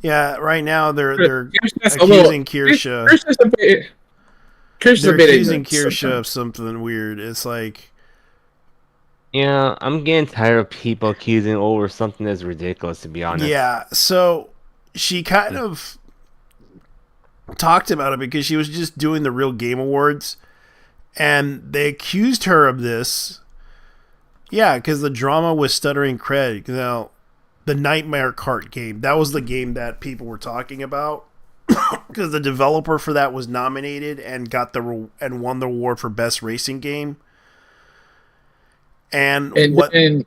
Yeah, right now they're Kirshner's a little. accusing Kirsha. Kirshner's a bit. Kirshner's a They're bit accusing ignorant Kirsha sometimes. of something weird. It's like, Yeah, I'm getting tired of people accusing over something that's ridiculous, to be honest. yeah. So she kind of talked about it because she was just doing the Real Game Awards, and they accused her of this. Yeah, because the drama was Stuttering Craig. Now, the Nightmare Cart game, that was the game that people were talking about. Because the developer for that was nominated and and won the award for best racing game. And And what then,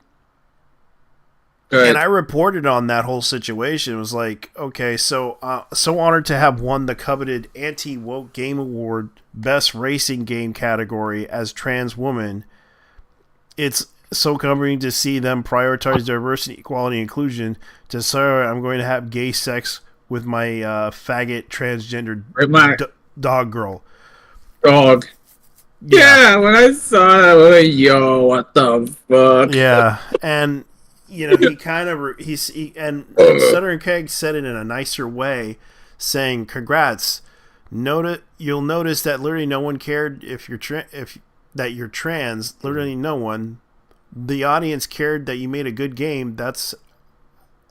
and I good. reported on that whole situation. It was like, okay, so honored to have won the coveted Anti Woke Game Award Best Racing Game category as trans woman. It's so comforting to see them prioritize diversity, equality, and inclusion. To say I'm going to have gay sex with my faggot transgender With my dog girl. dog. Yeah, when I saw that, I was like, yo, what the fuck? Yeah, and he kind of and Sutter and Keg said it in a nicer way, saying, "Congrats, you'll notice that literally no one cared if that you're trans. Literally no one. The audience cared that you made a good game. That's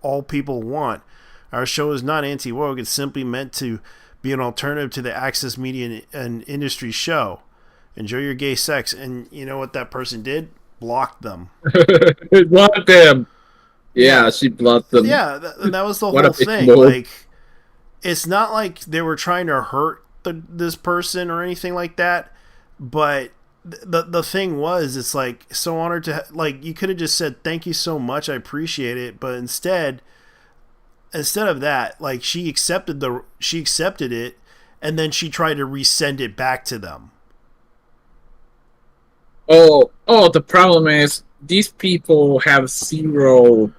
all people want. Our show is not anti-woke. It's simply meant to be an alternative to the access media and industry show. Enjoy your gay sex." And you know what that person did? Blocked them. Blocked them. Yeah. Yeah, she blocked them. Yeah, that was the What a whole bitch thing. move. Like, it's not like they were trying to hurt this person or anything like that. But the thing was, it's like, so honored to like, you could have just said thank you so much, I appreciate it. But instead of that, like, she accepted it, and then she tried to resend it back to them. Oh, the problem is these people have zero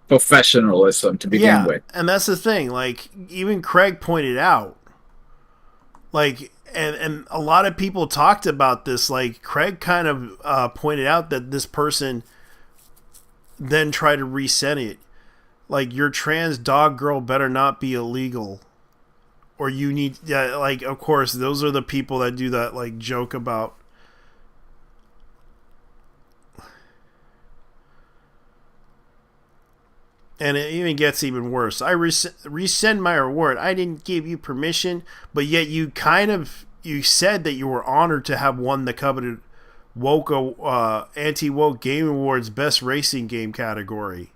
professionalism to begin Yeah, with. and that's the thing. Like, even Craig pointed out, like, and a lot of people talked about this. Like, Craig kind of pointed out that this person then tried to resend it. Like, your trans dog girl better not be illegal, or you need, yeah, like, of course, those are the people that do that, like, joke about. And it even gets even worse. I resend my reward. I didn't give you permission, but yet you said that you were honored to have won the coveted woke anti-woke game awards best racing game category.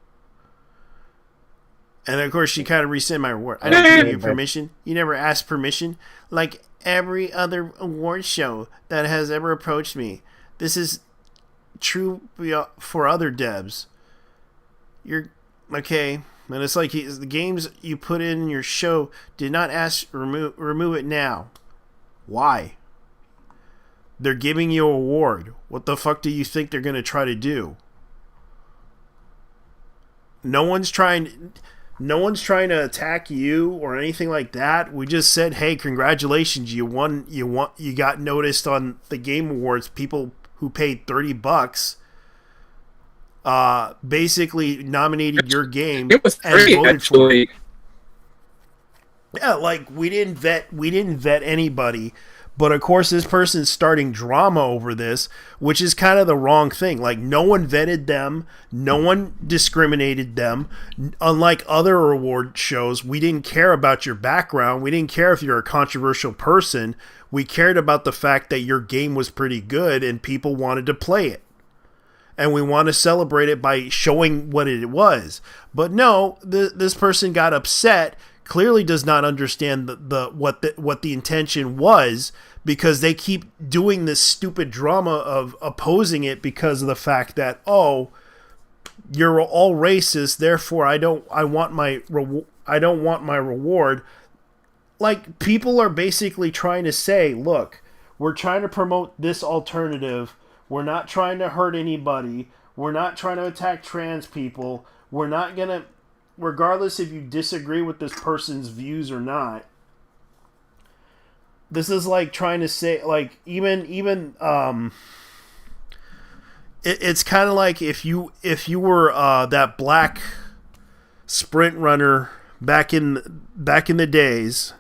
And of course, she kind of resent my reward. I didn't give you permission. You never asked permission. Like every other award show that has ever approached me. This is true for other devs. You're okay, and it's like the games you put in your show did not ask remove it now. Why? They're giving you an award. What the fuck do you think they're gonna try to do? No one's trying to attack you or anything like that. We just said, hey, congratulations, you won. You got noticed on the Game Awards. People who paid $30 basically nominated your game It was free, and voted actually. for it. Yeah, like we didn't vet anybody, but of course this person's starting drama over this, which is kind of the wrong thing. Like, no one vetted them, no one discriminated them. Unlike other award shows, we didn't care about your background. We didn't care if you're a controversial person. We cared about the fact that your game was pretty good and people wanted to play it. And we want to celebrate it by showing what it was. But no, this person got upset, clearly does not understand what the intention was, because they keep doing this stupid drama of opposing it because of the fact that, oh, you're all racist, therefore I don't want my reward. Like, people are basically trying to say, look, we're trying to promote this alternative. We're not trying to hurt anybody. We're not trying to attack trans people. We're not going to, regardless if you disagree with this person's views or not. This is like trying to say, like, it's kind of like if you were that black sprint runner back in back in the days,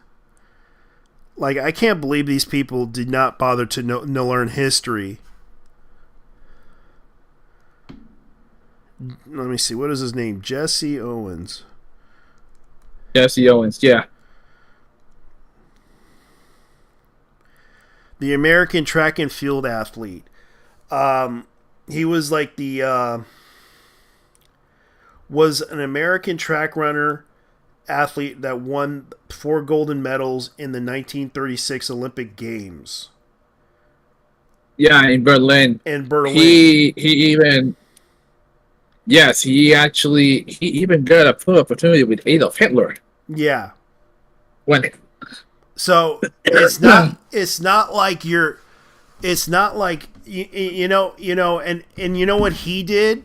like, I can't believe these people did not bother to learn history. Let me see. What is his name? Jesse Owens. Jesse Owens, yeah. The American track and field athlete. He was like was an American track runner athlete that won 4 golden medals in the 1936 Olympic Games. Yeah, in Berlin. He even he even got a full opportunity with Adolf Hitler. Yeah. So it's not like you know, and you know what he did?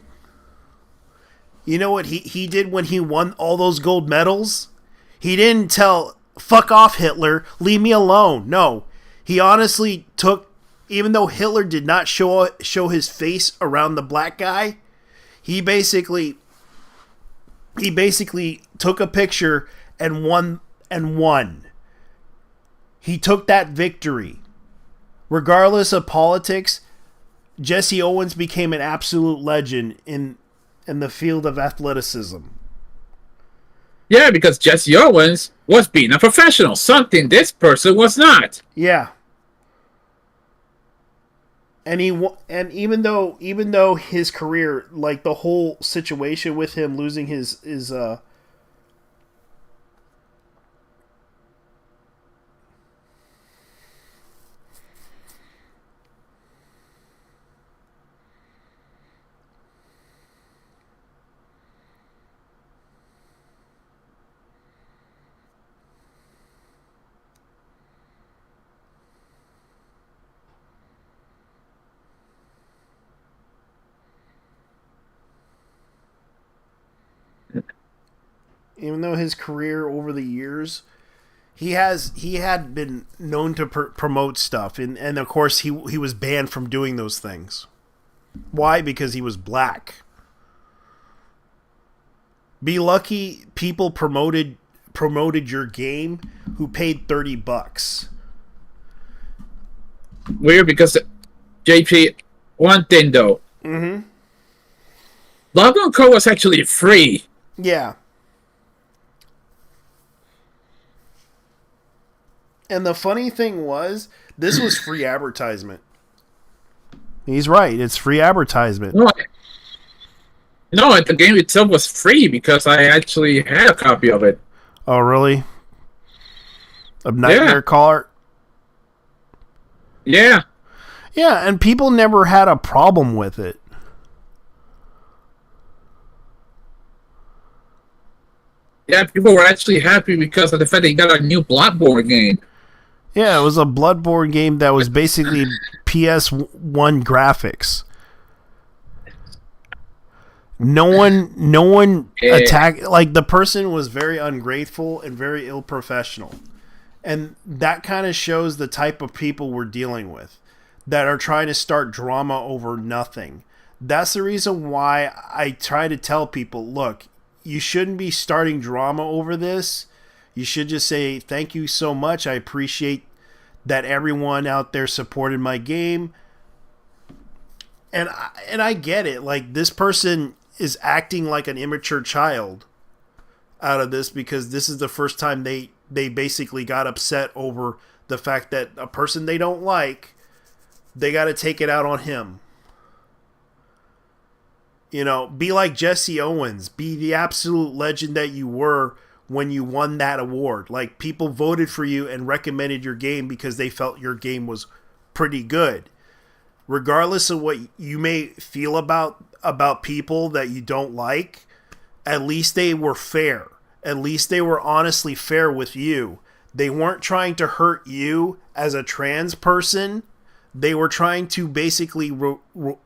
You know what he did when he won all those gold medals? He didn't tell, fuck off, Hitler, leave me alone. No. He honestly took, even though Hitler did not show his face around the black guy, he basically took a picture and won. He took that victory. Regardless of politics, Jesse Owens became an absolute legend in the field of athleticism. Yeah, because Jesse Owens was being a professional, something this person was not. Yeah. And even though his career, like the whole situation with him losing his even though his career over the years, he had been known to promote stuff, and of course he was banned from doing those things. Why? Because he was black. Be lucky people promoted your game who paid $30. Weird, because JP, one thing though. Mm-hmm. Logo Code was actually free. Yeah. And the funny thing was, this was free advertisement. He's right. It's free advertisement. No, the game itself was free because I actually had a copy of it. Oh, really? Of Nightmare Caller? Yeah. Yeah, and people never had a problem with it. Yeah, people were actually happy because of the fact they got a new Bloodborne game. Yeah, it was a Bloodborne game that was basically PS1 graphics. No one attacked. Like, the person was very ungrateful and very ill-professional. And that kind of shows the type of people we're dealing with that are trying to start drama over nothing. That's the reason why I try to tell people, look, you shouldn't be starting drama over this. You should just say, thank you so much. I appreciate that everyone out there supported my game. And I get it. Like, this person is acting like an immature child out of this because this is the first time they basically got upset over the fact that a person they don't like, they got to take it out on him. You know, be like Jesse Owens. Be the absolute legend that you were when you won that award. Like, people voted for you and recommended your game because they felt your game was pretty good. Regardless of what you may feel about people that you don't like, at least they were fair. At least they were honestly fair with you. They weren't trying to hurt you as a trans person. They were trying to basically reward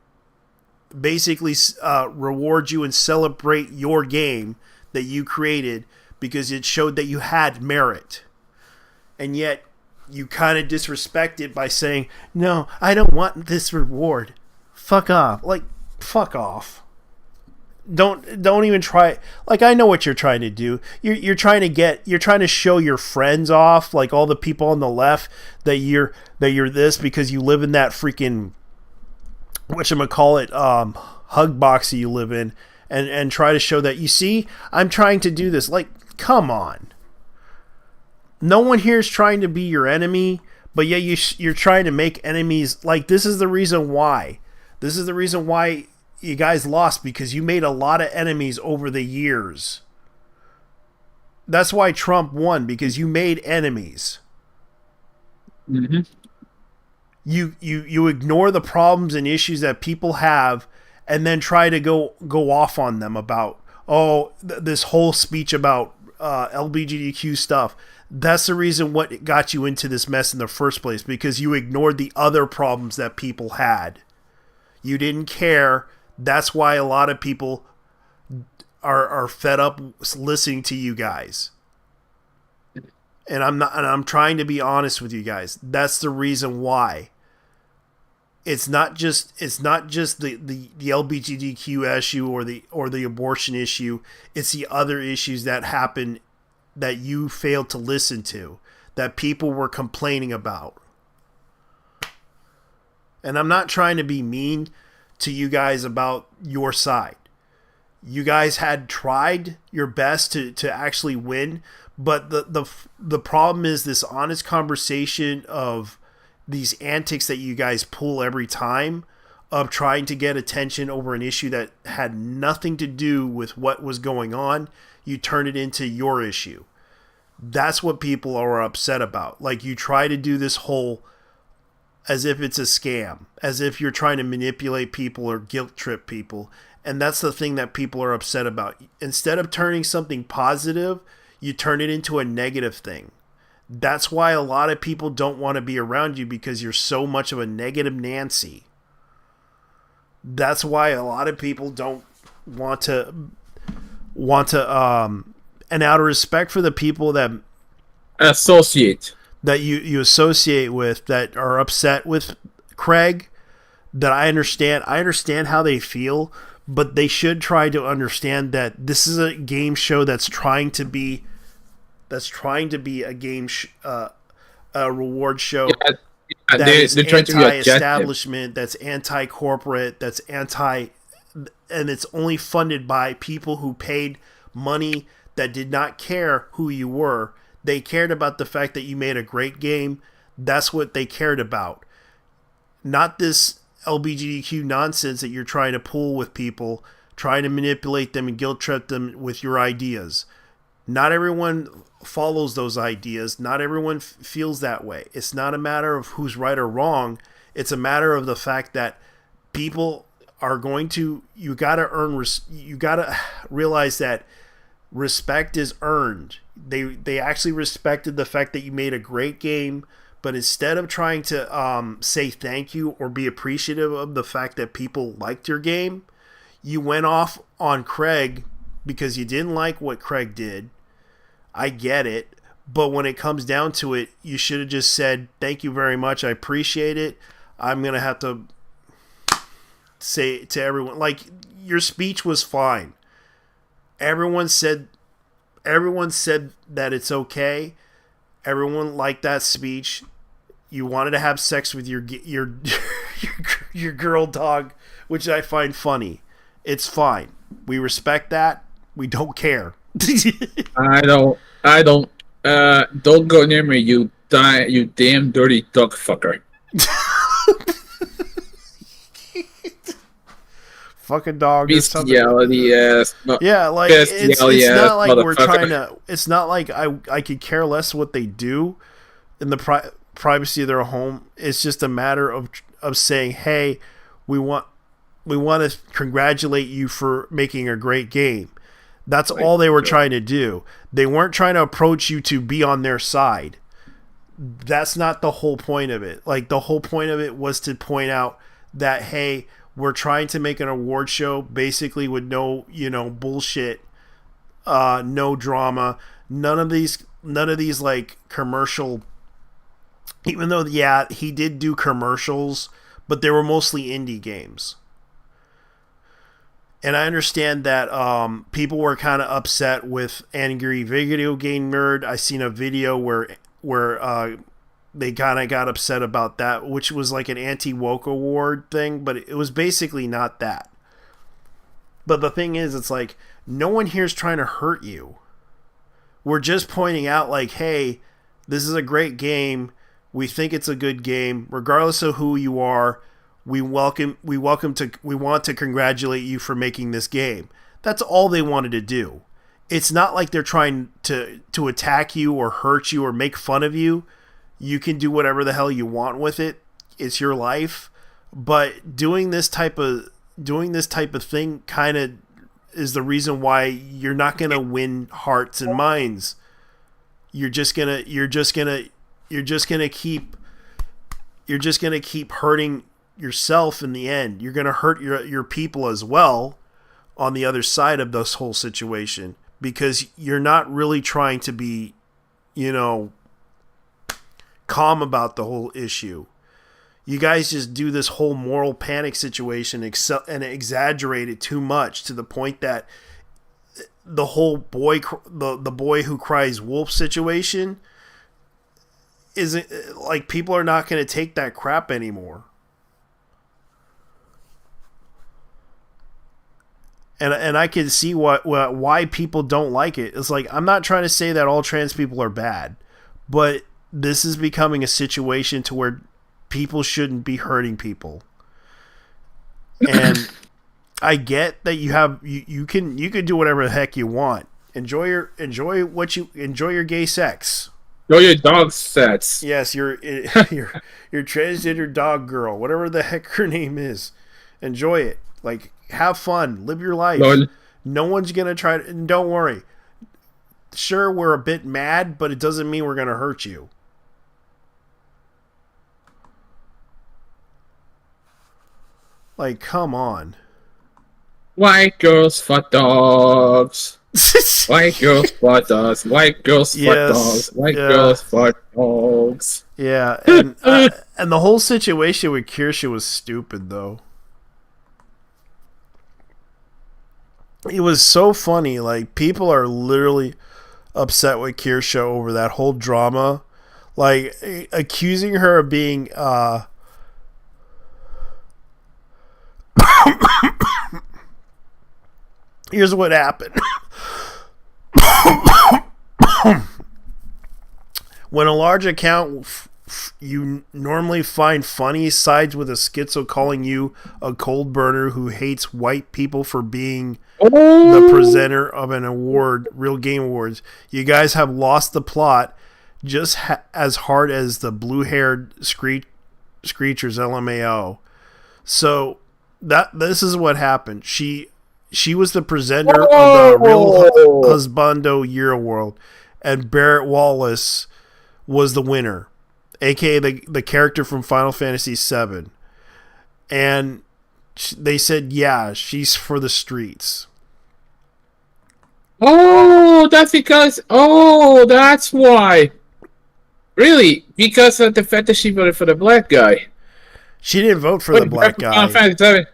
you and celebrate your game that you created because it showed that you had merit. And yet you kind of disrespect it by saying, no, I don't want this reward. Fuck off. Like, fuck off. don't even try. Like, I know what you're trying to do. You're trying to show your friends off, like all the people on the left, that you're this because you live in that freaking whatchamacallit hug box that you live in, and try to show that, you see, I'm trying to do this. Like, come on. No one here is trying to be your enemy, but yet you're trying to make enemies. Like, this is the reason why. This is the reason why you guys lost, because you made a lot of enemies over the years. That's why Trump won, because you made enemies. Mm-hmm. You ignore the problems and issues that people have, and then try to go off on them about, this whole speech about LGBTQ stuff. That's the reason what got you into this mess in the first place, because you ignored the other problems that people had. You didn't care. That's why a lot of people are fed up listening to you guys. And I'm trying to be honest with you guys. That's the reason why. It's not just the LGBTQ issue or the abortion issue. It's the other issues that happen that you failed to listen to, that people were complaining about. And I'm not trying to be mean to you guys about your side. You guys had tried your best to actually win, but the problem is this honest conversation of these antics that you guys pull every time, of trying to get attention over an issue that had nothing to do with what was going on. You turn it into your issue. That's what people are upset about. Like, you try to do this whole as if it's a scam, as if you're trying to manipulate people or guilt trip people. And that's the thing that people are upset about. Instead of turning something positive, you turn it into a negative thing. That's why a lot of people don't want to be around you, because you're so much of a negative Nancy. That's why a lot of people don't want to and out of respect for the people that you associate with, that are upset with Craig, that I understand how they feel, but they should try to understand that this is a game show that's trying to be a reward show. Yeah, that is they're trying to be anti-establishment, that's anti-corporate, that's and it's only funded by people who paid money, that did not care who you were. They cared about the fact that you made a great game. That's what they cared about. Not this LGBTQ nonsense that you're trying to pull with people, trying to manipulate them and guilt trip them with your ideas. Not everyone follows those ideas. Not everyone feels that way. It's not a matter of who's right or wrong. It's a matter of the fact that people are going to, you got to realize that respect is earned. They actually respected the fact that you made a great game, but instead of trying to say thank you or be appreciative of the fact that people liked your game, you went off on Craig because you didn't like what Craig did. I get it, but when it comes down to it, you should have just said, thank you very much, I appreciate it. I'm going to have to say to everyone, like, your speech was fine. Everyone said that it's okay. Everyone liked that speech. You wanted to have sex with your girl dog, which I find funny. It's fine. We respect that. We don't care. I don't. Don't go near me, you damn dirty dog fucker. Fucking dog or something. Bestiality ass. Yeah, like it's not like we're trying to. It's not like I could care less what they do in the privacy of their home. It's just a matter of saying, hey, we want to congratulate you for making a great game. That's all they were trying to do. They weren't trying to approach you to be on their side. That's not the whole point of it. Like, the whole point of it was to point out that, hey, we're trying to make an award show basically with no, bullshit, no drama, none of these like commercial, even though, yeah, he did do commercials, but they were mostly indie games. And I understand that people were kind of upset with Angry Video Game Nerd. I seen a video where they kind of got upset about that, which was like an anti-woke award thing, but it was basically not that. But the thing is, it's like, no one here is trying to hurt you. We're just pointing out, like, hey, this is a great game. We think it's a good game, regardless of who you are. We want to congratulate you for making this game. That's all they wanted to do. It's not like they're trying to attack you or hurt you or make fun of you. You can do whatever the hell you want with it. It's your life. But doing this type of thing kind of is the reason why you're not going to win hearts and minds. You're just going to keep hurting yourself in the end. You're going to hurt your people as well on the other side of this whole situation, because you're not really trying to be, calm about the whole issue. You guys just do this whole moral panic situation and exaggerate it too much, to the point that the whole the boy who cries wolf situation isn't, like, people are not going to take that crap anymore. And I can see why people don't like it. It's like, I'm not trying to say that all trans people are bad, but this is becoming a situation to where people shouldn't be hurting people. And I get that you can do whatever the heck you want. Enjoy your gay sex. Enjoy your dog sex. Yes, your transgender dog girl, whatever the heck her name is. Enjoy it. Like, have fun, live your life. Lord. No one's gonna try to. And don't worry. Sure, we're a bit mad, but it doesn't mean we're gonna hurt you. Like, come on. White girls fuck dogs. White girls fuck dogs. White girls fuck dogs. White girls fuck dogs. Yeah, and the whole situation with Kirsha was stupid, though. It was so funny. Like, people are literally upset with Kirsha over that whole drama. Like, accusing her of being here's what happened. When a large account you normally find funny sides with a schizo calling you a cold burner who hates white people for being the presenter of an award, Real Game Awards, you guys have lost the plot just as hard as the blue-haired screechers, LMAO. So this is what happened. She was the presenter of the Real Husbando Year Award, and Barrett Wallace was the winner, aka the character from Final Fantasy VII. And they said, yeah, she's for the streets. Oh, that's because... Oh, that's why. Really? Because of the fact that she voted for the black guy. She didn't vote for the black guy. Final Fantasy VII.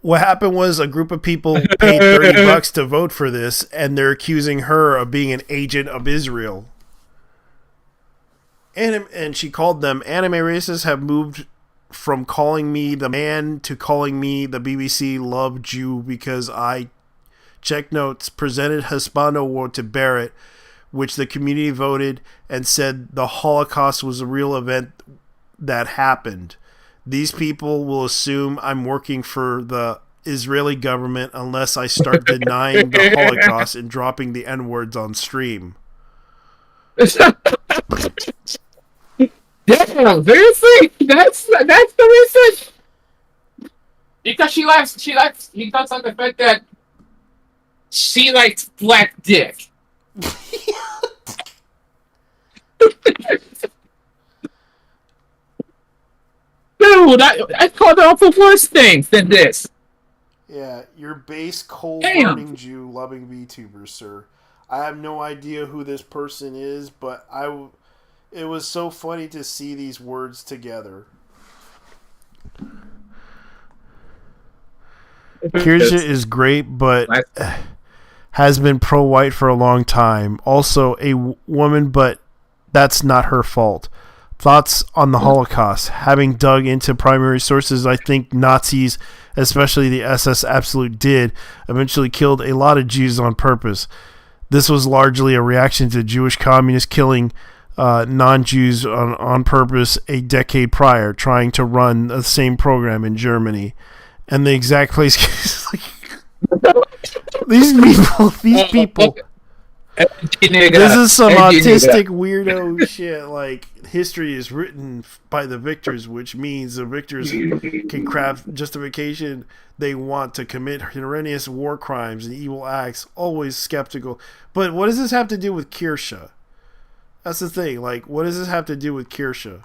What happened was a group of people paid $30 to vote for this, and they're accusing her of being an agent of Israel. And she called them, anime racists have moved from calling me the man to calling me the BBC Love Jew because I, check notes, presented Hispano Award to Barrett, which the community voted and said the Holocaust was a real event that happened. These people will assume I'm working for the Israeli government unless I start denying the Holocaust and dropping the N-words on stream. Damn, seriously? That's the reason? Because she likes because of the fact that she likes black dick. Dude, I called her out for worse things than this. Yeah, you're base, cold-burning Jew loving VTubers, sir. I have no idea who this person is, but it was so funny to see these words together. Kirsha is great, but has been pro-white for a long time. Also a woman, but that's not her fault. Thoughts on the Holocaust? Having dug into primary sources, I think Nazis, especially the SS Absolute, did eventually killed a lot of Jews on purpose. This was largely a reaction to Jewish communists killing non-Jews on purpose a decade prior, trying to run the same program in Germany. And the exact place... these people... This is some autistic weirdo shit. Like, history is written by the victors, which means the victors can craft justification they want to commit horrendous war crimes and evil acts. Always skeptical. But what does this have to do with Kirsha? That's the thing. Like, what does this have to do with Kirsha?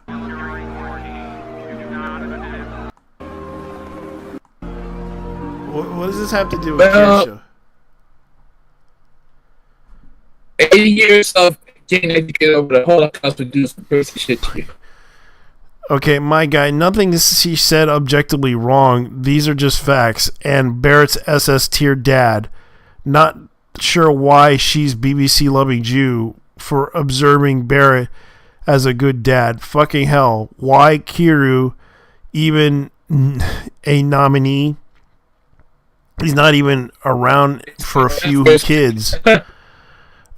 What does this have to do with Kirsha? 80 years of getting educated over the Holocaust would do some crazy shit to you. Okay, my guy, nothing she said objectively wrong. These are just facts. And Barrett's SS tier dad, not sure why she's BBC loving Jew for observing Barrett as a good dad. Fucking hell, why Kiru even a nominee? He's not even around for a few kids.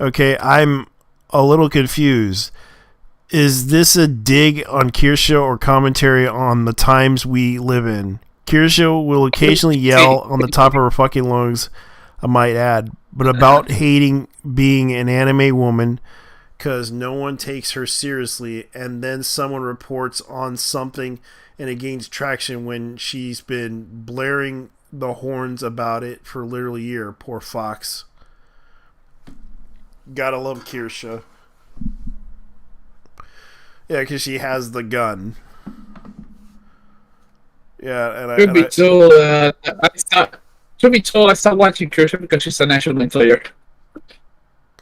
Okay, I'm a little confused. Is this a dig on Kirsha or commentary on the times we live in? Kirsha will occasionally yell on the top of her fucking lungs, I might add, but about hating being an anime woman because no one takes her seriously, and then someone reports on something and it gains traction when she's been blaring the horns about it for literally a year. Poor Fox. Gotta love Kirsha. Yeah, because she has the gun. Yeah, and Should be told I stopped watching Kirsha because she's a national player.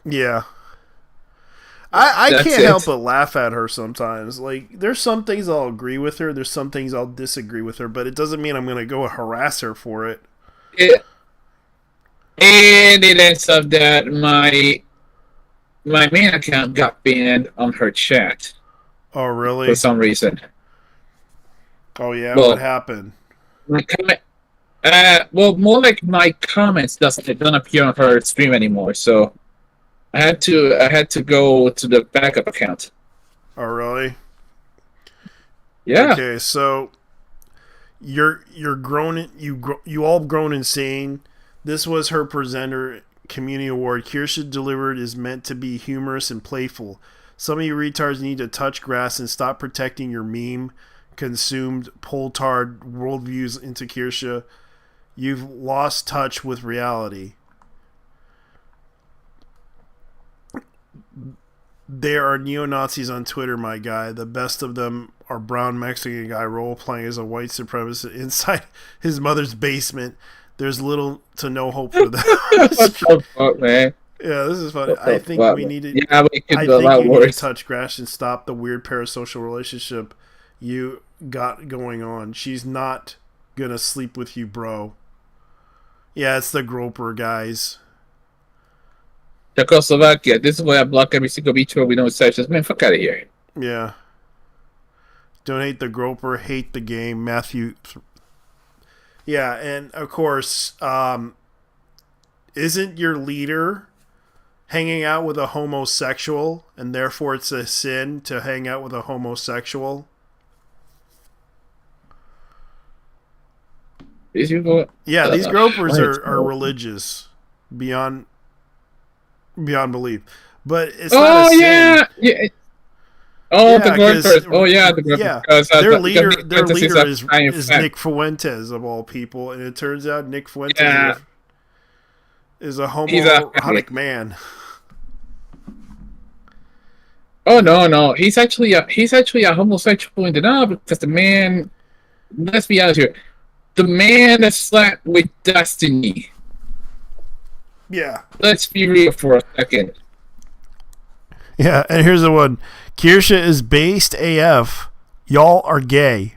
Yeah. I can't help but laugh at her sometimes. Like, there's some things I'll agree with her, there's some things I'll disagree with her, but it doesn't mean I'm going to go harass her for it. Yeah. And it ends up that my main account got banned on her chat. Oh, really? For some reason. Oh, yeah? Well, what happened? My comment... more like my comments don't appear on her stream anymore, so I had to go to the backup account. Oh, really? Yeah. Okay, so you're grown, you all grown insane. This was her presenter community award. Kirsha delivered is meant to be humorous and playful. Some of you retards need to touch grass and stop protecting your meme consumed poltard worldviews into Kirsha. You've lost touch with reality. There are neo-Nazis on Twitter, my guy. The best of them are brown Mexican guy role-playing as a white supremacist inside his mother's basement. There's little to no hope for them. What the fuck, man? Yeah, this is funny. I think we need to. Yeah, we could I do a think lot you worse. need to touch grass and stop the weird parasocial relationship you got going on. She's not gonna sleep with you, bro. Yeah, it's the groper, guys. Czechoslovakia. This is why I block every single VTuber we know sessions. Man, fuck out of here. Yeah. Don't hate the groper, hate the game, Matthew. Yeah, and of course, isn't your leader hanging out with a homosexual, and therefore it's a sin to hang out with a homosexual? These people, yeah, these gropers are religious beyond belief, but it's not a sin. Yeah. Oh, yeah, the gropers. Oh, yeah, the gropers. Yeah, their leader is Nick Fuentes of all people, and it turns out Nick Fuentes is a homoerotic man. Oh no, he's actually a homosexual in denial because the man. Let's be honest here. The man that slept with Destiny. Yeah. Let's be real for a second. Yeah, and here's the one. Kirsha is based AF. Y'all are gay.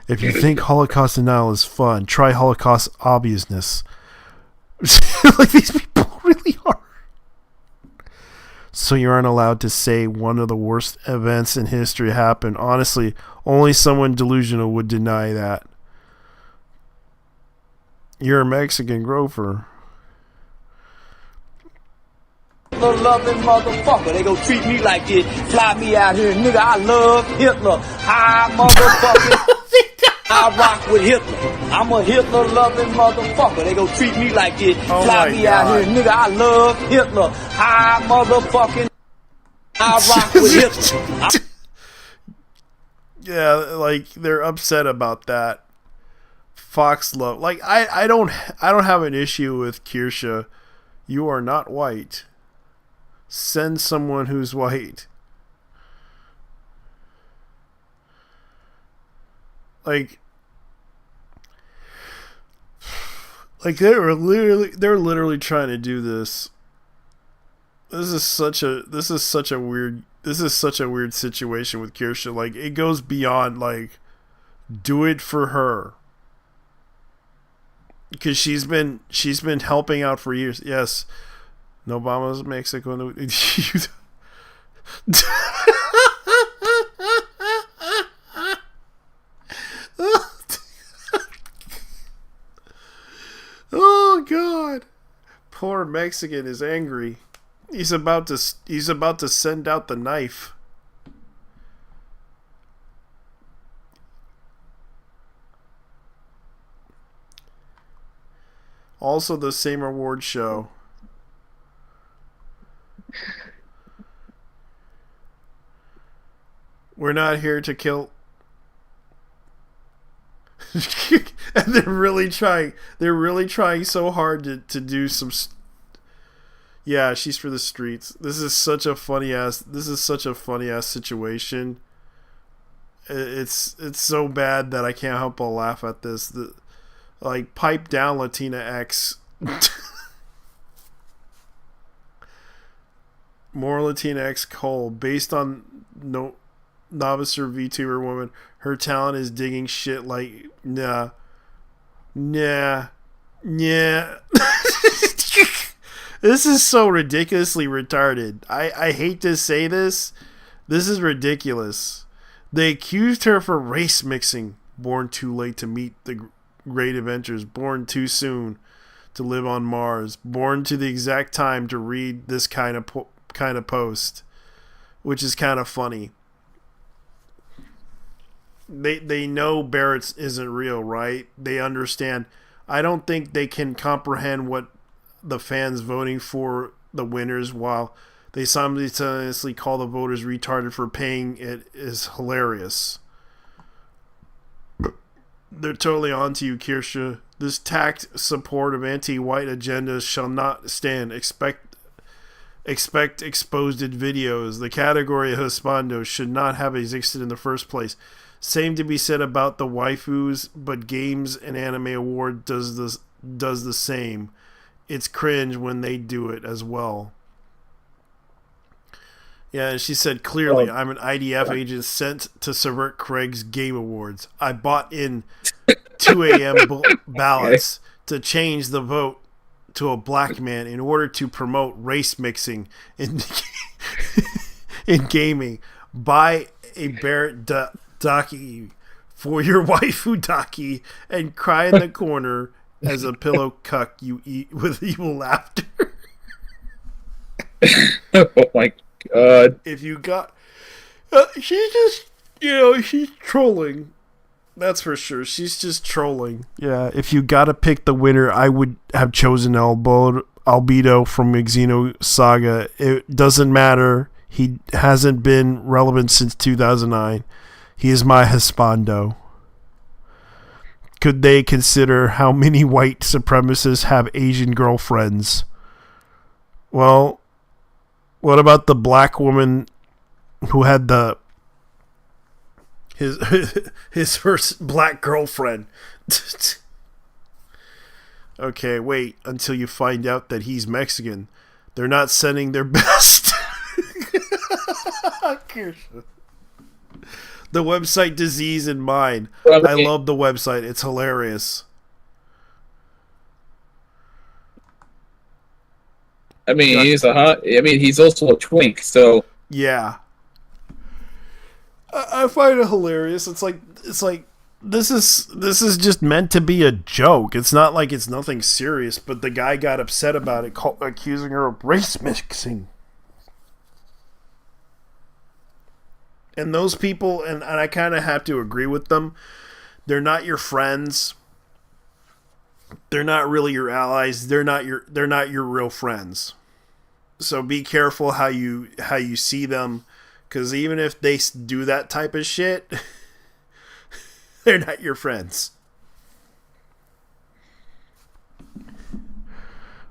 If you think Holocaust denial is fun, try Holocaust obviousness. Like, these people really are. So you aren't allowed to say one of the worst events in history happened. Honestly, only someone delusional would deny that. You're a Mexican, Grover. Hitler loving motherfucker, they gon' treat me like this, fly me out here, nigga. I love Hitler. I motherfucking I rock with Hitler. I'm a Hitler loving motherfucker. They gon' treat me like this, fly me out here, nigga. I love Hitler. I motherfucking I rock with Hitler. Yeah, like, they're upset about that. Fox love, like, I don't have an issue with Kirsha. You are not white. Send someone who's white. Like they're literally trying to do this. This is such a weird situation with Kirsha. Like, it goes beyond, like, do it for her. Because she's been helping out for years. Yes, Obama's Mexico. Oh God, poor Mexican is angry. He's about to send out the knife. Also, the same award show. We're not here to kill. And they're really trying so hard to do some. Yeah, she's for the streets. This is such a funny ass situation. It's so bad that I can't help but laugh at this. Like, pipe down, Latina X. More Latina X Cole. Based on novice or VTuber woman, her talent is digging shit like, nah. This is so ridiculously retarded. I hate to say this. This is ridiculous. They accused her for race mixing. Born too late to meet the great adventures. Born too soon to live on Mars. Born to the exact time to read this kind of post, which is kind of funny. They know Barrett's isn't real, right? They understand. I don't think they can comprehend what the fans voting for the winners, while they simultaneously call the voters retarded for paying it, is hilarious. They're totally onto you, Kirsha. This tact support of anti-white agendas shall not stand. Expect exposed videos. The category of Hispano should not have existed in the first place. Same to be said about the waifus, but Games and Anime Award does the same. It's cringe when they do it as well. Yeah, and she said, clearly, I'm an IDF agent sent to subvert Craig's Game Awards. I bought in 2 a.m. ballots to change the vote to a black man in order to promote race mixing in gaming. Buy a Barrett Daki for your waifu Daki and cry in the corner as a pillow cuck you eat with evil laughter. Oh my God. If you got... she's just... she's trolling. That's for sure. She's just trolling. Yeah, if you gotta pick the winner, I would have chosen Albedo from Xeno Saga. It doesn't matter. He hasn't been relevant since 2009. He is my Hispando. Could they consider how many white supremacists have Asian girlfriends? Well, what about the black woman who had his first black girlfriend? Okay, wait until you find out that he's Mexican. They're not sending their best. The website Disease in Mind. Well, I love the website. It's hilarious. I mean, he's also a twink, so Yeah. I find it hilarious. It's like this is just meant to be a joke. It's not like it's nothing serious, but the guy got upset about it, accusing her of race mixing. And those people, and I kind of have to agree with them, they're not your friends. They're not really your allies. They're not your real friends. So be careful how you see them, because even if they do that type of shit, they're not your friends.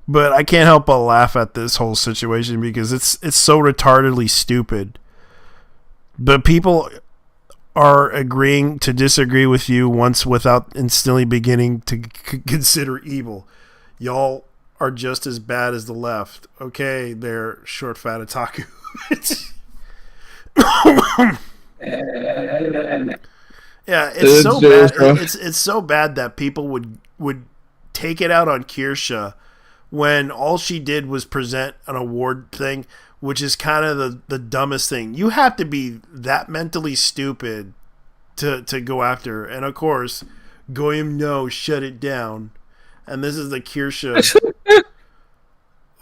But I can't help but laugh at this whole situation because it's so retardedly stupid. But people are agreeing to disagree with you once without instantly beginning to consider evil. Y'all are just as bad as the left. Okay, they're short, fat otaku. Yeah, it's so bad. It's so bad that people would take it out on Kirsha when all she did was present an award thing, which is kind of the dumbest thing. You have to be that mentally stupid to go after her. And of course, Goyim, no, shut it down. And this is the Kirsha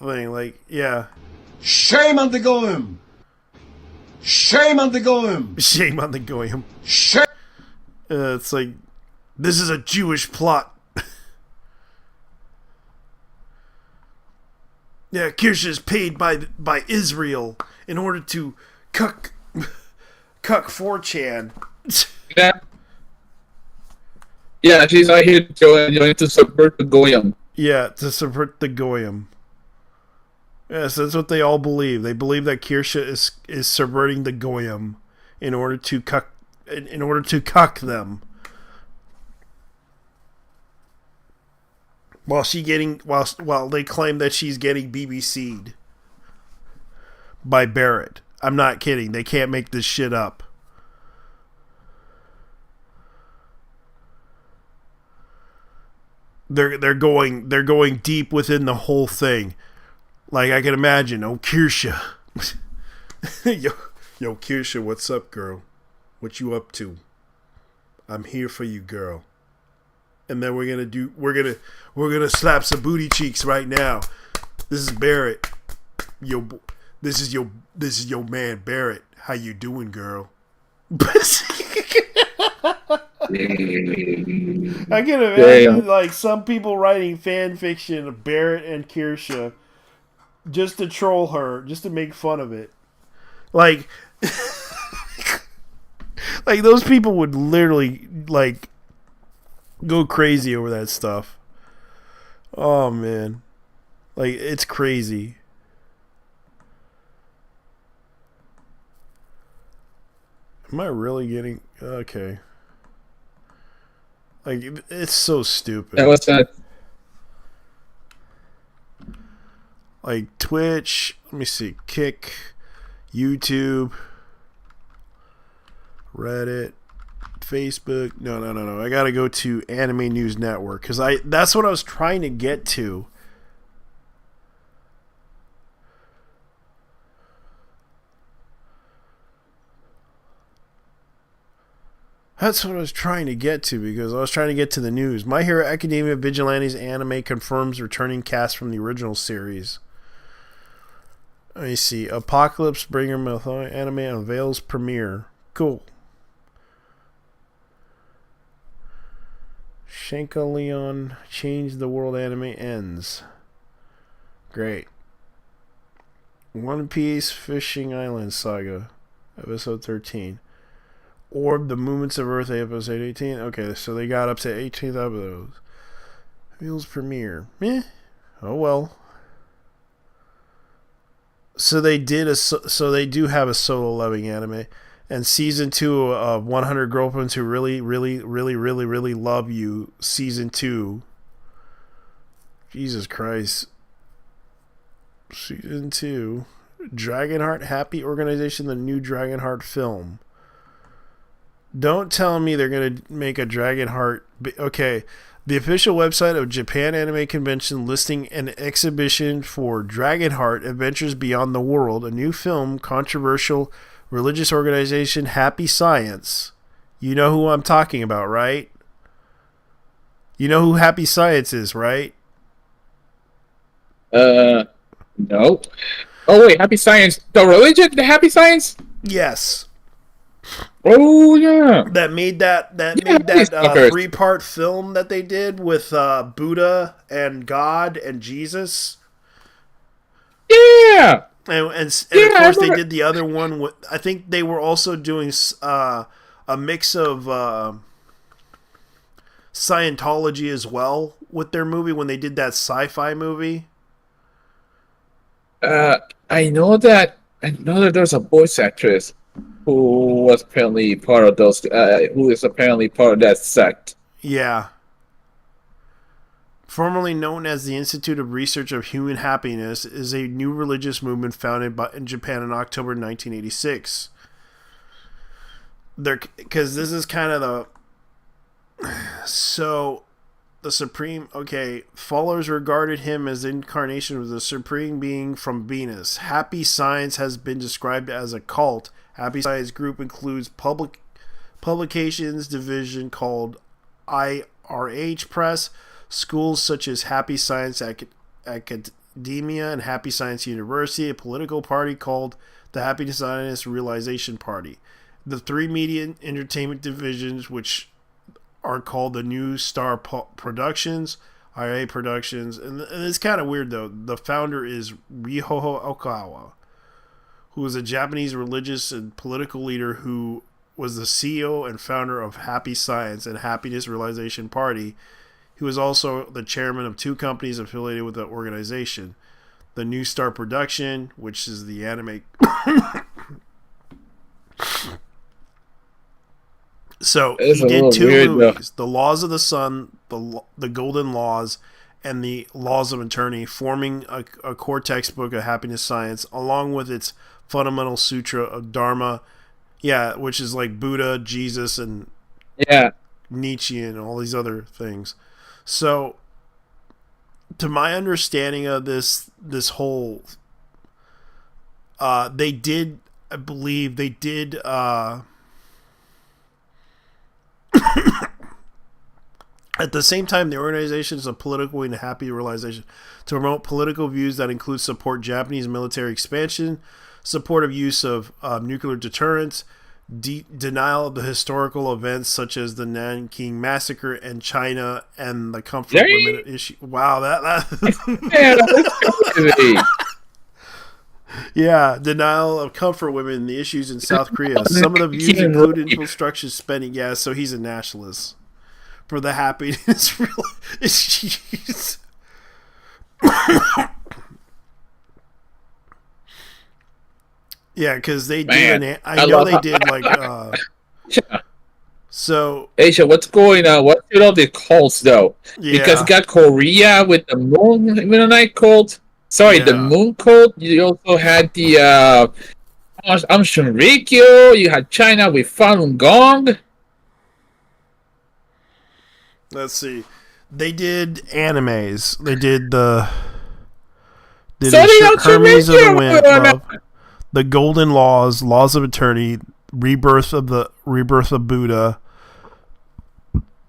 thing. Like, yeah. Shame on the Goyim! Shame on the Goyim! Shame on the Goyim. Shame! It's like, this is a Jewish plot. Yeah, Kirsha is paid by Israel in order to cuck 4chan. Yeah, she's out here going to subvert the Goyim. Yeah, to subvert the Goyim. Yes, that's what they all believe. They believe that Kirsha is subverting the Goyim in order to cuck them. While they claim that she's getting BBC'd by Barrett. I'm not kidding. They can't make this shit up. They're going deep within the whole thing. Like I can imagine, oh Kirsha. Yo Kirsha, what's up, girl? What you up to? I'm here for you, girl. And then we're gonna slap some booty cheeks right now. This is Barrett. This is your man Barrett. How you doing, girl? I can imagine like some people writing fan fiction of Barrett and Kirsha just to troll her, just to make fun of it. Like like those people would literally like go crazy over that stuff. Oh man. Like it's crazy. Am I really getting okay? Like it's so stupid. Yeah, what's that? Like Twitch, let me see, Kick, YouTube, Reddit, Facebook. No. I gotta go to Anime News Network because that's what I was trying to get to. That's what I was trying to get to because I was trying to get to the news. My Hero Academia Vigilantes anime confirms returning cast from the original series. Let me see. Apocalypse Bringer anime unveils premiere. Cool. Shanka Leon Change the World anime ends. Great. One Piece Fishing Island Saga. Episode 13. Orb, The Movements of Earth, episode 18. Okay, so they got up to 18th episodes. Wheels premiere. Oh well. So they do have a solo loving anime, and season 2 of 100 Girlfriends Who Really Love You. Season 2. Jesus Christ. Season 2. Dragonheart Happy Organization, the new Dragonheart film. Don't tell me they're going to make a Dragonheart. Okay. The official website of Japan Anime Convention listing an exhibition for Dragonheart Adventures Beyond the World, a new film, controversial religious organization, Happy Science. You know who I'm talking about, right? You know who Happy Science is, right? No. Oh wait, Happy Science. The religion, the Happy Science. Yes. Oh yeah. That made that Yeah, made that fuckers. 3-part film that they did with Buddha and God and Jesus. Yeah. And Yeah, of I course they remember. did the other one with, I think they were also doing a mix of Scientology as well with their movie when they did that sci-fi movie. I know that there's a voice actress who was apparently part of those. Who is apparently part of that sect. Yeah. Formerly known as the Institute of Research of Human Happiness, is a new religious movement founded in Japan in October 1986. Because this is kind of the supreme. Okay, followers regarded him as the incarnation of the supreme being from Venus. Happy Science has been described as a cult. Happy Science group includes publications division called IRH Press, schools such as Happy Science Academia and Happy Science University, a political party called the Happy Science Realization Party. The 3 media and entertainment divisions, which are called the New Star Productions, IA Productions, and it's kind of weird though. The founder is Ryoho Okawa, who is a Japanese religious and political leader who was the CEO and founder of Happy Science and Happiness Realization Party. He was also the chairman of 2 companies affiliated with the organization. The New Star Production, which is the anime. So It's he a did little 2 weird, movies: The Laws of the Sun, the Golden Laws, and the Laws of Eternity, forming a core textbook of happiness science, along with its fundamental sutra of Dharma. Yeah, which is like Buddha, Jesus, and Yeah. Nietzsche, and all these other things. So, to my understanding of this whole, they did, I believe, they did. At the same time, the organization is a political and happy realization to promote political views that include support Japanese military expansion, support of use of nuclear deterrence, denial of the historical events such as the Nanking Massacre and China and the comfort of women issue. Wow, that Yeah, that's crazy. yeah, denial of comfort women and the issues in South Korea. Some of the views include infrastructure spending. Yeah, so he's a nationalist for the happiness issues. Yeah, because they did. I know they did like. So Asia, what's going on? What's with all the cults though? yeah, Because you got Korea with the Mennonite cult. Sorry, the Yeah. Moon cult. You also had the Shinrikyo. You had China with Falun Gong. let's see. They did animes. They did the. So they don't Hermes of the Shinrikyo. Wind, Love, the Golden Laws, Laws of Eternity, Rebirth of Buddha,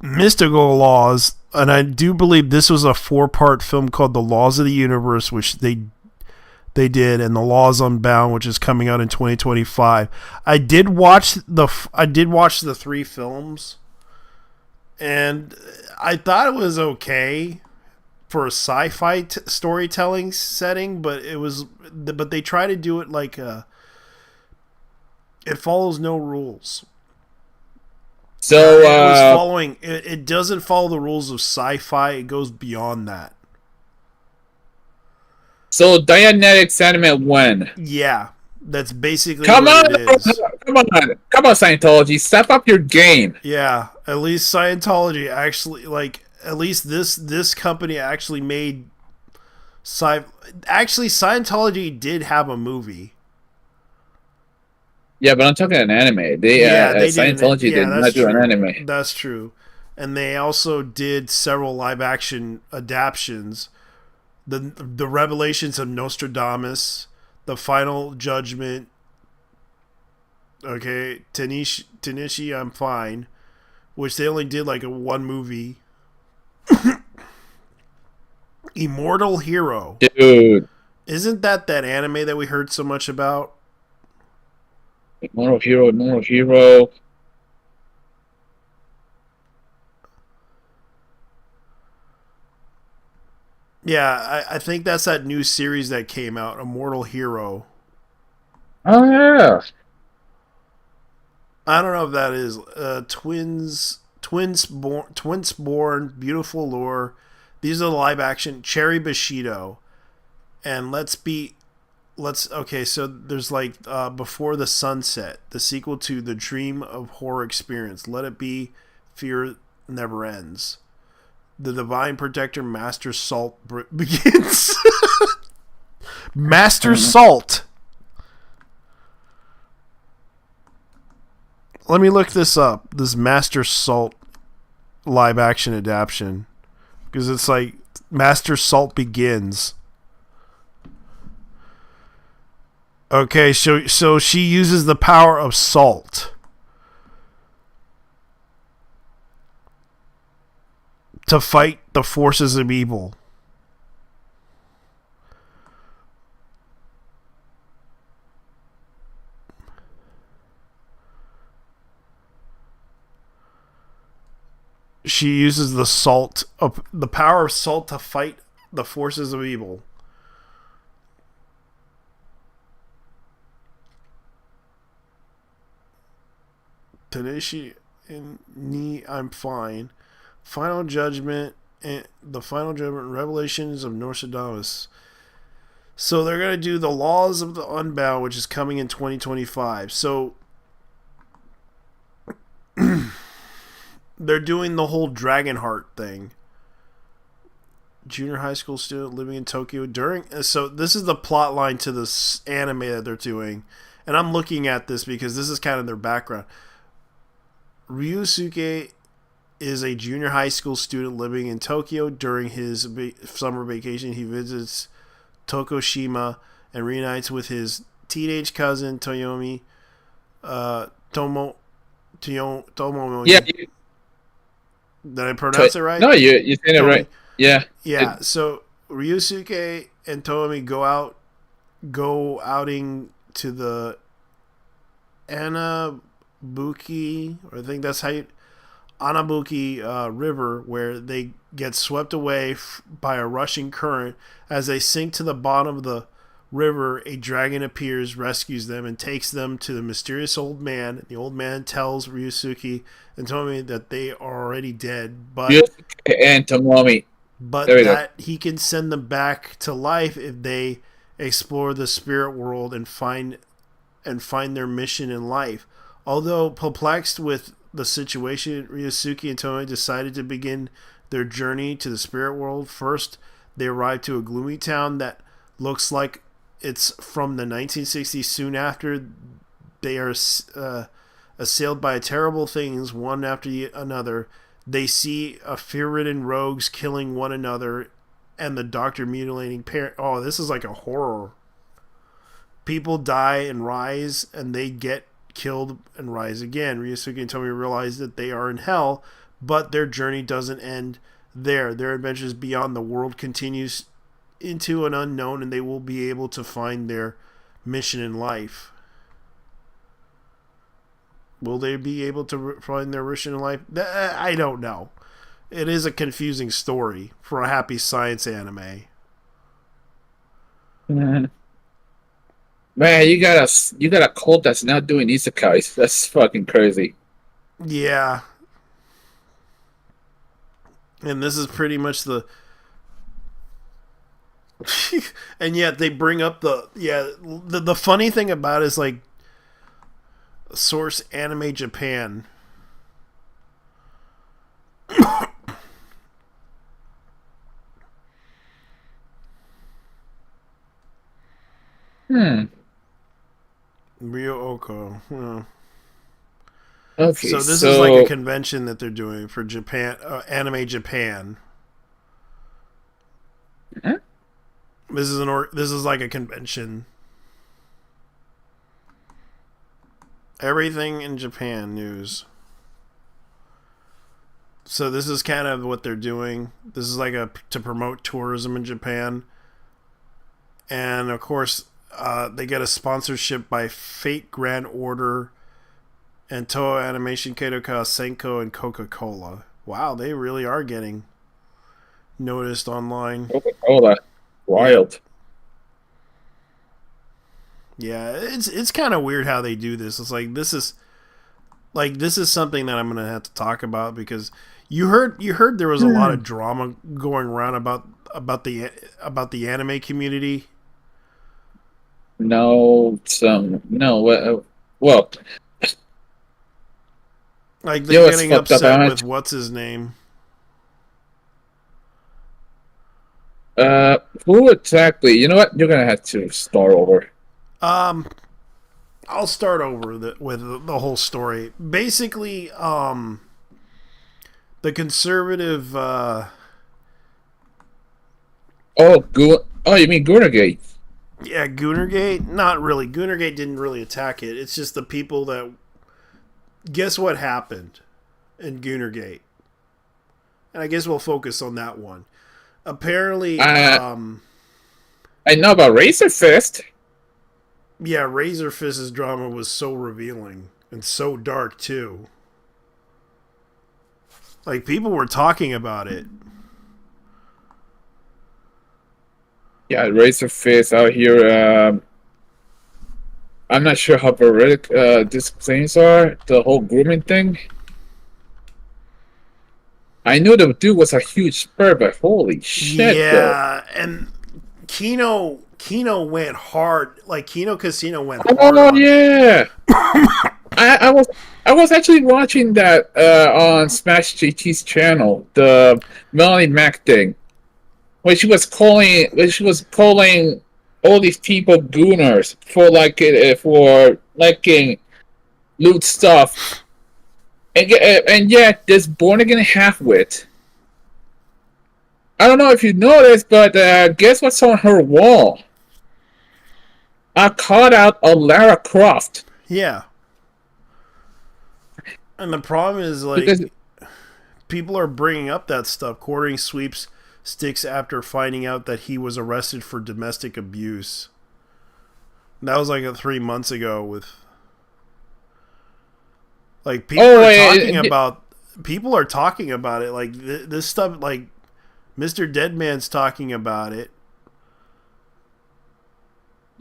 Mystical Laws, and I do believe this was a 4-part film called The Laws of the Universe, which they did, and The Laws Unbound, which is coming out in 2025. I did watch the 3 films, and I thought it was okay for a sci-fi storytelling setting, but they try to do it like it follows no rules. So It doesn't follow the rules of sci-fi. It goes beyond that. So Dianetics anime when? Yeah, that's basically Come on, what it is. come on, Scientology, step up your game. Yeah, at least Scientology actually, like, at least this company actually made Actually, Scientology did have a movie. Yeah, but I'm talking an anime. They They did. Scientology Yeah, did that's not do an true. anime. That's true. And they also did several live action adaptations. The Revelations of Nostradamus, The Final Judgment. Okay, Tanishi, I'm fine. Which they only did like a one movie. Immortal Hero. Dude, Isn't that anime that we heard so much about? Moral Hero, Moral Hero. Yeah, I think that's that new series that came out, Immortal Hero. Oh yeah. I don't know if that is twins born, beautiful lore. These are the live action Cherry Bushido, and let's okay. So there's like Before the Sunset, the sequel to the Dream of Horror Experience. Let It Be, Fear Never Ends. The Divine Protector Master Salt begins. Master Salt. Let me look this up. This Master Salt live action adaptation, because it's like Master Salt begins. Okay, so she uses the power of salt to fight the forces of evil. She uses the power of salt to fight the forces of evil. Tanishi and Ni, I'm fine. Final Judgment and the Final Judgment Revelations of Nostradamus. So they're gonna do the Laws of the Unbound, which is coming in 2025. So they're doing the whole Dragonheart thing. Junior high school student living in Tokyo during. So this is the plot line to this anime that they're doing, and I'm looking at this because this is kind of their background. Ryusuke is a junior high school student living in Tokyo. During his summer vacation, he visits Tokushima and reunites with his teenage cousin Tomomi. Yeah. Did I pronounce it right? No, you saying it right. Yeah. Yeah. So Ryusuke and Tomomi go outing to the Anabuki, or I think that's how you Anabuki River, where they get swept away by a rushing current. As they sink to the bottom of the river, a dragon appears, rescues them, and takes them to the mysterious old man. The old man tells Ryusuke and Tomomi that they are already dead, but And Tomomi. that he can send them back to life if they explore the spirit world and find their mission in life. Although perplexed with the situation, Ryusuke and Tomomi decided to begin their journey to the spirit world. First, they arrive to a gloomy town that looks like it's from the 1960s. Soon after, they are assailed by terrible things, one after another. They see a fear-ridden rogues killing one another, and the doctor mutilating parent. Oh, this is like a horror. People die and rise, and they get killed and rise again. Ryusuke and Tomomi realize that they are in hell, but their journey doesn't end there. Their adventures beyond the world continues into an unknown, and they will be able to find their mission in life. Will they be able to find their mission in life? I don't know. It is a confusing story for a happy science anime. Man, you got a cult that's not doing isekais. That's fucking crazy. Yeah. And this is pretty much the and yet they bring up the funny thing about it is like source Anime Japan. Rio Oko. Okay, So this is like a convention that they're doing for Japan, Anime Japan. Huh? This is like a convention. Everything in Japan news. So this is kind of what they're doing. This is like to promote tourism in Japan. And of course, they get a sponsorship by Fate Grand Order and Toho Animation, Kadoka, Senko, and Coca-Cola. Wow, they really are getting noticed online. Coca-Cola. Wild. Yeah, it's kind of weird how they do this. It's like this is something that I'm gonna have to talk about because you heard there was a lot of drama going around about the anime community. No, well, Like they're getting fucked up, upset with what's his name. who exactly? You know what? You're gonna have to start over. I'll start over with the whole story. Basically, the conservative. Oh, you mean Goonergate? Yeah, Goonergate. Not really. Goonergate didn't really attack it. It's just the people that. Guess what happened in Goonergate? And I guess we'll focus on that one. Apparently, I know about Razor Fist. yeah, Razor Fist's drama was so revealing and so dark too. Like people were talking about it. Yeah, Razor Fist out here. I'm not sure how veridic these claims are. The whole grooming thing. I knew the dude was a huge spur, but holy shit! Yeah, and Kino went hard. Like Kino Casino went hard. Oh yeah. I was actually watching that on Smash GT's channel, the Melanie Mac thing, when she was calling all these people gooners for liking loot stuff, and yet this born again halfwit. I don't know if you noticed, but guess what's on her wall? I caught out a Lara Croft. Yeah. And the problem is, like, Because people are bringing up that stuff. Quartering sweeps sticks after finding out that he was arrested for domestic abuse. That was like 3 months ago. With like people people are talking about it. Like this stuff. Like Mr. Deadman's talking about it.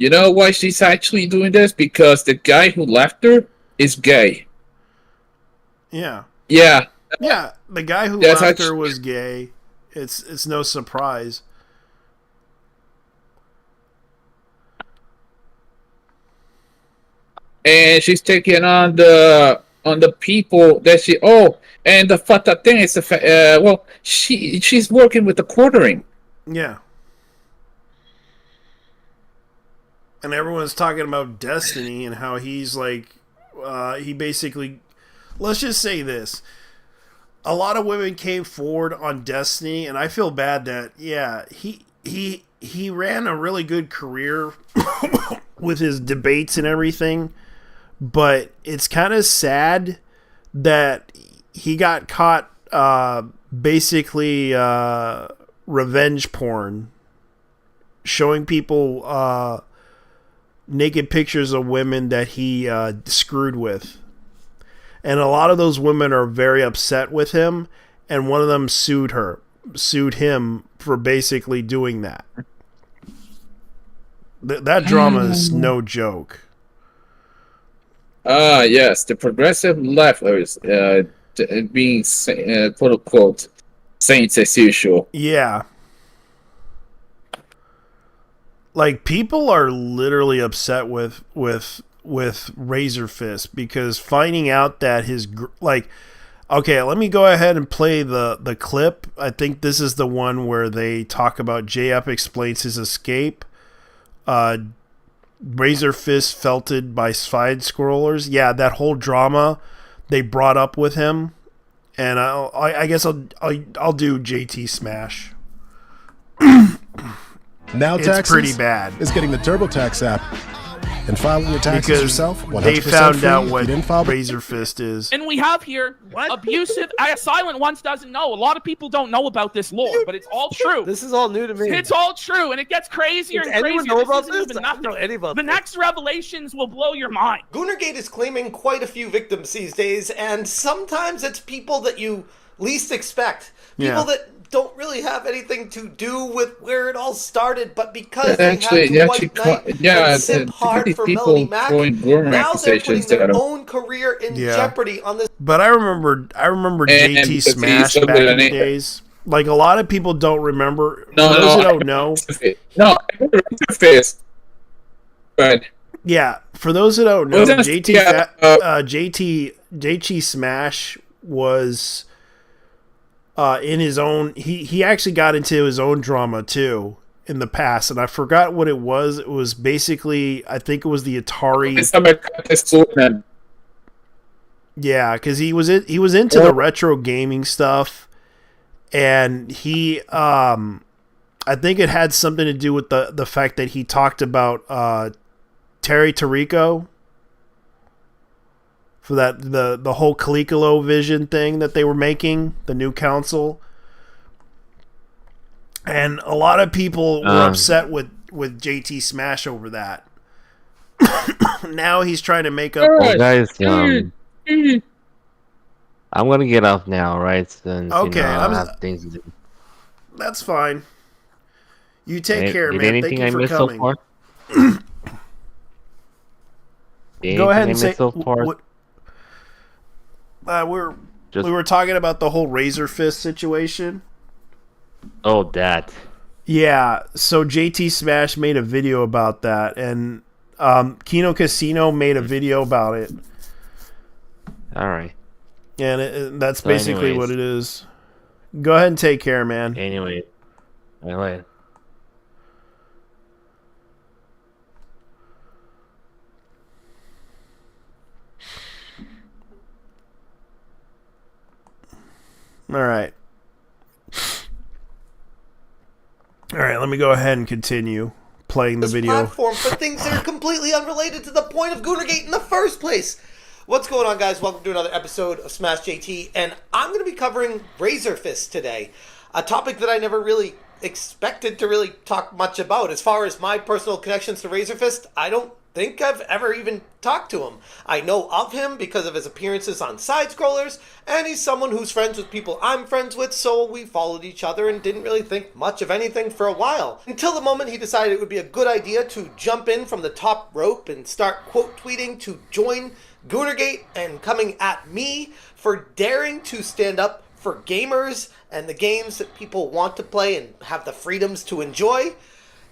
you know why she's actually doing this? Because the guy who left her is gay. Yeah. Yeah. Yeah. The guy who That's left her was gay. It's no surprise. And she's taking on the people that and the fucked up thing is she's working with the quartering. Yeah. And everyone's talking about Destiny and how he's like, he basically, let's just say this. A lot of women came forward on Destiny, and I feel bad that, yeah, he ran a really good career with his debates and everything, but it's kind of sad that he got caught basically revenge porn, showing people naked pictures of women that he screwed with. And a lot of those women are very upset with him, and one of them sued him for basically doing that. That drama is no joke. Yes, the progressive left is being quote unquote saints as usual. Yeah. Like people are literally upset with Razor Fist because finding out that okay, let me go ahead and play the clip. I think this is the one where they talk about JF explains his escape. Razor Fist felted by side scrollers. Yeah, that whole drama they brought up with him, and I guess I'll do JT Smash. Now It's Taxes pretty bad. is getting the TurboTax app and filing your taxes Because yourself. 100% they found free out if what you didn't file. Razor Fist is. And we have here abusive. Silent Ones doesn't know. A lot of people don't know about this lore, but it's all true. This is all new to me. It's all true, and it gets crazier Does and anyone crazier. know about isn't this? even I don't nothing. know any about the this. next revelations will blow your mind. Goonergate is claiming quite a few victims these days, and sometimes it's people that you least expect. People Yeah. that don't really have anything to do with where it all started, but because Actually, they had to white knight and simp hard these for people Melanie Mac, throwing gourmet now they're putting accusations their at him. own career in Yeah. jeopardy on this. But I remember And JT because Smash he's so back good in the at it. days. Like, a lot of people don't remember. No, For those no, that don't know, No, I remember Razor Fist, but yeah, for those that don't know, Was that- JT yeah, JT Smash was in his own. He actually got into his own drama too in the past, and I forgot what it was. It was basically, I think it was the Atari. this time I cut this sword and Yeah, because he was into the retro gaming stuff, and he I think it had something to do with the fact that he talked about Terry Tarico for that the whole Calicolo Vision thing that they were making, the new console. And a lot of people were upset with JT Smash over that. Now he's trying to make up. Well, guys, I'm gonna get off now, right? Since, Okay, I have things to do. That's fine. You take care, Did man. anything Thank you I for missed coming. so far? Go ahead and Anything I say missed so far? what. Just- We were talking about the whole Razor Fist situation. Oh, that. Yeah, so JT Smash made a video about that, and Kino Casino made a video about it, All right. and that's So basically anyways. what it is. Go ahead and take care, man. Anyway, all right. All right. All right, let me go ahead and continue playing the This video. platform for things that are completely unrelated to the point of Goonergate in the first place. What's going on, guys? Welcome to another episode of Smash JT, and I'm going to be covering Razor Fist today, a topic that I never really expected to really talk much about. As far as my personal connections to Razor Fist, I don't think I've ever even talked to him. I know of him because of his appearances on side-scrollers, and he's someone who's friends with people I'm friends with, so we followed each other and didn't really think much of anything for a while. Until the moment he decided it would be a good idea to jump in from the top rope and start quote tweeting to join Goonergate and coming at me for daring to stand up for gamers and the games that people want to play and have the freedoms to enjoy.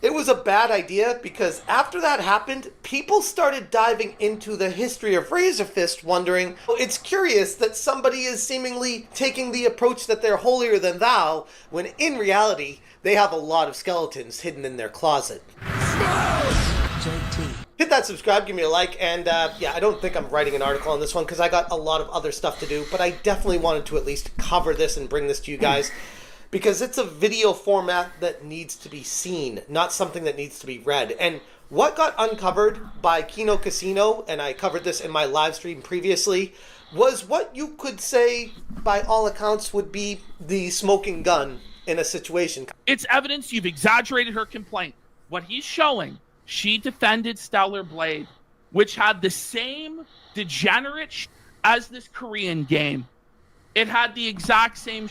It was a bad idea because after that happened, people started diving into the history of Razor Fist, wondering, it's curious that somebody is seemingly taking the approach that they're holier than thou, when in reality, they have a lot of skeletons hidden in their closet. Hit that subscribe, give me a like, and yeah, I don't think I'm writing an article on this one because I got a lot of other stuff to do, but I definitely wanted to at least cover this and bring this to you guys. Because it's a video format that needs to be seen, not something that needs to be read. And what got uncovered by Kino Casino, and I covered this in my live stream previously, was what you could say, by all accounts, would be the smoking gun in a situation. It's evidence you've exaggerated her complaint. What he's showing, she defended Stellar Blade, which had the same degenerate as this Korean game. It had the exact same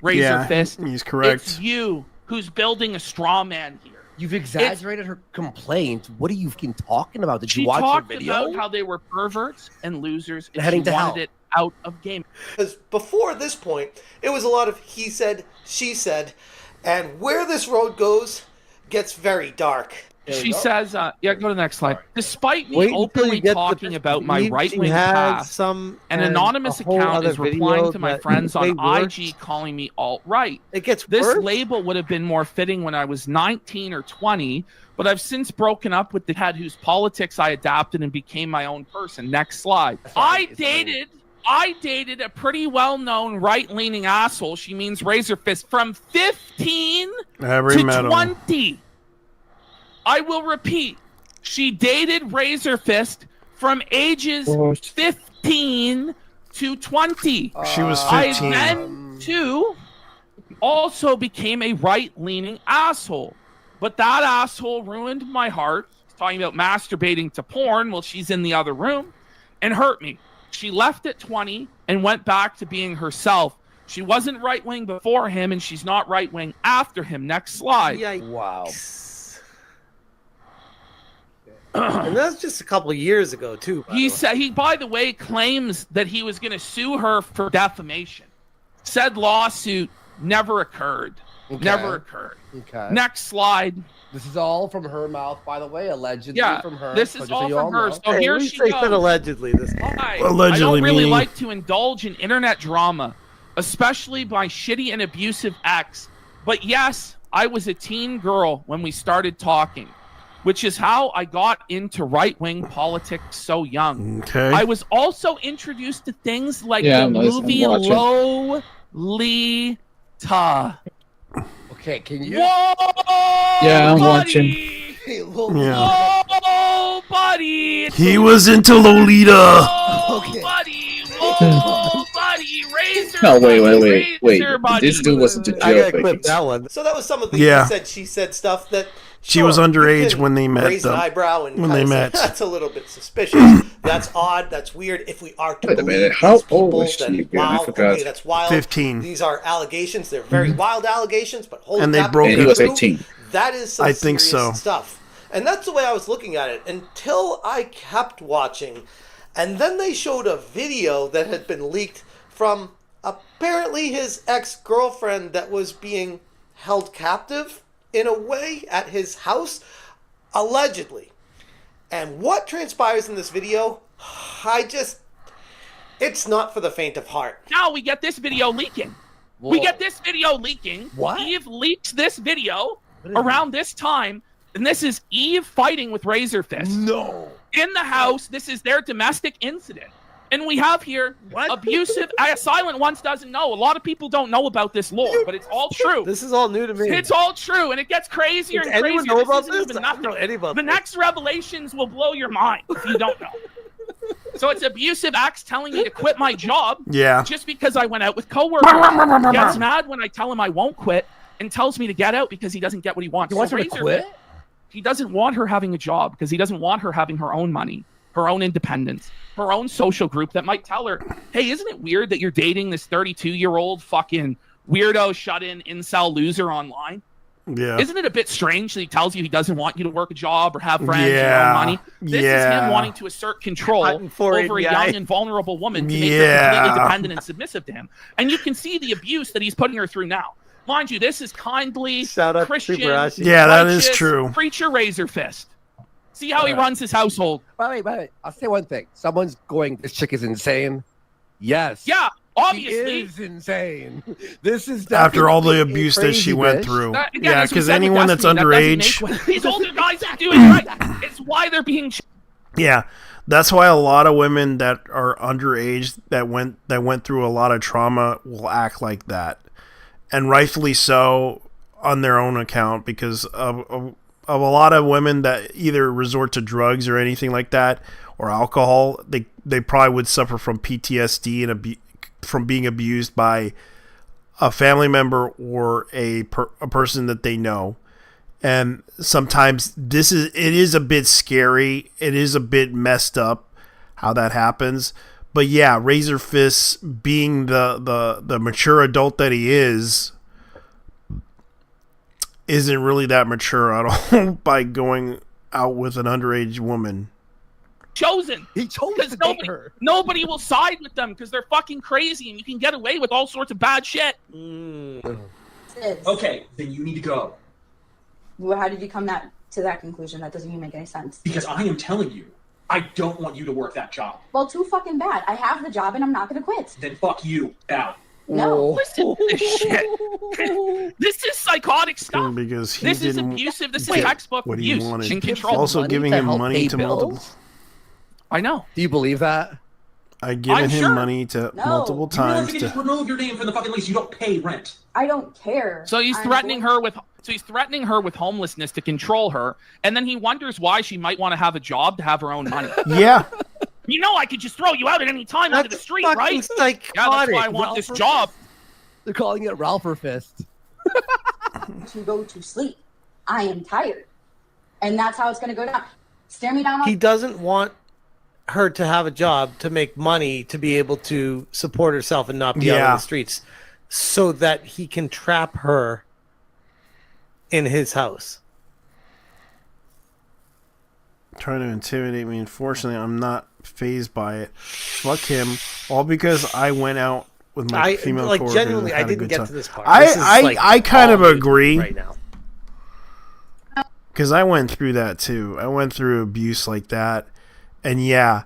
Razor Fist. He's correct. It's you who's building a straw man here. You've exaggerated her complaint. What are you fucking talking about? Did you watch her talked video? about how they were perverts and losers, and Heading she to wanted hell. it out of game. Because before this point, it was a lot of he said, she said, and where this road goes gets very dark. She says, go to the next slide. Despite me Wait until openly you get to talking this about my tweet. right-wing She had past, some an and anonymous a whole account other is replying video to my that friends on way worse. IG calling me alt-right. It gets This worse. label would have been more fitting when I was 19 or 20, but I've since broken up with the head whose politics I adapted and became my own person. Next slide. I dated a pretty well-known right-leaning asshole. She means Razor Fist from 15 to 20. I will repeat. She dated Razor Fist from ages 15 to 20. She was I 15. then, too, also became a right-leaning asshole. But that asshole ruined my heart, talking about masturbating to porn while she's in the other room, and hurt me. She left at 20 and went back to being herself. She wasn't right-wing before him, and she's not right-wing after him. Next slide. Wow. And that's just a couple of years ago, too. He, by the way, claims that he was going to sue her for defamation. Said lawsuit never occurred. Okay. Never occurred. Okay. Next slide. This is all from her mouth, by the way, allegedly from her. This is all from her. So here she They goes. said allegedly this. I Allegedly don't really meaning- like to indulge in internet drama, especially my shitty and abusive ex. But yes, I was a teen girl when we started talking, which is how I got into right-wing politics so young. Okay. I was also introduced to things like Yeah, the I'm listening, movie watching. Lolita. Okay, can you? Whoa, Yeah, I'm buddy! Yeah. Whoa, buddy! It's He the- was into Lolita. Whoa, Okay. buddy! Whoa, buddy! Razor! No, wait. Razor, buddy. This dude wasn't a I gotta jail clip that one. So that was some of the Yeah. she said stuff that She was you underage can when they met, Raise an though. eyebrow and When kinda they say, met. That's a little bit suspicious. That's odd. That's weird. If we are to Wait a believe minute, how these people, old was she then again? I wow, forgot. okay, that's wild. 15. These are allegations. They're very wild allegations, but holy And they crap, broke if And he they're was true, 18. That is some I think serious so. stuff. And that's the way I was looking at it until I kept watching. And then they showed a video that had been leaked from apparently his ex-girlfriend that was being held captive in a way at his house, allegedly. And what transpires in this video, it's not for the faint of heart. Now we get this video leaking. We get this video leaking. What? Eve leaks this video around this time, and this is Eve fighting with Razor Fist. No. In the house, this is their domestic incident. And we have here abusive. Silent Ones doesn't know. A lot of people don't know about this lore, but it's all true. This is all new to me. It's all true, and it gets crazier Does and anyone crazier. know about isn't this? even I don't know nothing. any about The this. next revelations will blow your mind if you don't know. So it's abusive acts telling me to quit my job Yeah. just because I went out with coworkers. Gets mad when I tell him I won't quit and tells me to get out because he doesn't get what he wants. He wants her to Razor quit? Fist, he doesn't want her having a job because he doesn't want her having her own money, her own independence, her own social group that might tell her, hey, isn't it weird that you're dating this 32-year-old fucking weirdo shut-in incel loser online? Yeah. Isn't it a bit strange that he tells you he doesn't want you to work a job or have friends or Yeah. own money? This is him Yeah. wanting to assert control Hunting for it, over a guy. young and vulnerable woman to make her Yeah. completely dependent and submissive to him. And you can see the abuse that he's putting her through now. Mind you, this is kindly Shout out to Christian, Super Ashi. Yeah, that is righteous true. preacher Razor Fist. See how he runs his household. Wait. I'll say one thing. Someone's going, this chick is insane. Yes. Yeah, She obviously. is insane. This is After all the definitely a abuse that crazy she went bitch. through. Again, Yeah, as we because said with anyone that's Destiny, that doesn't underage. make what these older guys are doing right. It's why they're being Yeah, that's why a lot of women that are underage that went through a lot of trauma will act like that, and rightfully so on their own account because of a lot of women that either resort to drugs or anything like that or alcohol. They probably would suffer from PTSD and from being abused by a family member or a person that they know. And sometimes it is a bit scary. It is a bit messed up how that happens. But yeah, Razor Fist being the mature adult that he isn't really that mature at all by going out with an underage woman. chosen. He chose Because to date her. nobody will side with them because they're fucking crazy and you can get away with all sorts of bad shit. Okay, then you need to go. Well, how did you come to to that conclusion? That doesn't even make any sense. Because I am telling you, I don't want you to work that job. Well, too fucking bad. I have the job and I'm not going to quit. Then fuck you. Out. No. Listen to this shit. This is psychotic stuff. Because he This is didn't abusive. This is get textbook what he abuse wanted. and control. Also giving him money to multiple. I know. Do you believe that? I'd given him sure. money to No. multiple You realize times you can to. just remove your name from the fucking lease. You don't pay rent. I don't care. So he's threatening her with homelessness to control her, and then he wonders why she might want to have a job to have her own money. Yeah. You know, I could just throw you out at any time onto the street, right? Psychotic. Yeah, that's why I want this job. They're calling it Ralpher Fist. To go to sleep. I am tired. And that's how it's going to go down. Stare me down. He doesn't want her to have a job to make money to be able to support herself and not be out on the streets so that he can trap her in his house. Trying to intimidate me. Unfortunately, I'm not phased by it. Fuck him. All because I went out with my female coworkers. Genuinely, and I had a didn't good get time. to this part. I kind of agree. Right now. Because I went through that too. I went through abuse like that. And yeah,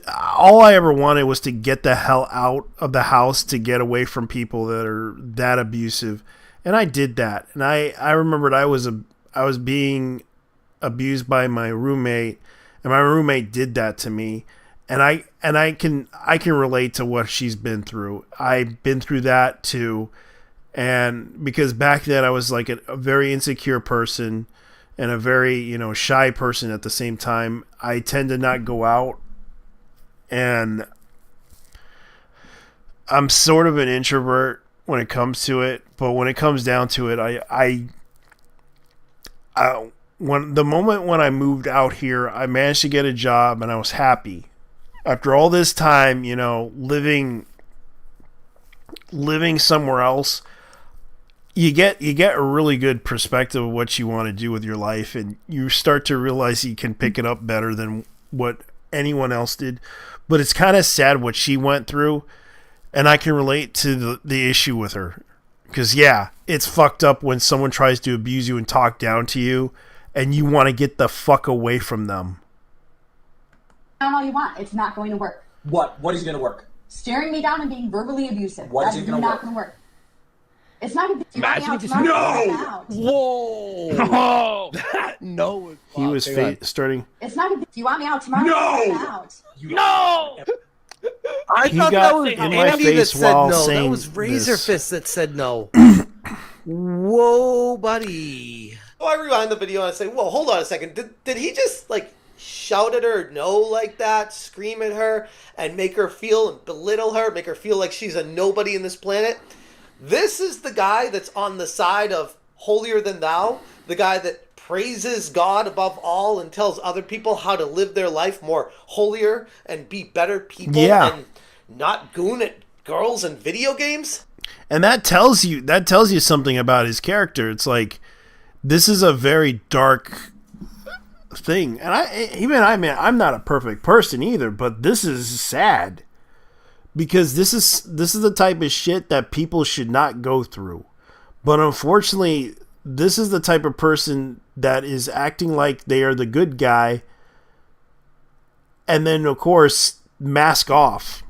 all I ever wanted was to get the hell out of the house, to get away from people that are that abusive. And I did that. And I remembered I was being abused by my roommate, and my roommate did that to me. And I can relate to what she's been through. I've been through that too. And because back then I was like a very insecure person and a very, shy person at the same time. I tend to not go out, and I'm sort of an introvert when it comes to it. But when it comes down to it, when the moment when I moved out here, I managed to get a job and I was happy. After all this time, living somewhere else, you get a really good perspective of what you want to do with your life, and you start to realize you can pick it up better than what anyone else did. But it's kind of sad what she went through, and I can relate to the issue with her. Because, yeah, it's fucked up when someone tries to abuse you and talk down to you, and you want to get the fuck away from them. Down all you want. It's not going to work. What? What is going to work? Staring me down and being verbally abusive. What is That's it going not going to work. It's not going to be. Imagine if No! Whoa! No. He was starting. It's not going to be. If you want me out tomorrow, out. No! I He thought got that was in my Andy that face said while no. That saying was Razor this. Fist that said no. Whoa, buddy. So I rewind the video and I say, "Whoa, hold on a second. Did he just shout at her no like that, scream at her, and make her feel and belittle her, make her feel like she's a nobody in this planet?" This is the guy that's on the side of holier than thou, the guy that praises God above all and tells other people how to live their life more holier and be better people, and not goon at girls and video games. And that tells you something about his character. It's like, this is a very dark thing. And I'm not a perfect person either, but this is sad. Because this is the type of shit that people should not go through. But unfortunately, this is the type of person that is acting like they are the good guy, and then, of course, mask off.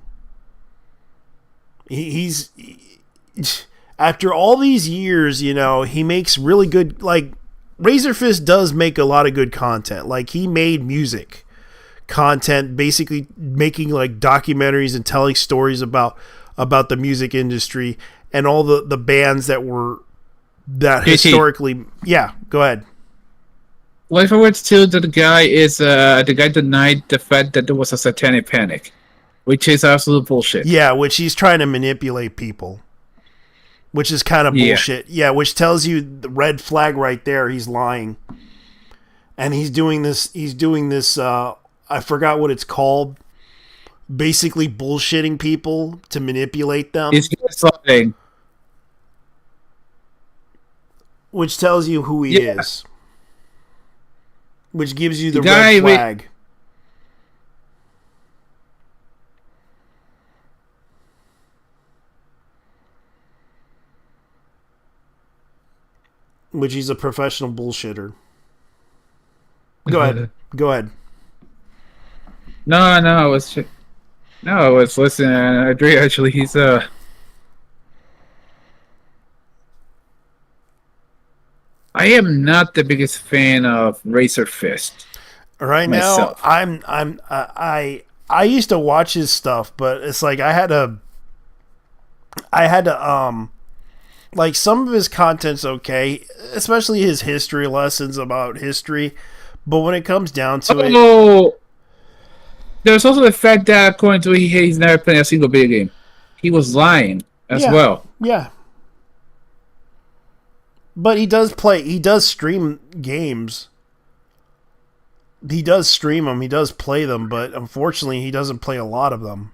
He's after all these years, he makes really good, Razor Fist does make a lot of good content. Like, he made music content, basically making documentaries and telling stories about the music industry and all the bands that were historically. Yeah, go ahead. Well, if I were to tell that the guy is the guy denied the fact that there was a satanic panic, which is absolute bullshit. Yeah, which he's trying to manipulate people, which is kind of bullshit. Yeah, which tells you the red flag right there. He's lying, and he's doing this. I forgot what it's called. Basically bullshitting people to manipulate them. It's gaslighting. Which tells you who he is. Which gives you the red flag. Which he's a professional bullshitter. Go ahead. Go ahead. No, I was listening. I agree. Actually, he's I am not the biggest fan of Razor Fist. Right myself. now, I used to watch his stuff, but it's like I had to like some of his content's okay, especially his history lessons about history. But when it comes down to it, there's also the fact that according to he's never played a single video game. He was lying as well. Yeah. But he does stream games. He does stream them, he does play them, but unfortunately he doesn't play a lot of them.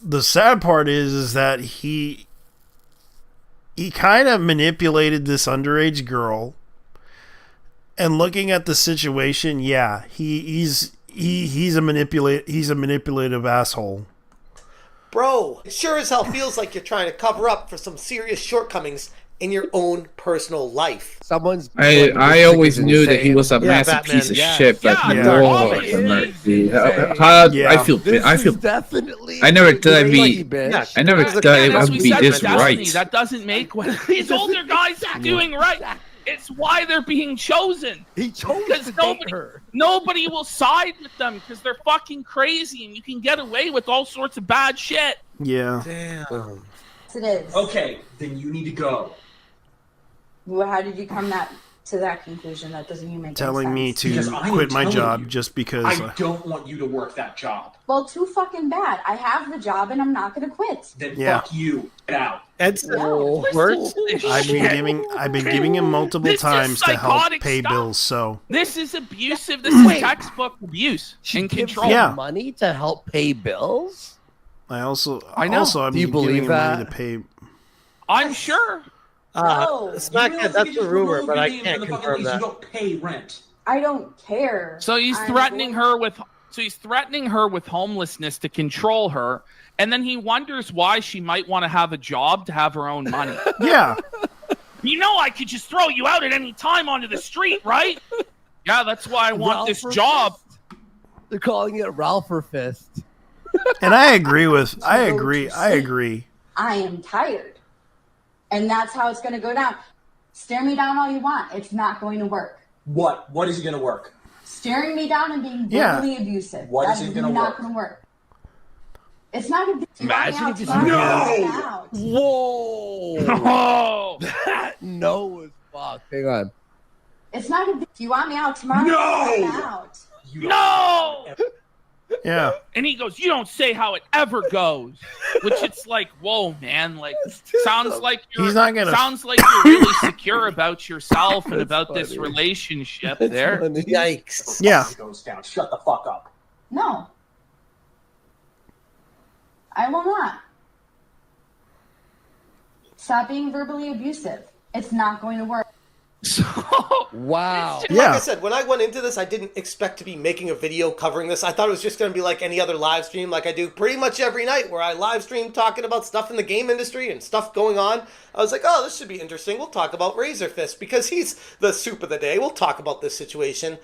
The sad part is that he kind of manipulated this underage girl. And looking at the situation, yeah, he's a manipulative asshole. Bro, it sure as hell feels like you're trying to cover up for some serious shortcomings in your own personal life. I always knew that he was a massive piece of shit, but I feel definitely. I never thought it would be this right. That doesn't make what these older guys are doing right. It's why they're being chosen. He chose because nobody will side with them because they're fucking crazy and you can get away with all sorts of bad shit. Yeah. Damn. It is. Okay, then you need to go. Well, how did you come to that conclusion? That doesn't even make Telling any me sense. to quit my job just because I don't want you to work that job. Well, too fucking bad. I have the job and I'm not going to quit. Then fuck you. Get out. Ed's words. I've been giving him multiple This is times to help psychotic pay stuff. bills. So This is abusive. This is textbook abuse and control. Yeah. Money to help pay bills. I know. Do you believe giving him money that? to pay. I'm sure. Smackhead, that's a rumor, but I can't confirm that. You don't pay rent. I don't care. So he's threatening her with homelessness to control her, and then he wonders why she might want to have a job to have her own money. Yeah. You know I could just throw you out at any time onto the street, right? Yeah, that's why I want this job. They're calling it Ralpher Fist. And I agree. I agree. I am tired. And that's how it's going to go down. Stare me down all you want. It's not going to work. What? What is going to work? Staring me down and being verbally abusive. What That is is gonna not work? going to work. It's not going to be. Imagine if you No! Whoa! That no is fucked. Hang on. It's not going to be. If you want me out tomorrow, No! I'm out. No! Yeah. And he goes, you don't say how it ever goes. Which it's like, whoa, man. Like, sounds like you're really secure about yourself and about this relationship there. Yikes. Yeah. Goes down. Shut the fuck up. No. I will not. Stop being verbally abusive. It's not going to work. Wow. Like I said, when I went into this, I didn't expect to be making a video covering this. I thought it was just going to be like any other live stream like I do pretty much every night where I live stream talking about stuff in the game industry and stuff going on. I was like, oh, this should be interesting. We'll talk about Razor Fist because he's the soup of the day. We'll talk about this situation.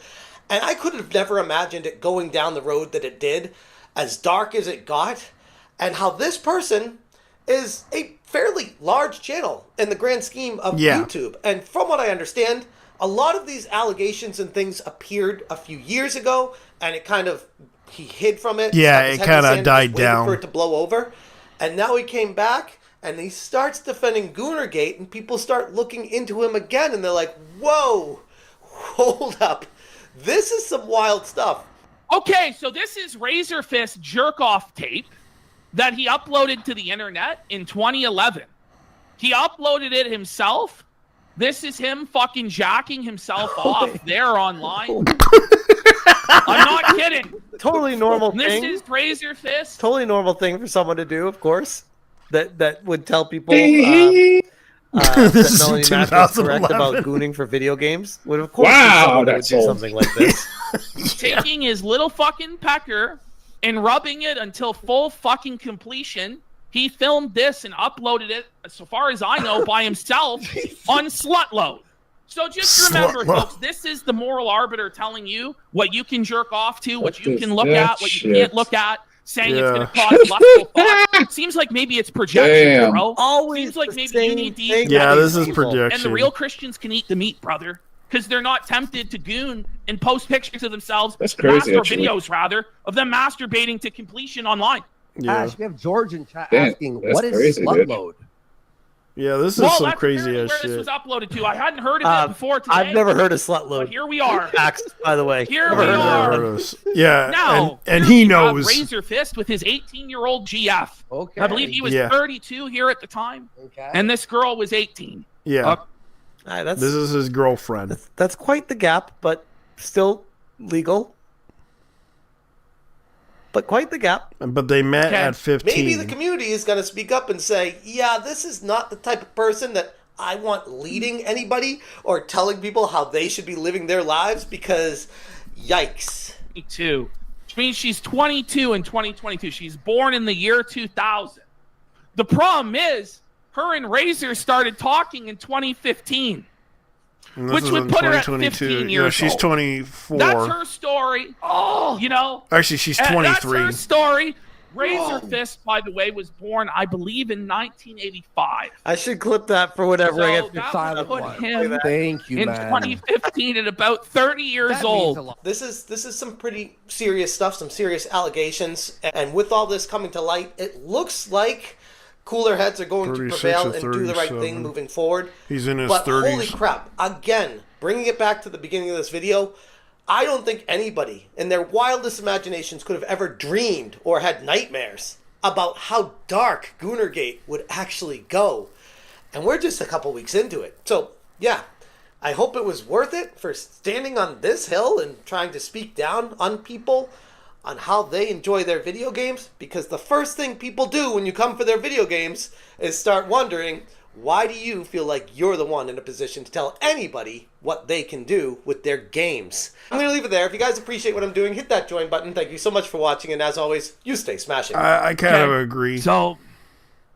And I could have never imagined it going down the road that it did, as dark as it got, and how this person is a fairly large channel in the grand scheme of YouTube. And from what I understand, a lot of these allegations and things appeared a few years ago, and he hid from it. Yeah, it kind of died down. For it to blow over, and now he came back and he starts defending Goonergate, and people start looking into him again, and they're like, "Whoa, hold up, this is some wild stuff." Okay, so this is Razor Fist jerk-off tape that he uploaded to the internet in 2011. He uploaded it himself. This is him fucking jacking himself off there online. I'm not kidding. Totally normal thing. This is Razor Fist. Totally normal thing for someone to do, of course. That would tell people that This Melanie is Mack was correct 2011. about gooning for video games. Would of course Wow, would that's do old. something like this. Taking his little fucking pecker and rubbing it until full fucking completion. He filmed this and uploaded it, so far as I know, by himself on Slutload. So just remember, folks, this is the moral arbiter telling you what you can jerk off to, what you can look at, what you can't look at, saying it's going to cause lustful thoughts. Seems like maybe it's projection, bro. Always seems like maybe you need to eat Yeah, this is people. projection. And the real Christians can eat the meat, brother, because they're not tempted to goon and post pictures of themselves, That's crazy, or actually. videos, rather, of them masturbating to completion online. Yeah. Ash, we have George in chat Damn, asking, that's what is crazy, slut dude. load? Yeah, this is Well, some that's crazy apparently ass where shit. this was uploaded to. I hadn't heard of it before today. I've never heard of slut But load. here we are. Facts, by the way. Here Never we heard of are. that. Heard of this. Yeah, Now, and here he we have knows. Razor Fist with his 18-year-old GF. Okay. I believe he was Yeah. 32 here at the time, Okay. and this girl was 18. Yeah, All right, that's, this is his girlfriend. that's quite the gap, but still legal. But quite the gap. But they met Okay. at 15. Maybe the community is going to speak up and say, yeah, this is not the type of person that I want leading anybody or telling people how they should be living their lives, because yikes. 22. Which means she's 22 in 2022. She's born in the year 2000. The problem is, her and Razor started talking in 2015. And this which is would in put her at 2022. 15 Yeah, years she's old. 24. That's her story. Oh, you know. Actually, she's That's 23. her story. Razor Fist, by the way, was born, I believe, in 1985. I should clip that for whenever I So get that silent would one. put him Thank you, in man. 2015 at about 30 years That means a old. lot. This is some pretty serious stuff, some serious allegations, and with all this coming to light, it looks like cooler heads are going to 36 prevail or and do the right 37. thing moving forward. He's in his But 30s. holy crap, again, bringing it back to the beginning of this video, I don't think anybody in their wildest imaginations could have ever dreamed or had nightmares about how dark Goonergate would actually go. And we're just a couple weeks into it. So, yeah, I hope it was worth it for standing on this hill and trying to speak down on people on how they enjoy their video games, because the first thing people do when you come for their video games is start wondering, why do you feel like you're the one in a position to tell anybody what they can do with their games? I'm going to leave it there. If you guys appreciate what I'm doing, hit that join button. Thank you so much for watching, and as always, you stay smashing. I kind of agree. So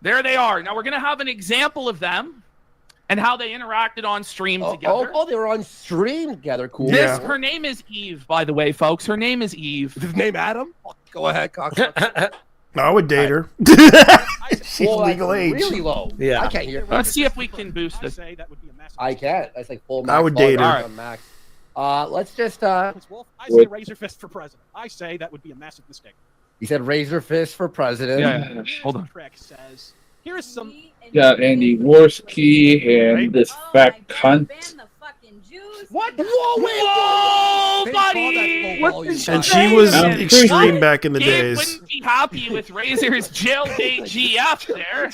there they are. Now we're going to have an example of them and how they interacted on stream together. Oh, they were on stream together. Cool. Yeah. Her name is Eve, by the way, folks. Her name is Eve. His name Adam? Go ahead, cocksucker. I would date her. She's Well, that's legal age. really low. Yeah. I can't hear. Let's see if we can boost I this. say that would be a massive I can't. That's like full max. I would date her. volume on Max. Let's just. Wolf, I say What? Razor Fist for president. I say that would be a massive mistake. You said Razor Fist for president. Yeah. Hold on. Trek says, here is some. Got Andy Worski and this fat cunt. What? Whoa, Whoa, They buddy! saw that low volume. And she was I'm extreme back in the Gabe days. wouldn't be happy with Razor's jail date GF there.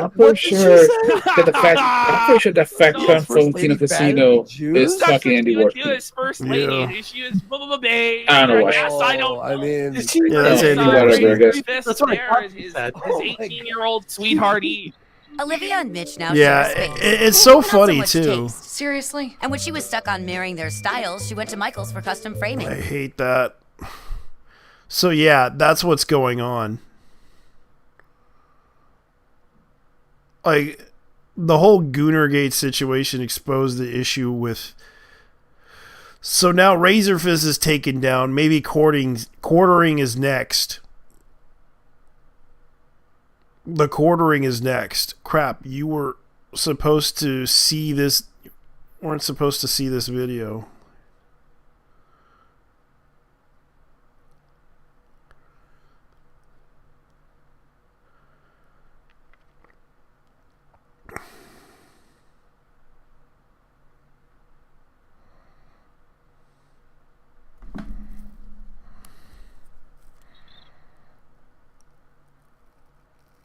I'm pretty sure that fat cunt from Latino Casino is That's fucking what Andy she would do Worski. as first lady. Yeah. And she was blah, blah, blah, babe. I don't know why. Yes, I don't Oh, I mean, Yeah, that's Yeah, Andy whatever, I Worski. guess. Fist That's what I there thought is you his said. 18-year-old sweetheart Eve. Olivia and Mitch now Yeah, share a space. it's so Not funny, much too. taste. Seriously? And when she was stuck on marrying their styles, she went to Michael's for custom framing. I hate that. So yeah, that's what's going on. Like, the whole Goonergate situation exposed the issue with. So now Razor Fist is taken down. Maybe quartering is next. The quartering is next. Crap, you were supposed to see this. Weren't supposed to see this video.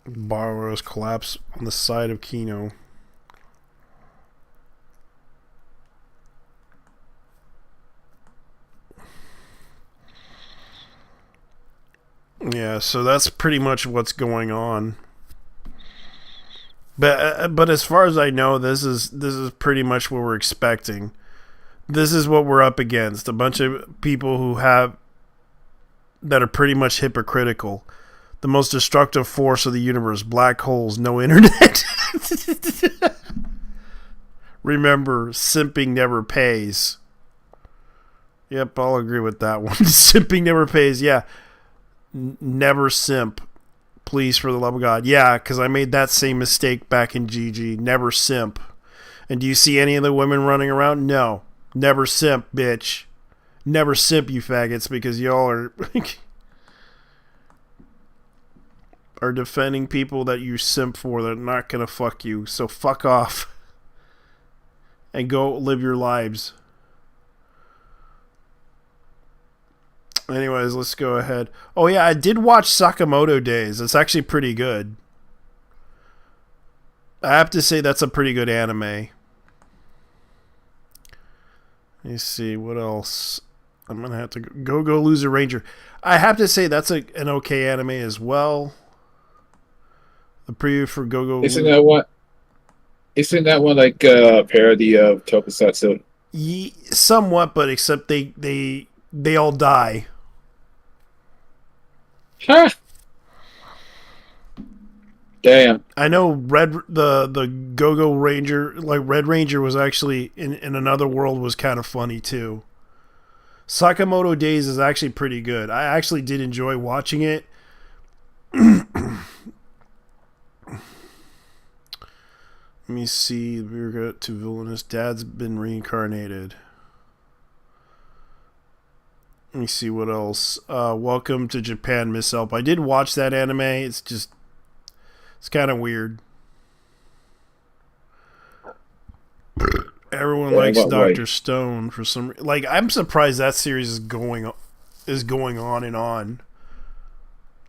Borrowers collapse on the side of Kino. Yeah, so that's pretty much what's going on. But as far as I know, this is pretty much what we're expecting. This is what we're up against. A bunch of people that are pretty much hypocritical. The most destructive force of the universe. Black holes, no internet. Remember, simping never pays. Yep, I'll agree with that one. Simping never pays. Yeah. Never simp. Please, for the love of God. Yeah, because I made that same mistake back in GG. Never simp. And do you see any of the women running around? No. Never simp, bitch. Never simp, you faggots, because y'all are defending people that you simp for that are not going to fuck you. So fuck off. And go live your lives. Anyways, let's go ahead. Oh yeah, I did watch Sakamoto Days. It's actually pretty good. I have to say that's a pretty good anime. Let me see, what else? I'm going to have to go Loser Ranger. I have to say that's an okay anime as well. The preview for Go. Isn't that one like a parody of Tokusatsu? Somewhat, but except they all die. Huh. Damn. I know the Go Ranger, like Red Ranger, was actually in another world was kind of funny too. Sakamoto Days is actually pretty good. I actually did enjoy watching it. Let me see. We're got to villainous. Dad's been reincarnated. Let me see what else. Welcome to Japan, Miss Elp. I did watch that anime. It's kind of weird. Everyone likes Dr. Stone for some like. I'm surprised that series is going on and on.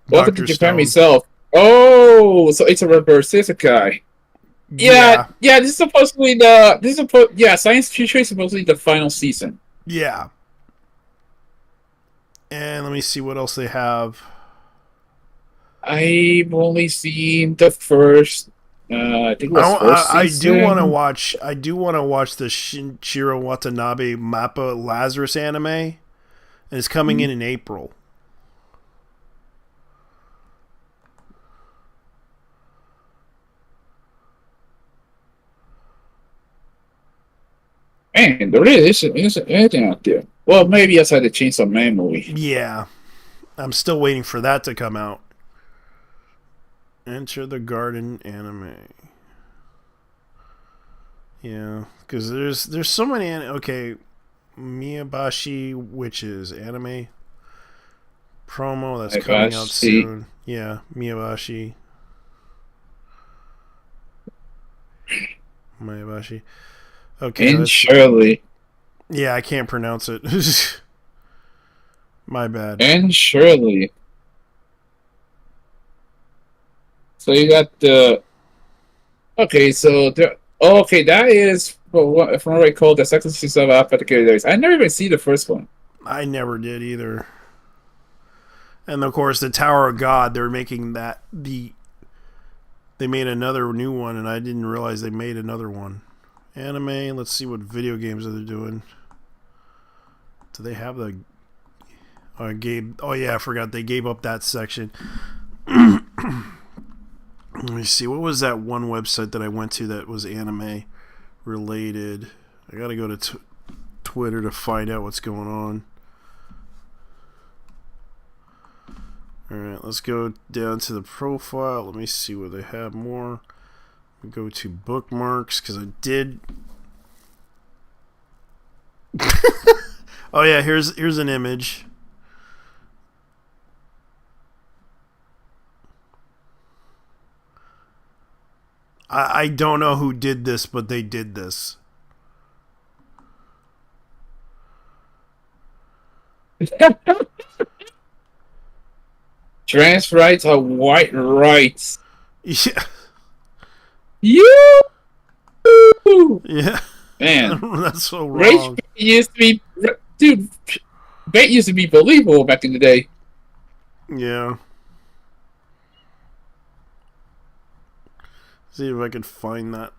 Welcome to Japan myself. Oh, so it's a reverse isekai. Yeah. This is supposedly Science Future is supposedly the final season. Yeah. And let me see what else they have. I've only seen the first. I think it was first season. I do want to watch the Shinichiro Watanabe Mappa Lazarus anime, and it's coming in April. Man, there really isn't anything out there. Well, maybe outside the Chainsaw Man movie. Yeah, I'm still waiting for that to come out. Enter the Garden anime. Yeah, because there's so many. Okay, Miyabashi Witches anime promo that's coming out soon. Yeah, Miyabashi. Okay. And Shirley. Yeah, I can't pronounce it. My bad. And Shirley. So you got the. Okay, so there. Oh, okay, that is from what I recall the second season of Alphabetical Days. I never even see the first one. I never did either. And of course, the Tower of God. They're making that They made another new one, and I didn't realize they made another one. Anime. Let's see what video games are they doing. Do they have the? Oh yeah, I forgot they gave up that section. Let me see. What was that one website that I went to that was anime related? I gotta go to Twitter to find out what's going on. Alright, let's go down to the profile. Let me see what they have more. We go to bookmarks because I did. Oh yeah, here's an image. I don't know who did this, but they did this. Trans rights are white rights. Yeah. You. Yeah. Man, that's so wrong. Rage used to be, dude. Bait used to be believable back in the day. Yeah. See if I can find that.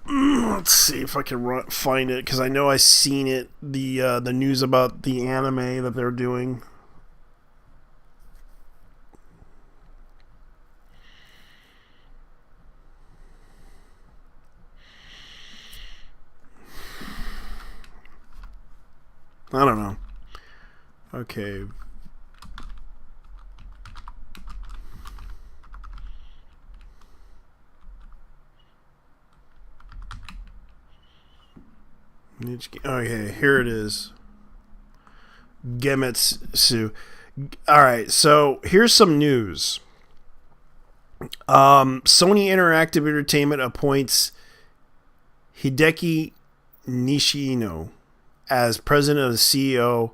Let's see if I can find it because I know I seen it. The news about the anime that they're doing. I don't know. Okay. Okay, here it is. Gemetsu. All right, so here's some news. Sony Interactive Entertainment appoints Hideki Nishino as president and CEO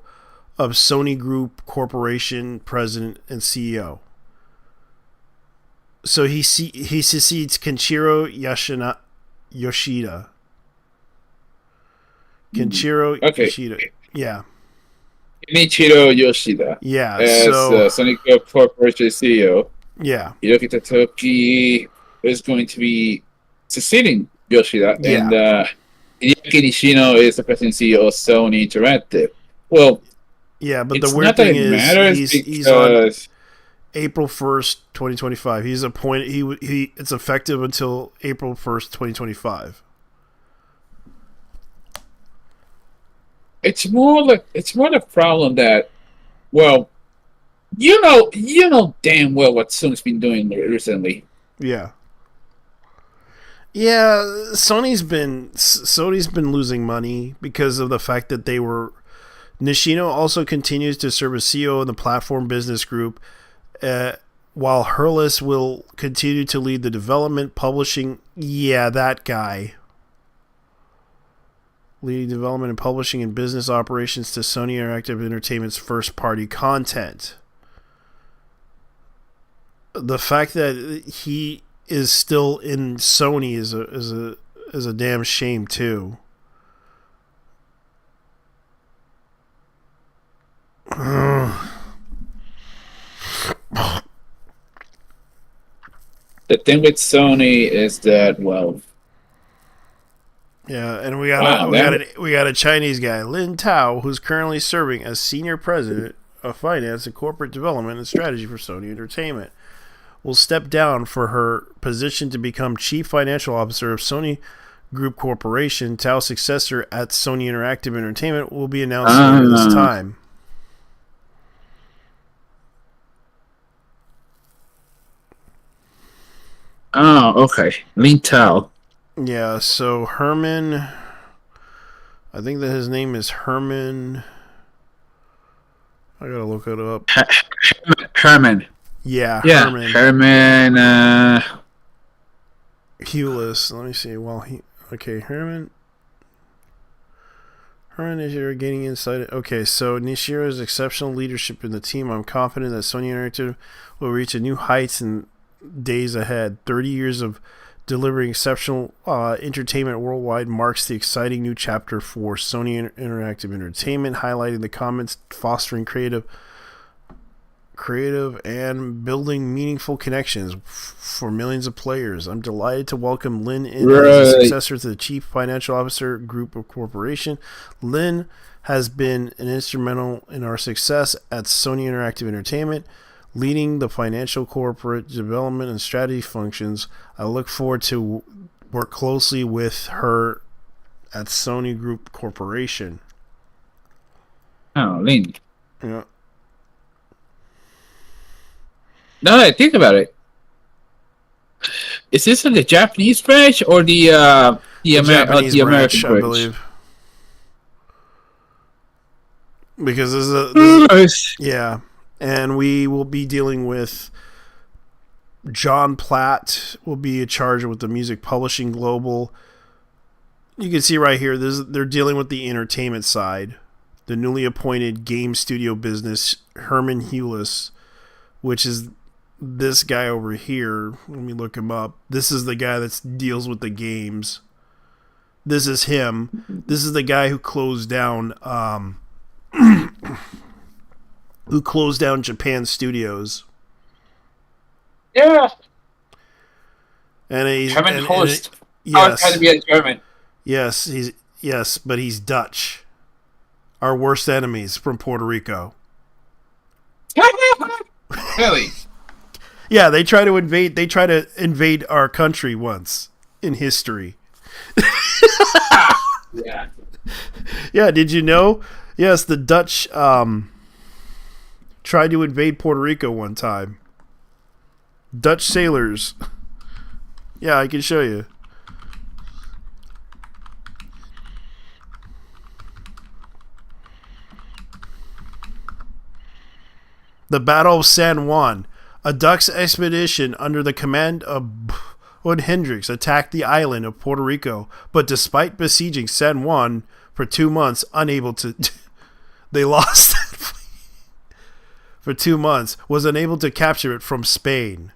of Sony Group Corporation, president and CEO. So he succeeds Kenshiro Yoshida. Yoshida. Yeah. Kenichiro Yoshida. Yeah. As Sony Group Corporation CEO. Yeah. Hiroki Tatoki is going to be succeeding Yoshida. Yeah. And Hideki Nishino is the president and CEO of Sony Interactive. Well, yeah, but the weird thing is he's on April 1st, 2025. He's appointed. He it's effective until April 1st, 2025. It's more the problem that, well, you know damn well what Sony's been doing recently. Yeah. Yeah, Sony's been losing money because of the fact that they were. Nishino also continues to serve as CEO of the Platform Business Group, while Hurlis will continue to lead the development, publishing. Yeah, that guy. Leading development and publishing and business operations to Sony Interactive Entertainment's first-party content. The fact that he is still in Sony is a damn shame too. The thing with Sony is that, well, yeah, and we got a Chinese guy, Lin Tao, who's currently serving as senior president of finance and corporate development and strategy for Sony Entertainment. Will step down for her position to become chief financial officer of Sony Group Corporation. Tao's successor at Sony Interactive Entertainment will be announced later this time. Oh, okay. Lin Tao. Yeah, so Herman, I think that his name is Herman. I gotta look it up. Herman. Yeah, Herman. Hewless. Let me see. Herman is here gaining insight. Okay, so Nishiro's exceptional leadership in the team. I'm confident that Sony Interactive will reach a new heights in days ahead. 30 years of delivering exceptional entertainment worldwide marks the exciting new chapter for Sony Interactive Entertainment, highlighting the comments fostering creative and building meaningful connections for millions of players. I'm delighted to welcome Lin in as a successor to the Chief Financial Officer Group of Corporation. Lin has been an instrumental in our success at Sony Interactive Entertainment, leading the financial, corporate development, and strategy functions. I look forward to work closely with her at Sony Group Corporation. Oh, Lin. Yeah. Now that I think about it, is this in the Japanese branch or the Japanese American branch, branch? I believe? Because yeah, and we will be dealing with John Platt will be in charge with the music publishing global. You can see right here, they're dealing with the entertainment side. The newly appointed game studio business, Herman Hewless, which is this guy over here. Let me look him up. This is the guy that deals with the games. This is him. This is the guy who closed down Japan Studios. Yeah. And he's Herman Host. Yes. Trying to be a German. Yes, but he's Dutch. Our worst enemies from Puerto Rico. Really? Yeah, they try to invade our country once in history. Yeah. Yeah, did you know Yes, the Dutch tried to invade Puerto Rico one time. Dutch sailors. Yeah, I can show you. The Battle of San Juan. A Dutch expedition under the command of Hood Hendricks attacked the island of Puerto Rico, but despite besieging San Juan for 2 months, unable to... they lost for 2 months, was unable to capture it from Spain.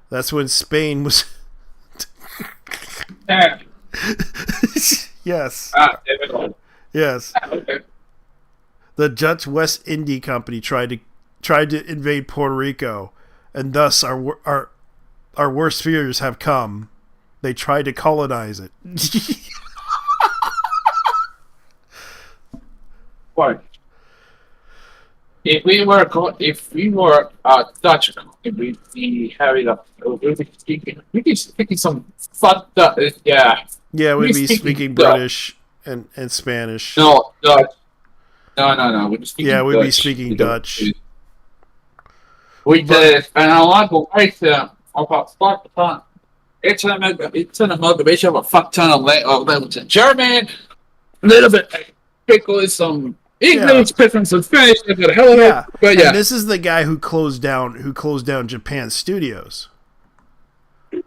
That's when Spain was... Yes. Yes. Okay. The Dutch West India Company tried to invade Puerto Rico, and thus our worst fears have come. They tried to colonize it. What? If we were Dutch, we'd be having we'd be speaking some fucked up. Yeah. Yeah, we'd be speaking British and Spanish. No, Dutch. No. We'd be speaking Yeah, we'd Dutch. be speaking Dutch. We did, and I like to write about fuck ton. It's an amalgamation of a fuck ton of language in German, a little bit pickle some English, pickle some Spanish, a bit of hell of it. But yeah, and this is the guy who closed down Japan Studios. When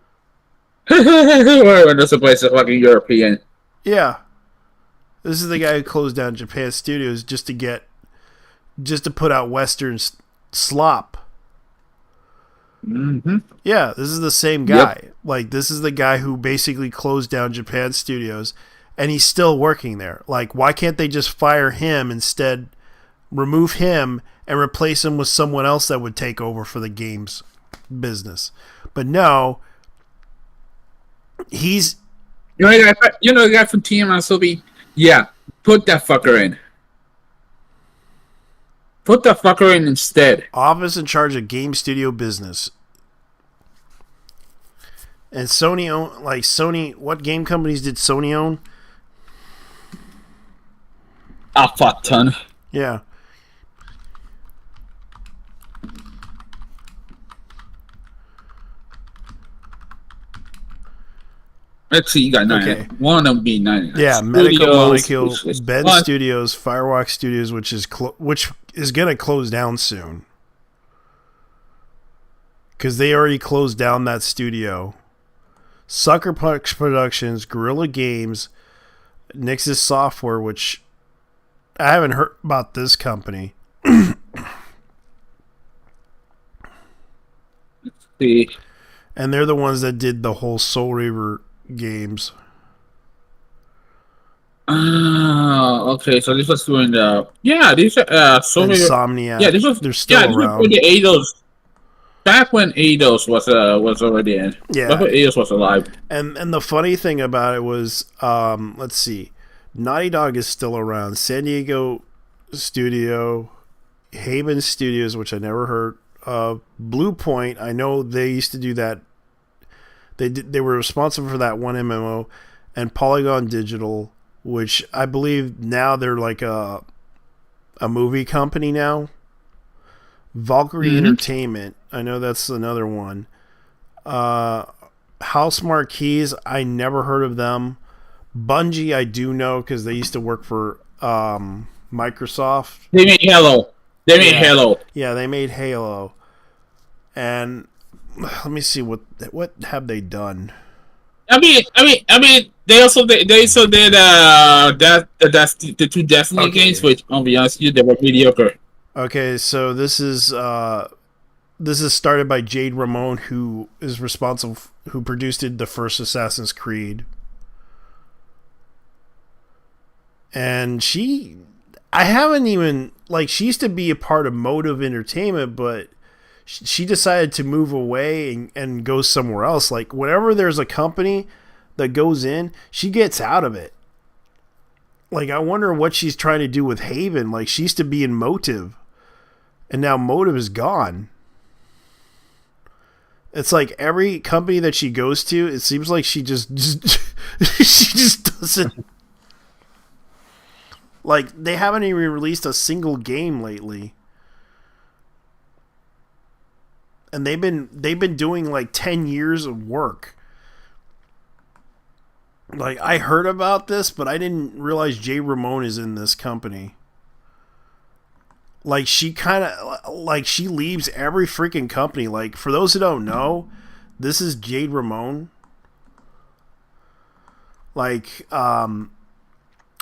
there's a place that's fucking European. Yeah, this is the guy who closed down Japan Studios just to put out Western slop. Mm-hmm. Yeah, this is the same guy. Yep. Like, this is the guy who basically closed down Japan Studios, and he's still working there. Like, why can't they just fire him instead, remove him, and replace him with someone else that would take over for the games business? But no, he's... You know the guy from TMS? Yeah, put that fucker in. Put that fucker in instead. Office in charge of game studio business. And Sony, what game companies did Sony own? A fuck ton. Yeah. Let's see, you got 9. Okay. One of them be 99. Yeah, Medical Molecule, Ben fun. Studios, Firewalk Studios, which is going to close down soon. Because they already closed down that studio. Sucker Punch Productions, Guerrilla Games, Nixus Software, which I haven't heard about this company. See. And they're the ones that did the whole Soul Reaver games. Okay, so this was doing the these Soul Reaver. Insomniac. Yeah, this was they're still around. This was the Eidos. Back when Eidos was already in. Yeah. Back when Eidos was alive. And the funny thing about it was, let's see, Naughty Dog is still around. San Diego Studio, Haven Studios, which I never heard of. Blue Point, I know they used to do that. They were responsible for that one MMO, and Polygon Digital, which I believe now they're like a movie company now. Valkyrie Entertainment, I know that's another one. House Marquees, I never heard of them. Bungie, I do know because they used to work for Microsoft. They made Halo. Halo. Yeah, they made Halo. And let me see what have they done. I mean, they also did the two Destiny games, which I'll be honest with you, they were mediocre. Okay, so this is started by Jade Ramone, who is responsible, who produced the first Assassin's Creed, and she used to be a part of Motive Entertainment, but she decided to move away and go somewhere else. Like, whenever there's a company that goes in, she gets out of it. Like, I wonder what she's trying to do with Haven. Like, she used to be in Motive, and now Motive is gone. It's like every company that she goes to, it seems like she just she just doesn't. Like, they haven't even released a single game lately. And they've been doing like 10 years of work. Like, I heard about this, but I didn't realize Jay Ramone is in this company. Like, she leaves every freaking company. Like, for those who don't know, this is Jade Ramone. Like,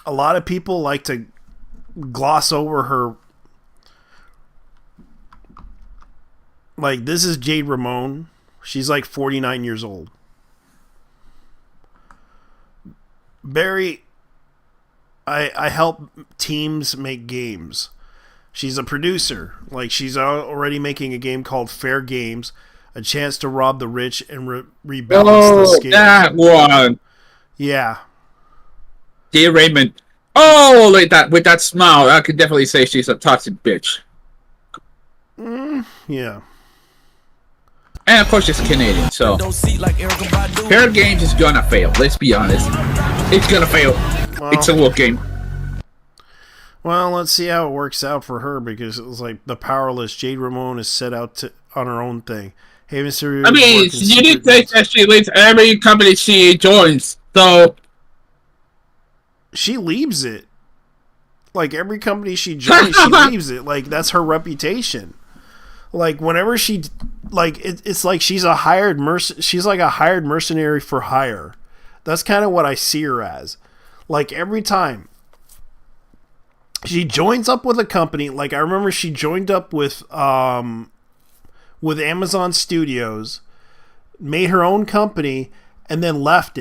a lot of people like to gloss over her. Like, this is Jade Ramone. She's like 49 years old. Barry, I help teams make games. She's a producer. Like, she's already making a game called Fair Games, a chance to rob the rich and rebalance the scales. That one. Yeah. Dear Raymond. Oh, like that with that smile, I could definitely say she's a toxic bitch. Yeah. And of course, she's Canadian, so Fair Games is gonna fail. Let's be honest, it's gonna fail. Well, it's a work game. Well, let's see how it works out for her, because it was like the powerless Jade Ramone is set out on her own thing. Hey, Mr. I mean, you did say that she leaves every company she joins, so she leaves it. Like, every company she joins, she leaves it. Like, that's her reputation. Like, whenever she, like, it's like she's a hired she's like a hired mercenary for hire. That's kind of what I see her as. Like, every time she joins up with a company, like, I remember she joined up with Amazon Studios, made her own company, and then left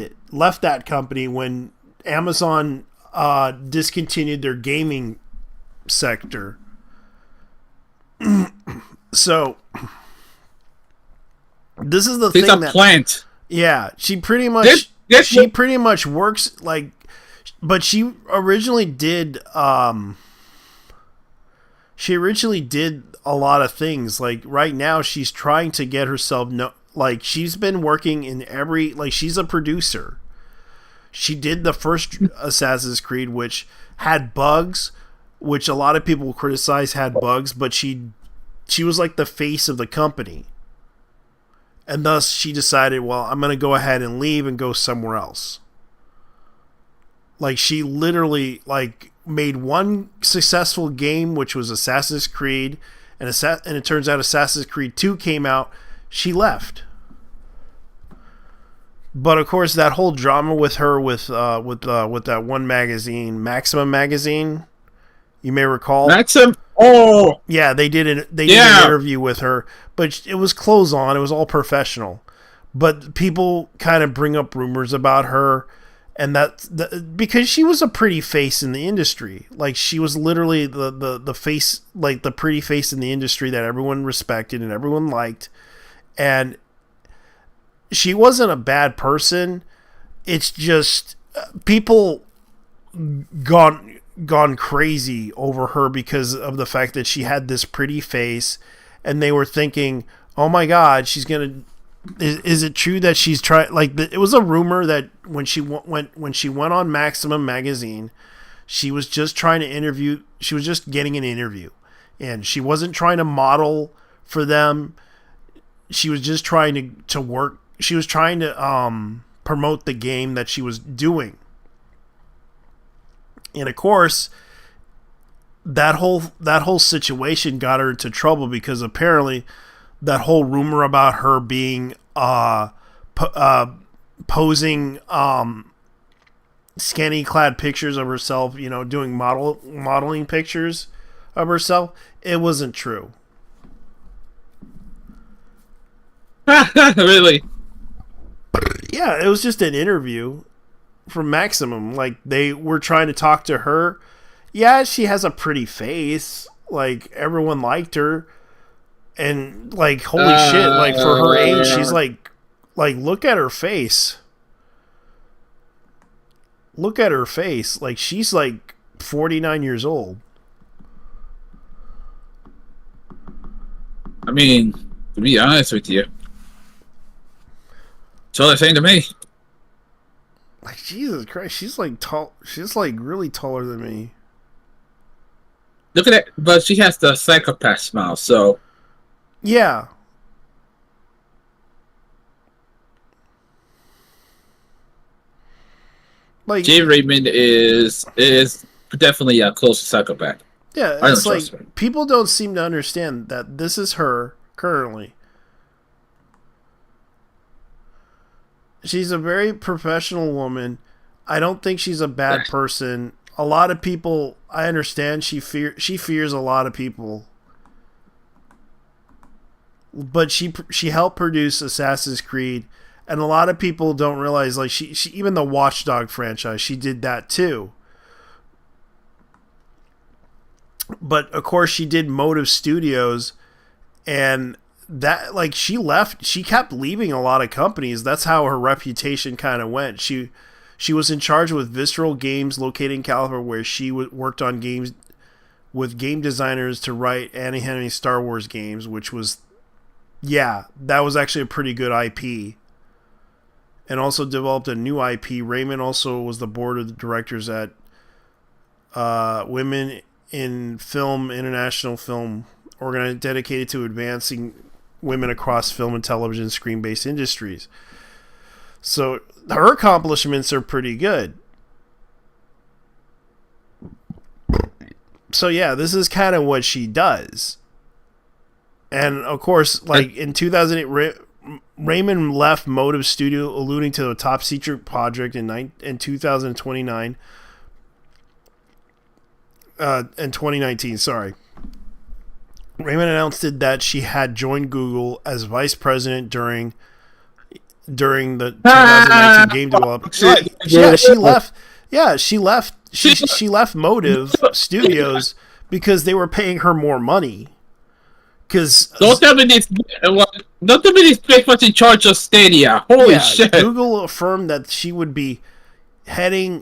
that company when Amazon discontinued their gaming sector. So this is the thing that plant. Yeah, she pretty much pretty much works like, but she originally did a lot of things. Like, right now she's trying to get herself like, she's been working in she's a producer. She did the first Assassin's Creed, which had bugs, which a lot of people criticize had bugs, but she was like the face of the company. And thus she decided, well, I'm going to go ahead and leave and go somewhere else. Like, she literally like made one successful game, which was Assassin's Creed, and it turns out Assassin's Creed 2 came out. She left. But of course, that whole drama with her with that one magazine, Maximum magazine, you may recall. Maxim. Oh, yeah, they did an interview with her, but it was clothes on. It was all professional. But people kind of bring up rumors about her, and because she was a pretty face in the industry. Like, she was literally the face, like the pretty face in the industry that everyone respected and everyone liked. And she wasn't a bad person. It's just people gone crazy over her because of the fact that she had this pretty face, and they were thinking, oh my God, she's gonna. Is it true that she's trying? Like, it was a rumor that when she went on Maximum magazine, she was just trying to interview. She was just getting an interview, and she wasn't trying to model for them. She was just trying to work. She was trying to promote the game that she was doing. And of course, that whole situation got her into trouble, because apparently that whole rumor about her being posing skinny clad pictures of herself, doing modeling pictures of herself, it wasn't true. Really? Yeah, it was just an interview from Maximum. Like, they were trying to talk to her. Yeah, she has a pretty face. Like, everyone liked her. And, like, holy shit, like, for her age, she's like, look at her face. Look at her face. Like, she's like 49 years old. I mean, to be honest with you, that's all they're saying to me. Like, Jesus Christ, she's like tall. She's like really taller than me. Look at it, but she has the psychopath smile, so Yeah. Like Jay Raymond is definitely a close to psychopath. yeah, I don't it's like trust her. people don't seem to understand that this is her currently. She's a very professional woman. I don't think she's a bad person. A lot of people, I understand she fears a lot of people. But she helped produce Assassin's Creed, and a lot of people don't realize like she even the Watchdog franchise, she did that too. But of course she did Motive Studios, and that like she kept leaving a lot of companies. That's how her reputation kind of went. She was in charge with Visceral Games located in California, where she worked on games with game designers to write Annie Henry Star Wars games, which was that was actually a pretty good IP. And also developed a new IP. Raymond also was the board of directors at Women in Film International Film, dedicated to advancing women across film and television screen-based industries. So her accomplishments are pretty good. So yeah, this is kind of what she does. And of course, like in 2008, Raymond left Motive Studio, alluding to a top secret project in 2019. In 2019, sorry. Raymond announced that she had joined Google as vice president during the 2019 game development. Yeah, she left. Yeah, she left. She left Motive Studios because they were paying her more money. Because don't tell me these big what's in charge of Stadia. Holy shit! Google affirmed that she'll be heading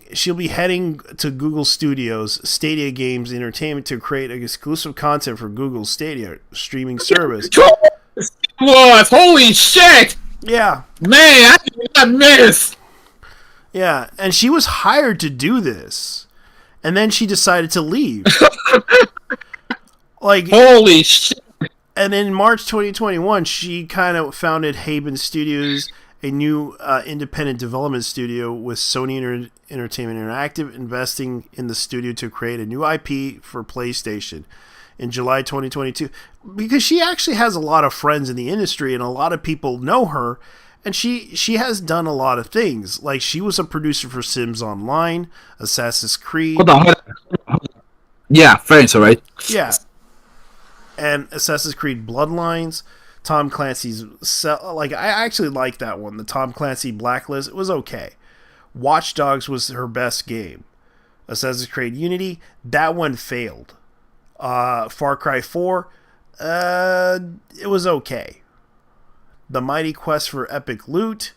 to Google Studios Stadia Games Entertainment to create exclusive content for Google Stadia streaming service. What? Holy shit! Yeah, man, I did not miss. Yeah, and she was hired to do this, and then she decided to leave. Like holy shit! And in March 2021, she kind of founded Haben Studios, a new independent development studio with Sony Entertainment Interactive, investing in the studio to create a new IP for PlayStation in July 2022. Because she actually has a lot of friends in the industry, and a lot of people know her, and she has done a lot of things. Like, she was a producer for Sims Online, Assassin's Creed. Hold on. Yeah, friends, all right. Yeah. And Assassin's Creed Bloodlines, Tom Clancy's... I actually like that one. The Tom Clancy Blacklist, it was okay. Watch Dogs was her best game. Assassin's Creed Unity, that one failed. Far Cry 4, it was okay. The Mighty Quest for Epic Loot,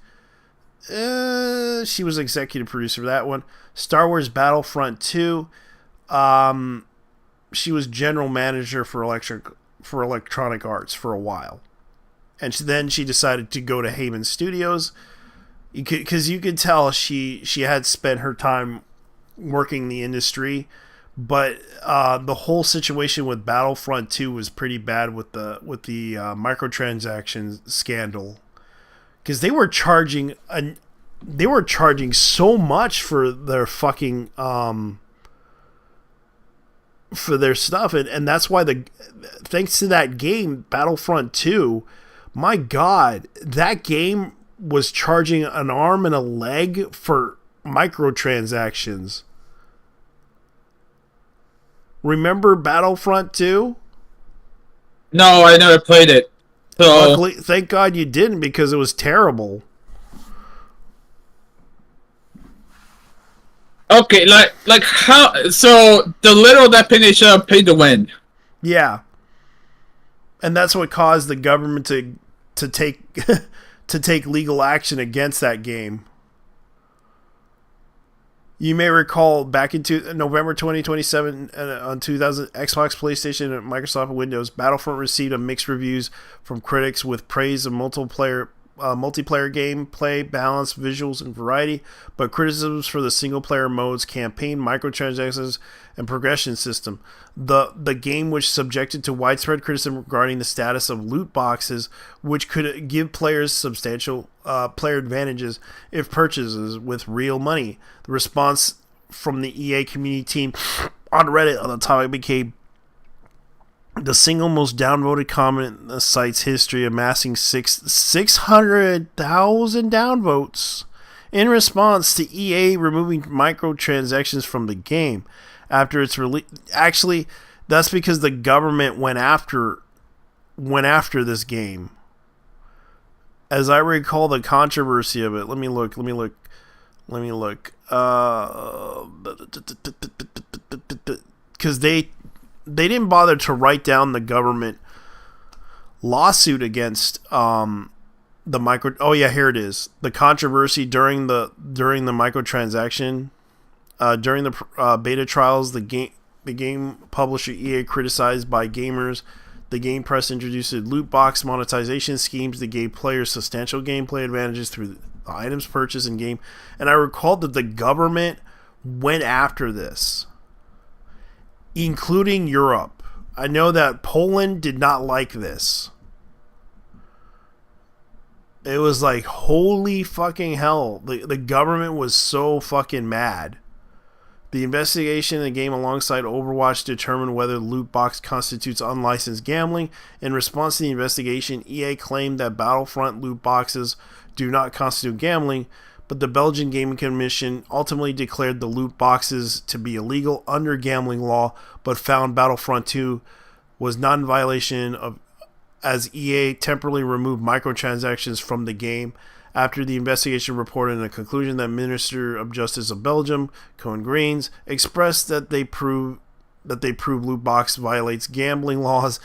she was executive producer for that one. Star Wars Battlefront 2, she was general manager for Electronic Arts for a while. And then she decided to go to Haben Studios, because you could tell she had spent her time working the industry, but the whole situation with Battlefront 2 was pretty bad with the microtransactions scandal, because they were charging so much for their fucking for their stuff, and that's why thanks to that game Battlefront 2, my god, that game was charging an arm and a leg for microtransactions. Remember Battlefront 2? No, I never played it. So luckily, thank God you didn't, because it was terrible. Okay, like how? So the little that penny should have paid to win. Yeah, and that's what caused the government to take to take legal action against that game. You may recall back into November 2027 on 2000 Xbox, PlayStation, and Microsoft Windows, Battlefront received a mixed reviews from critics with praise of multiplayer multiplayer gameplay, balance, visuals, and variety, but criticisms for the single-player modes, campaign, microtransactions, and progression system. The game was subjected to widespread criticism regarding the status of loot boxes, which could give players substantial player advantages if purchases with real money. The response from the EA community team on Reddit on the topic became the single most downvoted comment in the site's history, amassing 600,000 downvotes in response to EA removing microtransactions from the game after its release. Actually, that's because the government went after this game. As I recall the controversy of it, let me look. Because they didn't bother to write down the government lawsuit against the micro. Oh yeah, here it is. The controversy during the microtransaction during the beta trials. The game publisher EA criticized by gamers. The game press introduced loot box monetization schemes that gave players substantial gameplay advantages through the items purchased in game. And I recalled that the government went after this, including Europe. I know that Poland did not like this. It was like, holy fucking hell. The government was so fucking mad. The investigation in the game alongside Overwatch determined whether the loot box constitutes unlicensed gambling. In response to the investigation, EA claimed that Battlefront loot boxes do not constitute gambling, but the Belgian Gaming Commission ultimately declared the loot boxes to be illegal under gambling law, but found Battlefront 2 was not in violation of, as EA temporarily removed microtransactions from the game. After the investigation reported in a conclusion that Minister of Justice of Belgium, Koen Greens, expressed that they prove loot box violates gambling laws,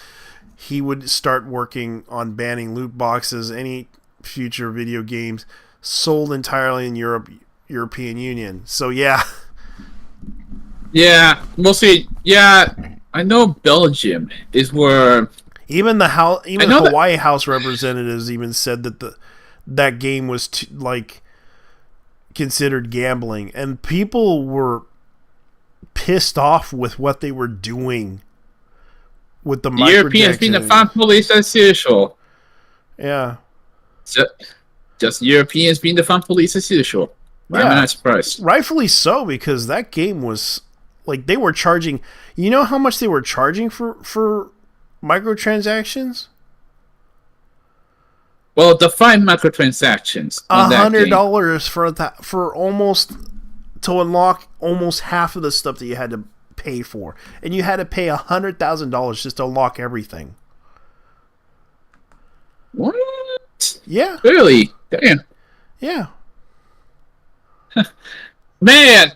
he would start working on banning loot boxes, any future video games sold entirely in European Union. So yeah. Yeah, mostly. Yeah, I know Belgium is where even the Hawaii House representatives even said that that game was considered gambling, and people were pissed off with what they were doing with the Europeans being the fan police as usual. Yeah. Just Europeans being the fan police as usual. Yeah, I'm not surprised. Rightfully so, because that game was like, they were charging. You know how much they were charging for microtransactions? Well, define microtransactions. $100 for almost to unlock almost half of the stuff that you had to pay for, and you had to pay $100,000 just to unlock everything. What? Yeah. Really? Damn. Yeah. Man,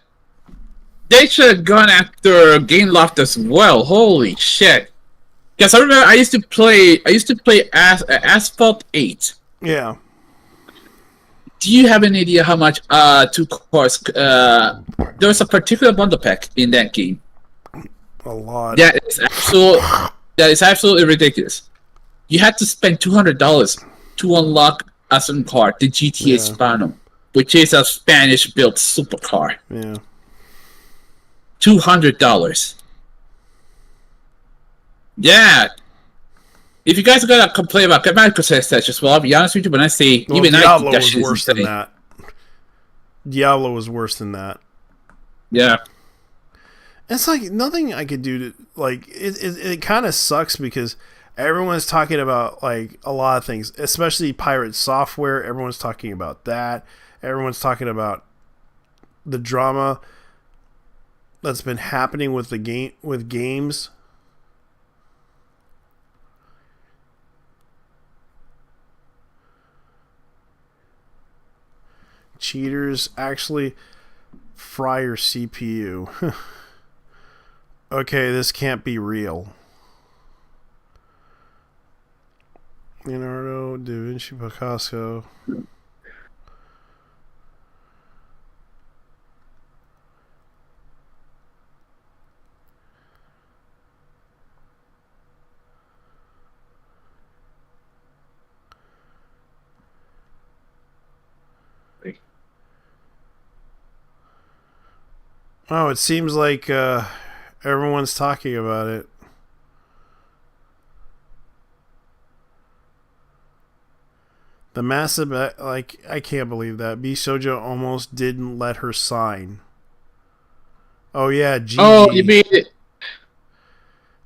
they should have gone after Gameloft as well. Holy shit! Because I remember I used to play Asphalt 8. Yeah. Do you have any idea how much 2 cars? There was a particular bundle pack in that game. A lot. That is absolutely ridiculous. You had to spend $200 to unlock a certain car, the GTA Spano, which is a Spanish-built supercar. Yeah. $200. Yeah. If you guys are gonna complain about microtransactions, well, I'll be honest with you. When I say Diablo was worse than that. Diablo was worse than that. Yeah. It's like nothing I could do to like. It kind of sucks because everyone's talking about like a lot of things, especially pirate software. Everyone's talking about that. Everyone's talking about the drama that's been happening with games. Cheaters actually fry your CPU. Okay, this can't be real. Leonardo da Vinci Picasso. Oh, it seems like everyone's talking about it. The massive, like, I can't believe that. B Shoujo almost didn't let her sign. Oh, yeah, Gigi. Oh, you mean...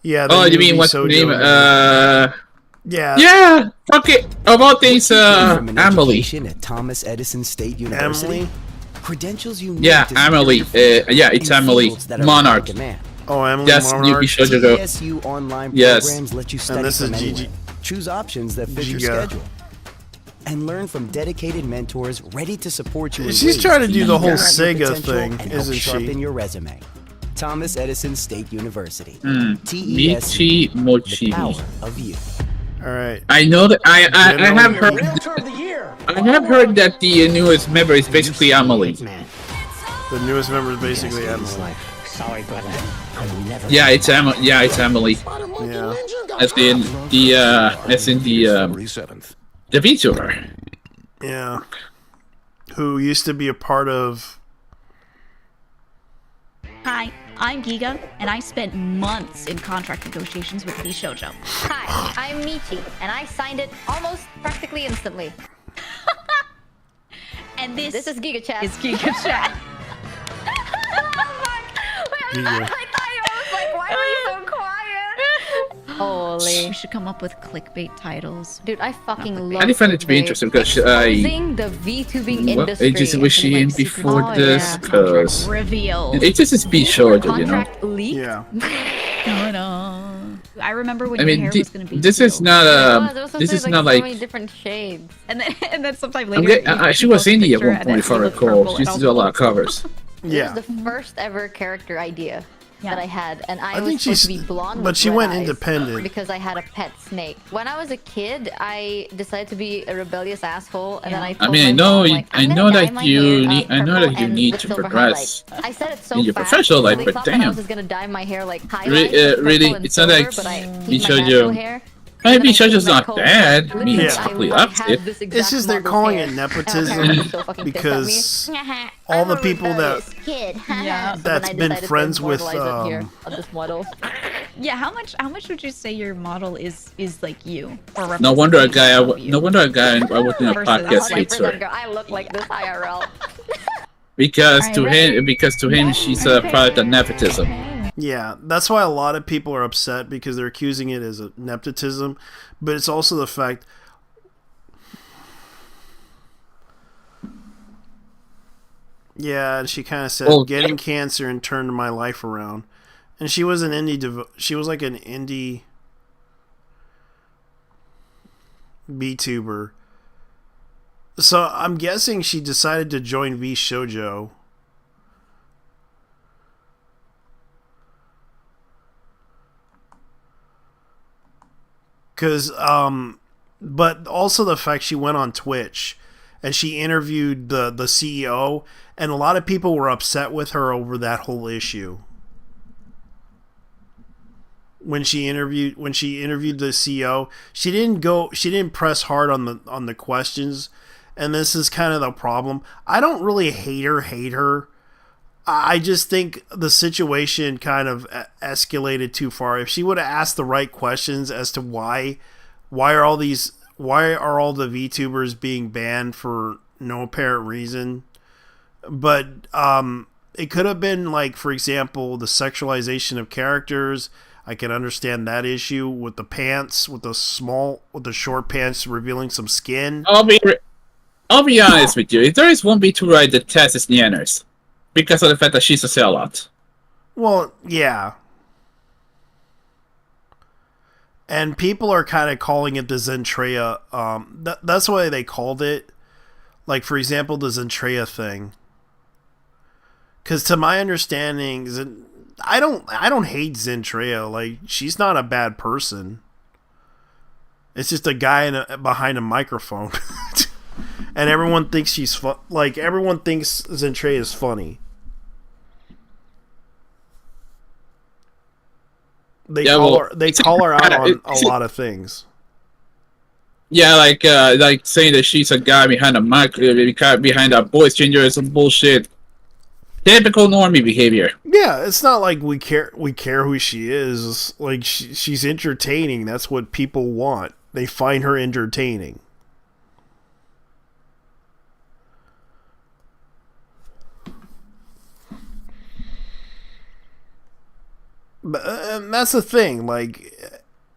Yeah, oh, you mean what's the name? Yeah, fuck it. About things, Emily. At Thomas Edison State University. Emily? Credentials you need yeah, Emily. Yeah, it's Emily. Monarch. Oh, Emily That's Monarch. TSU online programs let you study and this from is anywhere. Gigi. Choose options that fit your schedule. And learn from dedicated mentors ready to support you. In She's ways trying to do the whole unlock your Sega potential thing, and help isn't sharpen she? your resume. Thomas Edison State University. Michi Mochi. The power of you. All right. I know that I have heard. I have heard that the newest member is basically Emily. The newest member is basically Emily. Sorry, brother. Yeah, it's Emily. Yeah, it's Emily. Yeah. As in the the VTuber. Yeah. Who used to be a part of... Hi, I'm Giga, and I spent months in contract negotiations with V Shoujo. Hi, I'm Michi, and I signed it almost practically instantly. And this is Giga Chat. Is Giga Chat. I thought you was like, why are you so quiet? Holy. We should come up with clickbait titles. Dude, I fucking love I find it to be interesting because I. the VTubing What industry. agency was she in before this? Because reveal. It's just a speed shorter, you know. Yeah. I remember when I your mean, hair was gonna be. this is not this is not so like. many different shades. And then sometime later. She was indie at one point, if I recall. She used to do a lot of covers. Yeah. It was the first ever character idea that I had, and I was think supposed to she's- be blonde but with she red went eyes independent. because I had a pet snake. When I was a kid, I decided to be a rebellious asshole, and then I told I mean, I my know, mom, like, I I'm know gonna dye that my you hair, need, I know purple that you and need with to silver progress highlights. I said it so in your fast, professional life, they but thought that I damn. was just gonna dye my hair like highlights, purple Really, and it's not silver, like but I we keep my showed natural you. hair. Maybe Shoujo's not bad. I mean, Yeah. it's complete opposite. It's just they're calling it nepotism because all the people that that's been friends with this model. Yeah, how much would you say your model is like you? Or No wonder a guy. No wonder a guy I worked in a Versus- podcast hates her. I look like this IRL. Because to him, she's a product of nepotism. Yeah, that's why a lot of people are upset because they're accusing it as a nepotism, but it's also the fact. Yeah, and she kind of said, "Getting cancer and turned my life around," and she was an indie. She was like an indie VTuber. So I'm guessing she decided to join V Shoujo. Because, but also the fact she went on Twitch and she interviewed the CEO, and a lot of people were upset with her over that whole issue. When she interviewed the CEO, she didn't press hard on the questions, and this is kind of the problem. I don't really hate her. I just think the situation kind of escalated too far. If she would have asked the right questions as to why are all the VTubers being banned for no apparent reason, but it could have been like, for example, the sexualization of characters. I can understand that issue with the pants, with the short pants revealing some skin. I'll be honest with you. If there is one VTuber I detest, it's Nianners. Because of the fact that she's a sellout. Well, yeah. And people are kind of calling it the Zentreya. That's why they called it. Like, for example, the Zentreya thing. Because to my understanding, I don't hate Zentreya. Like, she's not a bad person. It's just a guy behind a microphone. And everyone thinks she's everyone thinks Zentreya is funny. They call her out on a lot of things. Yeah, like saying that she's a guy behind a mic, behind a voice changer is some bullshit. typical normie behavior. Yeah, it's not like we care who she is. Like she's entertaining. That's what people want. They find her entertaining. And that's the thing. Like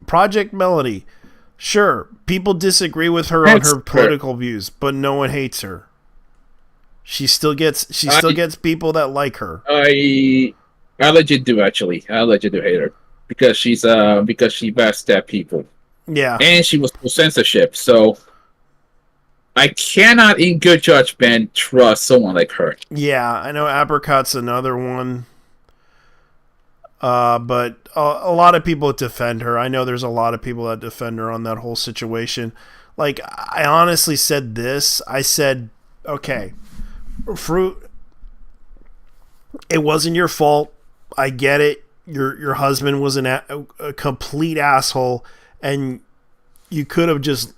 Project Melody, sure, people disagree with her on her political views, but no one hates her. She still gets people that like her. I legit do actually. I legit do hate her because she backstabbed people. Yeah, and she was full censorship. So I cannot, in good judgment, trust someone like her. Yeah, I know Apricot's another one. But a lot of people defend her. I know there's a lot of people that defend her on that whole situation. Like, I honestly said this. I said, okay, Fruit, it wasn't your fault. I get it. Your husband was a complete asshole, and you could have just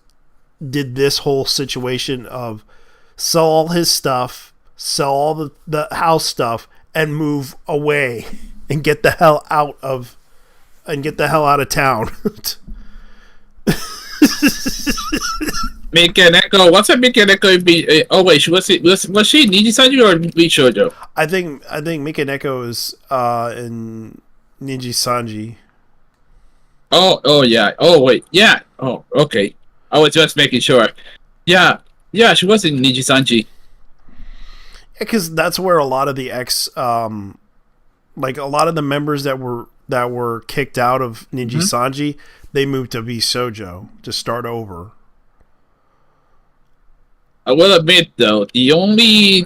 did this whole situation of sell all his stuff, sell all the house stuff, and move away and get the hell out of town. Mikaneko, what's a Mikaneko be? Oh wait, was she Niji-Sanji or Bishoujo? I think Mikaneko is in Niji-Sanji. Oh yeah. Oh wait, yeah. Oh okay. I was just making sure. Yeah, she was in Niji-Sanji. Because that's where a lot of the like a lot of the members that were kicked out of Niji-Sanji, they moved to Bishoujo to start over. I will admit though, the only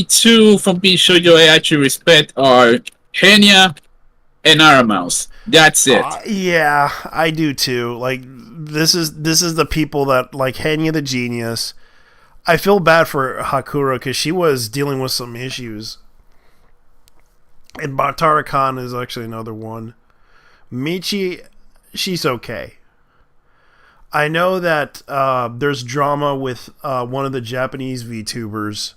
two from Bishoujo I actually respect are Henya and Aramouse. That's it. Yeah, I do too. Like this is the people that like Henya the genius. I feel bad for Hakura because she was dealing with some issues. And Batara-kan is actually another one. Michi, she's okay. I know that there's drama with one of the Japanese VTubers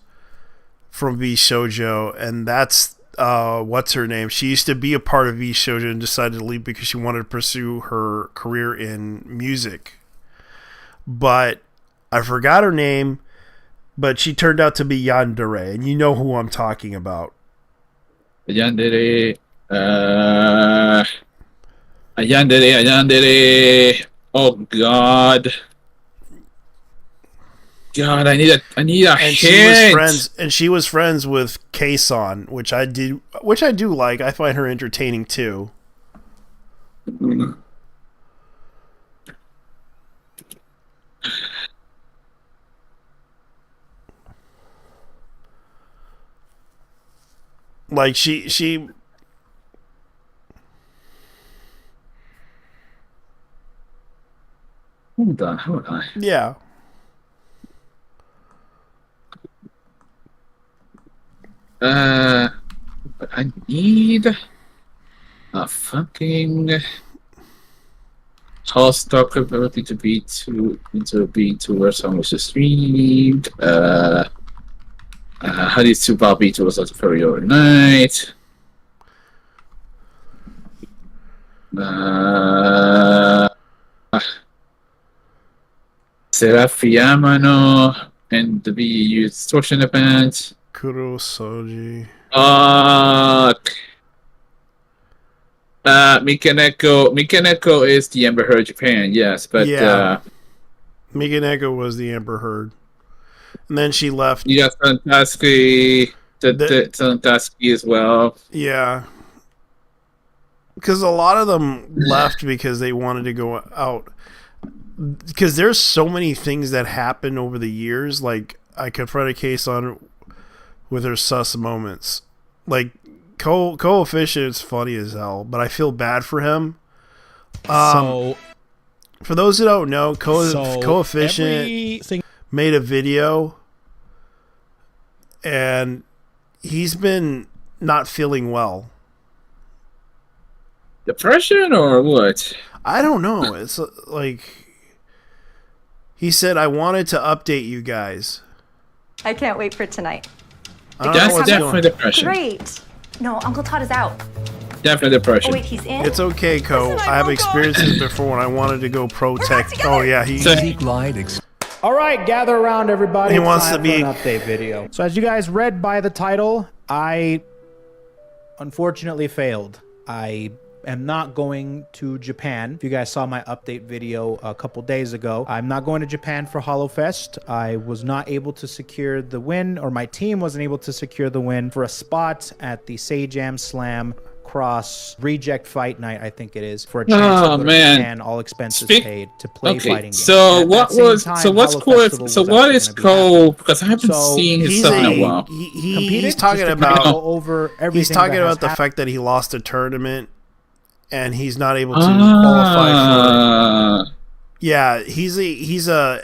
from Bishoujo, and that's what's her name? She used to be a part of Bishoujo and decided to leave because she wanted to pursue her career in music. But I forgot her name, but she turned out to be Yandere, and you know who I'm talking about. Yandere. Oh God. I need a and hint. She was friends with K-san, which I do like. I find her entertaining too. Like she Hold on. Yeah. But I need a fucking host ability to be where someone was streamed. How do you two Bobby to was at very night? Serafiamano and the BU distortion event. Kurosoji. Mikaneko is the Amber Heard Japan, yes, but Mikaneko was the Amber Heard. And then she left. You got Santaski as well. Yeah. Because a lot of them left because they wanted to go out. Because there's so many things that happen over the years. Like, I confront a case on with her sus moments. Like, Coefficient's funny as hell, but I feel bad for him. For those who don't know, Coefficient made a video, and he's been not feeling well. Depression or what? I don't know. It's like he said, I wanted to update you guys. I can't wait for tonight. That's definitely depression. Great. No, Uncle Todd is out. Definitely depression. Oh wait, he's in. It's okay, Co. I have experienced this before when I wanted to go pro tech. Oh yeah, All right, gather around, everybody. He It's wants time to be- for an update video. So as you guys read by the title, I unfortunately failed. I am not going to Japan. If you guys saw my update video a couple days ago, I'm not going to Japan for HoloFest. I was not able to secure the win, or my team wasn't able to secure the win for a spot at the Sajam Slam Cross Reject Fight Night, I think it is, for a chance to go to Japan, all expenses paid, to play fighting games. So And at what that same was time, so what's Holo cool? Festival So was what actually is gonna be Cole? Because I haven't So seen his he's stuff in a- a while. He's talking just to about go over he's everything talking that has about the happened. fact that he lost a tournament and he's not able to qualify for. Yeah, he's a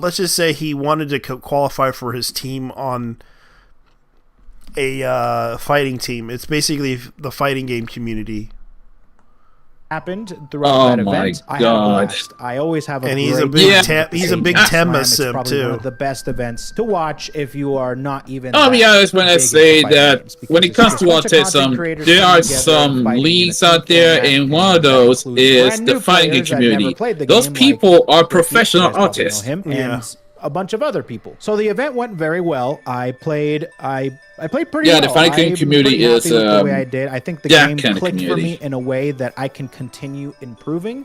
let's just say he wanted to qualify for his team on a fighting team. It's basically the fighting game community. Happened throughout that my event. I had a God. blast. I always have a And he's great a big time. he's a big Slam, Temba it's sim probably one too. of the best events to watch if you are not even. I'll be that honest when I big say into fighting that games, when because it comes it's to just a bunch of content autism, creators there coming are together, some fighting in a leagues team out there, format, and one of that those includes is brand the new fighting game players that never community. played the Those game, people are like professional you guys probably know artists. him, and a bunch of other people. So the event went very well. I played pretty well. The fighting game I'm community pretty happy is with the way I did. I think the that game kind of clicked for community. me in a way that I can continue improving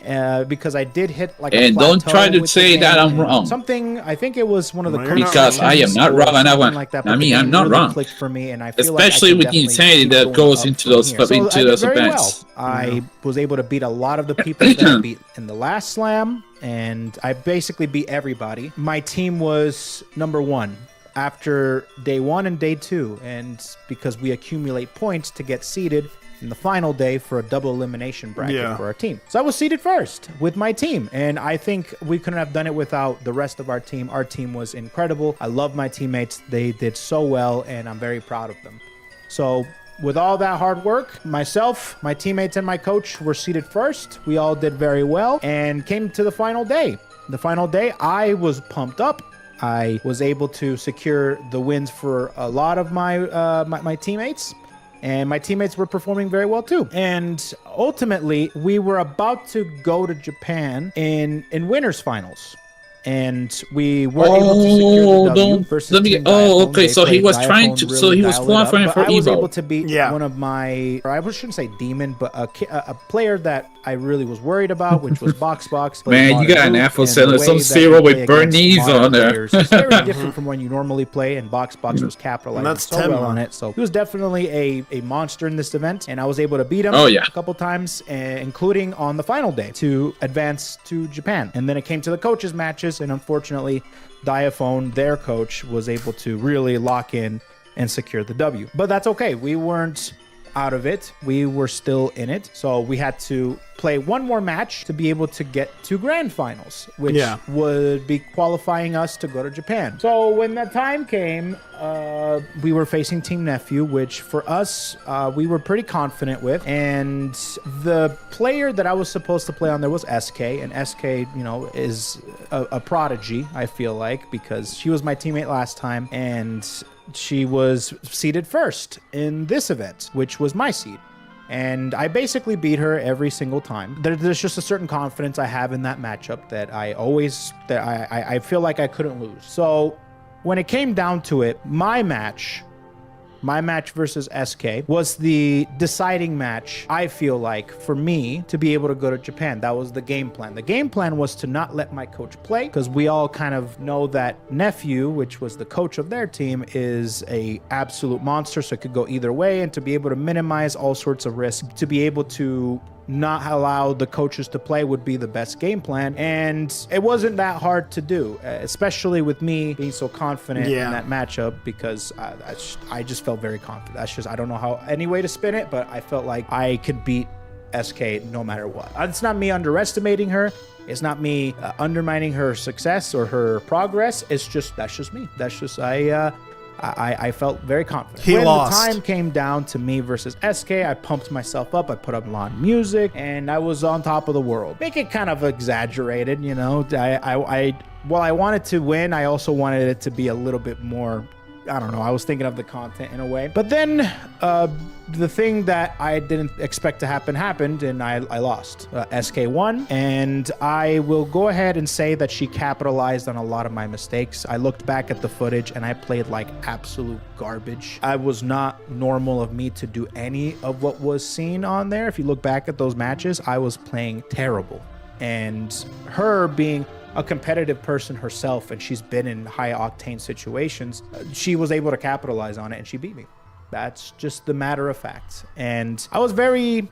because I did hit like a And don't plateau try to with say the that game, I'm and wrong. Something, I think it was one of the Because I am not or wrong on that something one. like that, I but the mean, I'm game not really wrong. clicked for me, and I feel Especially like I with can the definitely insanity keep that going goes up into from those here. So into I did those very events. well. I was able to beat a lot of the people that I beat in the last slam, and I basically beat everybody. My team was number one after day one and day two, and because we accumulate points to get seeded in the final day for a double elimination bracket for our team. So I was seeded first with my team, and I think we couldn't have done it without the rest of our team. Our team was incredible. I love my teammates. They did so well, and I'm very proud of them. So with all that hard work, myself, my teammates, and my coach were seated first. We all did very well and came to the final day. The final day, I was pumped up. I was able to secure the wins for a lot of my my teammates, and my teammates were performing very well too. And ultimately, we were about to go to Japan in winners finals. And we were able to secure the W versus Team Diaphone. Okay. They So he played was Diaphone trying to. So really he was dialed it up, qualifying but for I was able Evo. to beat one of my, or I shouldn't say demon, but a player that I really was worried about, which was Box. Man, you got an Afro selling some zero with burn knees on there. It's very different from when you normally play, and Box was capitalizing That's so well Temba. on it. So he was definitely a monster in this event, and I was able to beat him Oh, yeah. a couple times, including on the final day to advance to Japan. And then it came to the coaches matches, and unfortunately, Diaphone, their coach, was able to really lock in and secure the W. But that's okay. We weren't out of it. We were still in it. So we had to play one more match to be able to get to grand finals, which would be qualifying us to go to Japan. So when that time came, we were facing Team Nephew, which for us, we were pretty confident with. And the player that I was supposed to play on there was SK, and SK, you know, is a prodigy, I feel like, because she was my teammate last time, and she was seeded first in this event, which was my seed. And I basically beat her every single time. There's just a certain confidence I have in that matchup that I feel like I couldn't lose. So when it came down to it, my match versus SK was the deciding match, I feel like, for me to be able to go to Japan. That was the game plan. The game plan was to not let my coach play, because we all kind of know that Nephew, which was the coach of their team, is a absolute monster, so it could go either way, and to be able to minimize all sorts of risk, to be able to not allow the coaches to play would be the best game plan. And it wasn't that hard to do, especially with me being so confident in that matchup, because I just felt very confident. I don't know how any way to spin it, but I felt like I could beat SK no matter what. It's not me underestimating her. It's not me undermining her success or her progress. That's just me. I felt very confident. He lost. The time came down to me versus SK, I pumped myself up. I put up loud music, and I was on top of the world. Make it kind of exaggerated, you know. While I wanted to win, I also wanted it to be a little bit more I don't know. I was thinking of the content in a way. But then the thing that I didn't expect to happen happened, and I lost. SK won, and I will go ahead and say that she capitalized on a lot of my mistakes. I looked back at the footage, and I played like absolute garbage. I was not normal of me to do any of what was seen on there. If you look back at those matches, I was playing terrible. And her being a competitive person herself, and she's been in high octane situations, she was able to capitalize on it, and she beat me. That's just the matter of fact. And I was very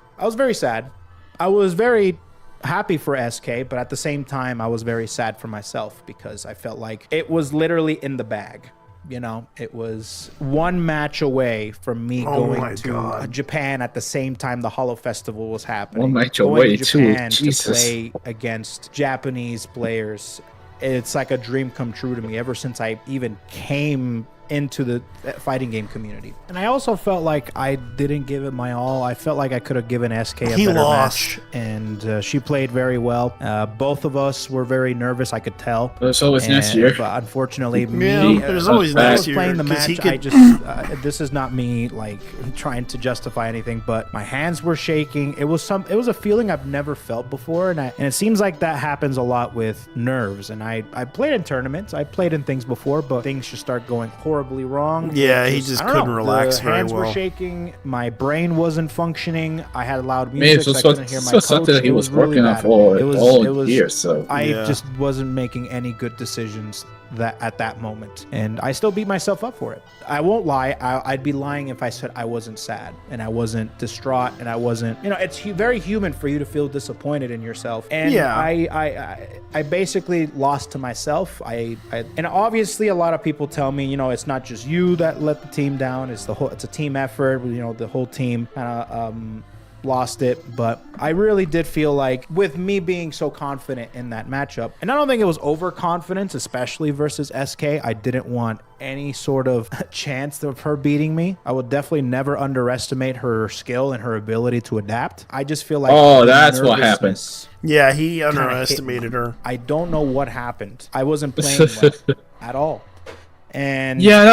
sad. I was very happy for SK, but at the same time, I was very sad for myself because I felt like it was literally in the bag. You know, it was one match away from me going to Japan at the same time the Hollow Festival was happening. One match going away to Japan too. to play against Japanese players. It's like a dream come true to me ever since I even came into the fighting game community. And I also felt like I didn't give it my all. I felt like I could have given SK a better match, and she played very well. Both of us were very nervous, I could tell. There's always next year. But unfortunately, there's always next year. Playing the match, Could... I just this is not me like trying to justify anything, but my hands were shaking. It was a feeling I've never felt before, and it seems like that happens a lot with nerves. And I played in tournaments, I played in things before, but things just start going horribly wrong. Yeah, he just couldn't relax very well. Hands were shaking. My brain wasn't functioning. I had loud music. So I couldn't hear my coach. Something that he was really working on for all years. So I just wasn't making any good decisions at that moment, and I still beat myself up for it. I won't lie. I'd be lying if I said I wasn't sad and I wasn't distraught and I wasn't. You know, it's very human for you to feel disappointed in yourself. And I basically lost to myself. And obviously a lot of people tell me, you know, it's not just you that let the team down. It's a team effort. You know, the whole team kind of lost it. But I really did feel like with me being so confident in that matchup, and I don't think it was overconfidence, especially versus SK. I didn't want any sort of chance of her beating me. I would definitely never underestimate her skill and her ability to adapt. I just feel like that's what happens. Yeah, he underestimated her. I don't know what happened. I wasn't playing well at all. And yeah,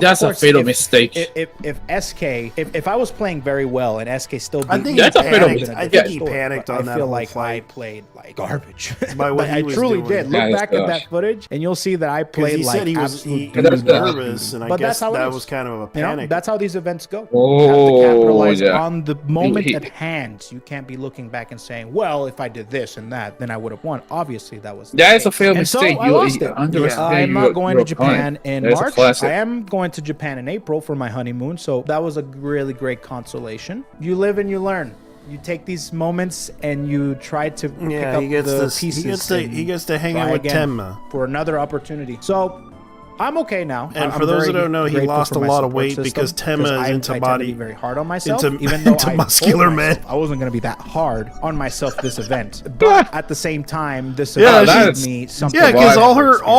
that's a fatal mistake. If I was playing very well and SK still beat me, that's a fatal mistake. I think he panicked on that. I feel like fight. I played like garbage. By what I truly did. Look back at that footage, and you'll see that I played like he was nervous, and I guess that was kind of a panic. You know, that's how these events go. You have to capitalize on the moment at hand. You can't be looking back and saying, "Well, if I did this and that, then I would have won." Obviously, that was a failed mistake. I lost it. I'm not going to Japan in March. I am going to Japan in April for my honeymoon, so that was a really great consolation. You live and you learn. You take these moments and you try to pick up the pieces. He gets to hang out with Tenma for another opportunity. So I'm okay now. And for those that don't know, he lost a lot of weight because Tenma is into body. I very hard on myself, even though I muscular man. I wasn't going to be that hard on myself this event, but at the same time, this event gave me something. Yeah, because all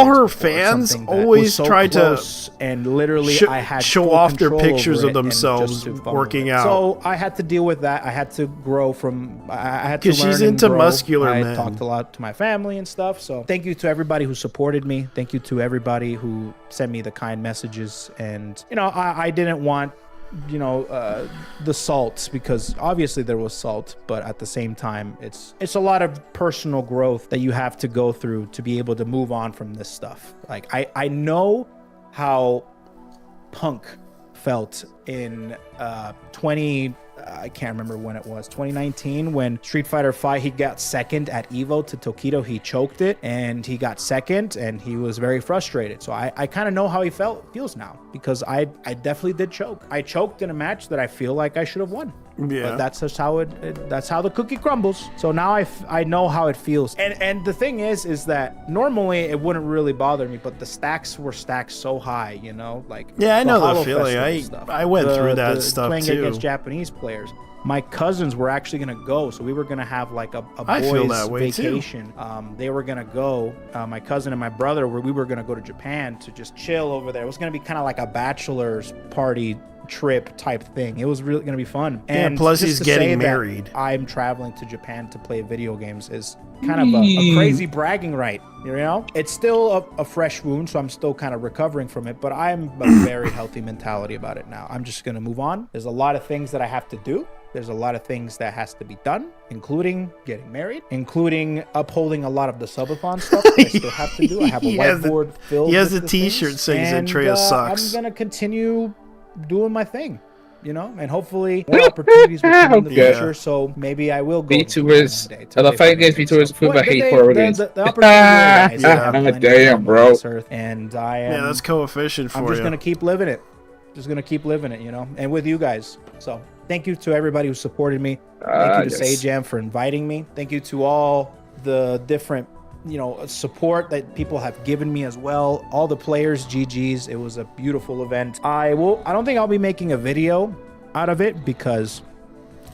her fans always try to and literally I had show off their pictures of themselves working out. So I had to deal with that. I had to grow from. I had to learn. She's into muscular men. I talked a lot to my family and stuff. So thank you to everybody who supported me. Thank you to everybody who sent me the kind messages. And you know, I didn't want, you know, the salt, because obviously there was salt, but at the same time it's a lot of personal growth that you have to go through to be able to move on from this stuff. Like I know how Punk felt in I can't remember when it was, 2019, when Street Fighter 5, he got second at Evo to Tokido. He choked it and he got second and he was very frustrated. So I kind of know how he feels now, because I definitely did choke. I choked in a match that I feel like I should have won. Yeah. But that's just how that's how the cookie crumbles. So now I know how it feels. And the thing is that normally it wouldn't really bother me, but the stacks were stacked so high, you know, like I know the feeling. I went through that stuff playing too. Against Japanese players. My cousins were actually going to go, so we were going to have like a boys vacation. They were going to go. My cousin and my brother we were going to go to Japan to just chill over there. It was going to be kind of like a bachelor's party trip type thing. It was really going to be fun. Yeah, And plus just he's to getting say that married. I'm traveling to Japan to play video games is kind of a crazy bragging right. You know, it's still a fresh wound, so I'm still kind of recovering from it, but I'm a very healthy mentality about it now. I'm just going to move on. There's a lot of things that I have to do. There's a lot of things that has to be done, including getting married, including upholding a lot of the subathon stuff that I still have to do. I have a whiteboard filled. He has with a the T-shirt things, saying and, Atreus sucks. I'm gonna continue doing my thing, you know, and hopefully more opportunities will come in the future. So maybe I will go. VTubers, the fighting games VTubers prove I hate horror games. The opportunity will arise. Damn, bro. And I am. Yeah, that's coefficient for you. I'm just gonna keep living it. Just gonna keep living it, you know, and with you guys. So thank you to everybody who supported me. Thank you to Sajam for inviting me. Thank you to all the different, you know, support that people have given me as well. All the players, GGs. It was a beautiful event. I don't think I'll be making a video out of it because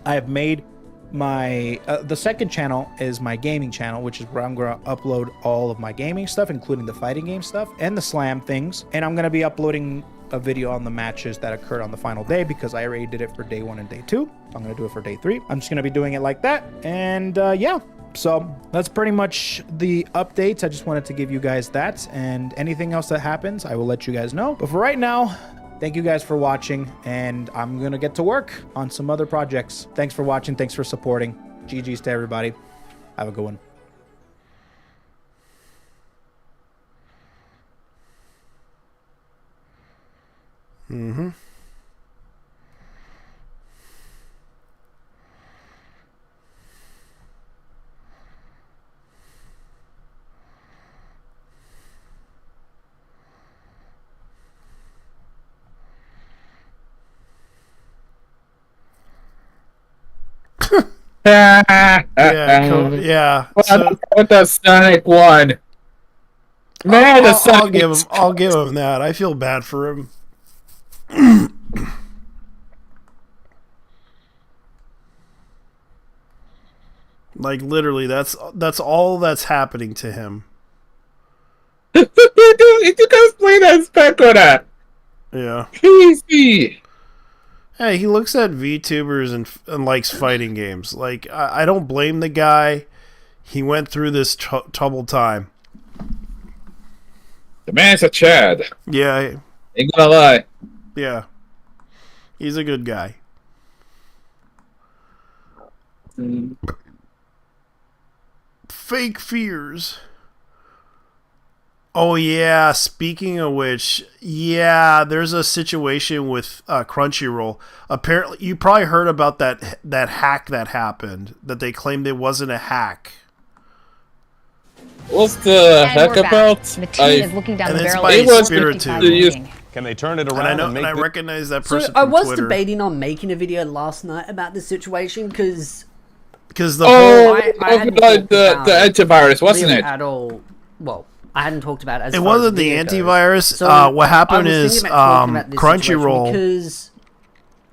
I have made my the second channel is my gaming channel, which is where I'm gonna upload all of my gaming stuff, including the fighting game stuff and the slam things. And I'm gonna be uploading a video on the matches that occurred on the final day because I already did it for day 1 and day 2. So I'm gonna do it for day 3. I'm just gonna be doing it like that. And yeah, so that's pretty much the updates. I just wanted to give you guys that, and anything else that happens, I will let you guys know. But for right now, thank you guys for watching, and I'm gonna get to work on some other projects. Thanks for watching. Thanks for supporting. GG's to everybody. Have a good one. Mm-hmm. Yeah. So, what the Sonic one? Man, I'll give him that. I feel bad for him. Like literally, that's all that's happening to him. You guys play that spec on that. Yeah. Easy. Hey, he looks at VTubers and likes fighting games. Like I don't blame the guy. He went through this troubled time. The man's a Chad. Yeah. Ain't gonna lie. Yeah. He's a good guy. Fake fears. Oh yeah, speaking of which, yeah, there's a situation with Crunchyroll. Apparently, you probably heard about that hack that happened, that they claimed it wasn't a hack. What's the heck about? The team is looking down the barrel. It was Spirited. Can they turn it around? And I recognize that person. So I was Twitter. debating on making a video last night about this situation because the the antivirus, wasn't it? At all. Well, I hadn't talked about it as it far wasn't as the video antivirus. goes. So what happened I was is thinking about talking about this situation Crunchyroll. Because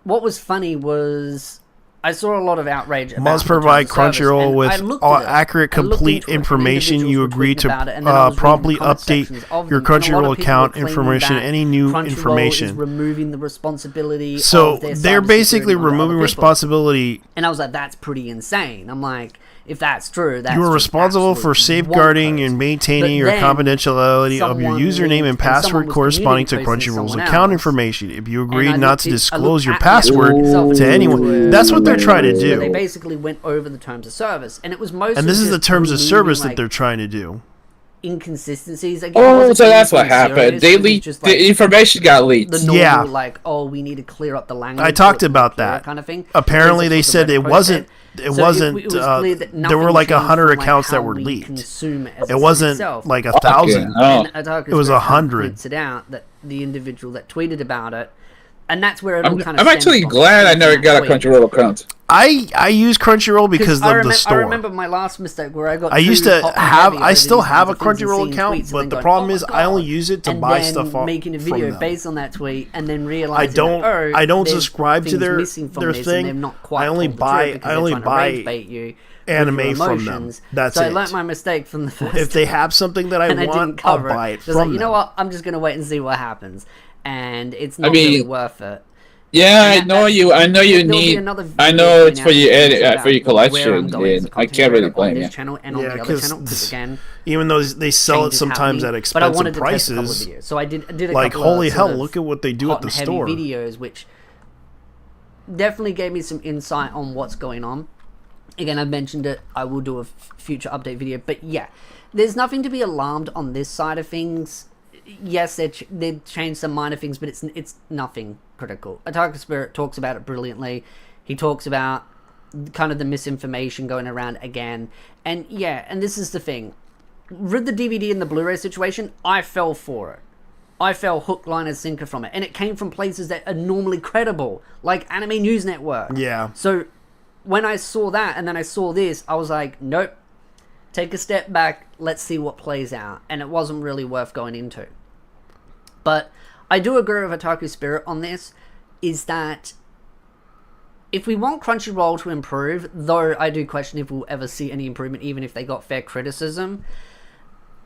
what was funny was I saw a lot of outrage about must the provide terms of service, Crunchyroll and with I looked all at it. accurate, I looked complete into it, and information. individuals You were agree tweeting to about it, and then I was reading the promptly comment update sections of your them, and a lot of Crunchyroll people account were claiming information, that any new Crunchyroll information. is removing the responsibility. So of their they're basically cybersecurity onto removing other people. responsibility. And I was like, that's pretty insane. I'm like, if that's true, that's You are just responsible for absolute safeguarding bonkers. and maintaining But your then confidentiality of your someone username linked and and password someone was corresponding to communicating Crunchyroll's someone account else. information. If you And agree I not looked to at- I disclose looked your at the password itself to anyone, that's what they're trying to where They do. basically went over the terms of service, and it was mostly. And this is the just terms of removing, service that like, they're trying to do. inconsistencies. Again, it Oh, wasn't so that's what anything happened. serious, They it was leaked. just, The like, information got leaked. The normal, Yeah. like, oh, we need to clear up the language. I so talked it's more about clear that. kind of thing. Apparently, At they least that's what said the it Reddit wasn't. post It said. So wasn't. it was clear that there were nothing like changed 100 from, like, accounts that how were we leaked. consume it as It a wasn't itself. like 1,000. And Otaku It was Spirit kind of 100. points it out that the individual that tweeted about it, and that's where it all kind of. I'm actually glad I never got a Crunchyroll account. I use Crunchyroll because of the store. I remember my last mistake where I got. I used too to hot and have. heavy I over still these have a kinds of things and Crunchyroll seeing account, tweets and but then the going, problem "Oh is my I only God," use it to and buy then stuff off making a from video them. based on that tweet, and then I realizing don't. that, oh, I don't there's subscribe to things their missing from their this, thing. And they've not quite I only told the buy. truth because I only they're trying to rage buy bait you with anime your from them. emotions. That's so it. I learned my mistake from the first. If they have something that I and I want, didn't I'll cover buy it Just from like, you know them. what? I'm just gonna wait and see what happens, and it's not really worth it. Yeah, I know you. I know you there'll be need. another I video know coming it's out for your in the edit, future for your about where I'm collection, going as a and I content can't really creator on blame this you. channel and on Yeah, the other channel, because again, even though they sell it changes sometimes happening. at But I expensive wanted to test a couple of prices. videos, so I did a Like, couple holy of hell, sort of look at what they do hot at the and heavy store. videos, which definitely gave me some insight on what's going on. Again, I've mentioned it. I will do a future update video, but yeah, there's nothing to be alarmed on this side of things. Yes, they changed some minor things, but it's nothing critical. Attack of Spirit talks about it brilliantly. He talks about kind of the misinformation going around again. And yeah, and this is the thing. With the DVD and the Blu-ray situation, I fell for it. I fell hook, line, and sinker from it. And it came from places that are normally credible, like Anime News Network. Yeah. So when I saw that and then I saw this, I was like, nope. Take a step back. Let's see what plays out. And it wasn't really worth going into. But I do agree with Otaku Spirit on this, is that if we want Crunchyroll to improve, though I do question if we'll ever see any improvement, even if they got fair criticism,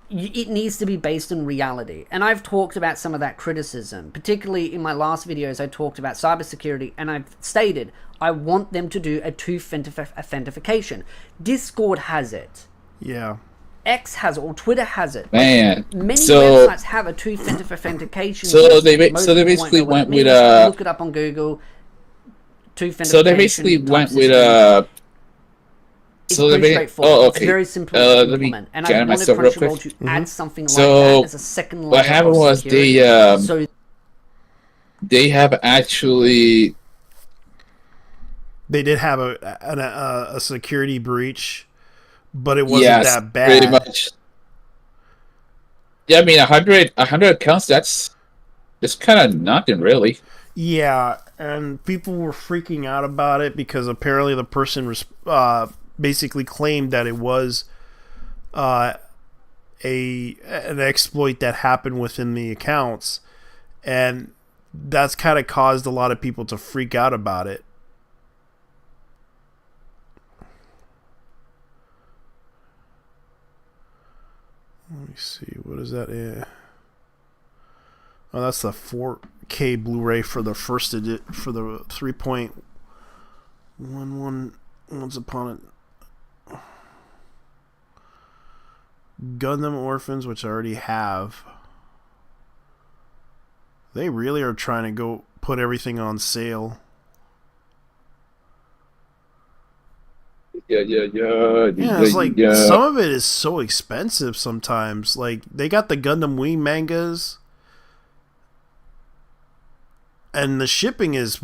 it needs to be based on reality. And I've talked about some of that criticism, particularly in my last videos. I talked about cybersecurity, and I've stated I want them to do a two-factor authentication. Discord has it. Yeah. X has it, or Twitter has it. Man, many so websites have a two-factor authentication. so they Most basically people won't know what went it with means. Look it up on Google. Two-factor. So they basically went with It's so pretty they straightforward. oh It's okay. very simple to Let me implement, and I get wanted myself real Crunchyroll quick. to add something like So that as a second layer what happened of was security. So they have actually They did have a security breach, but it wasn't that bad. Pretty much. Yeah, I mean 100 accounts. That's kind of nothing really. Yeah, and people were freaking out about it because apparently the person basically claimed that it was an exploit that happened within the accounts, and that's kind of caused a lot of people to freak out about it. Let me see, what is that? Yeah. Oh, that's the 4K Blu-ray for the first for the 3.11 Once Upon a Gundam Orphans, which I already have. They really are trying to go put everything on sale. Yeah, it's like some of it is so expensive sometimes. Like they got the Gundam Wing mangas, and the shipping is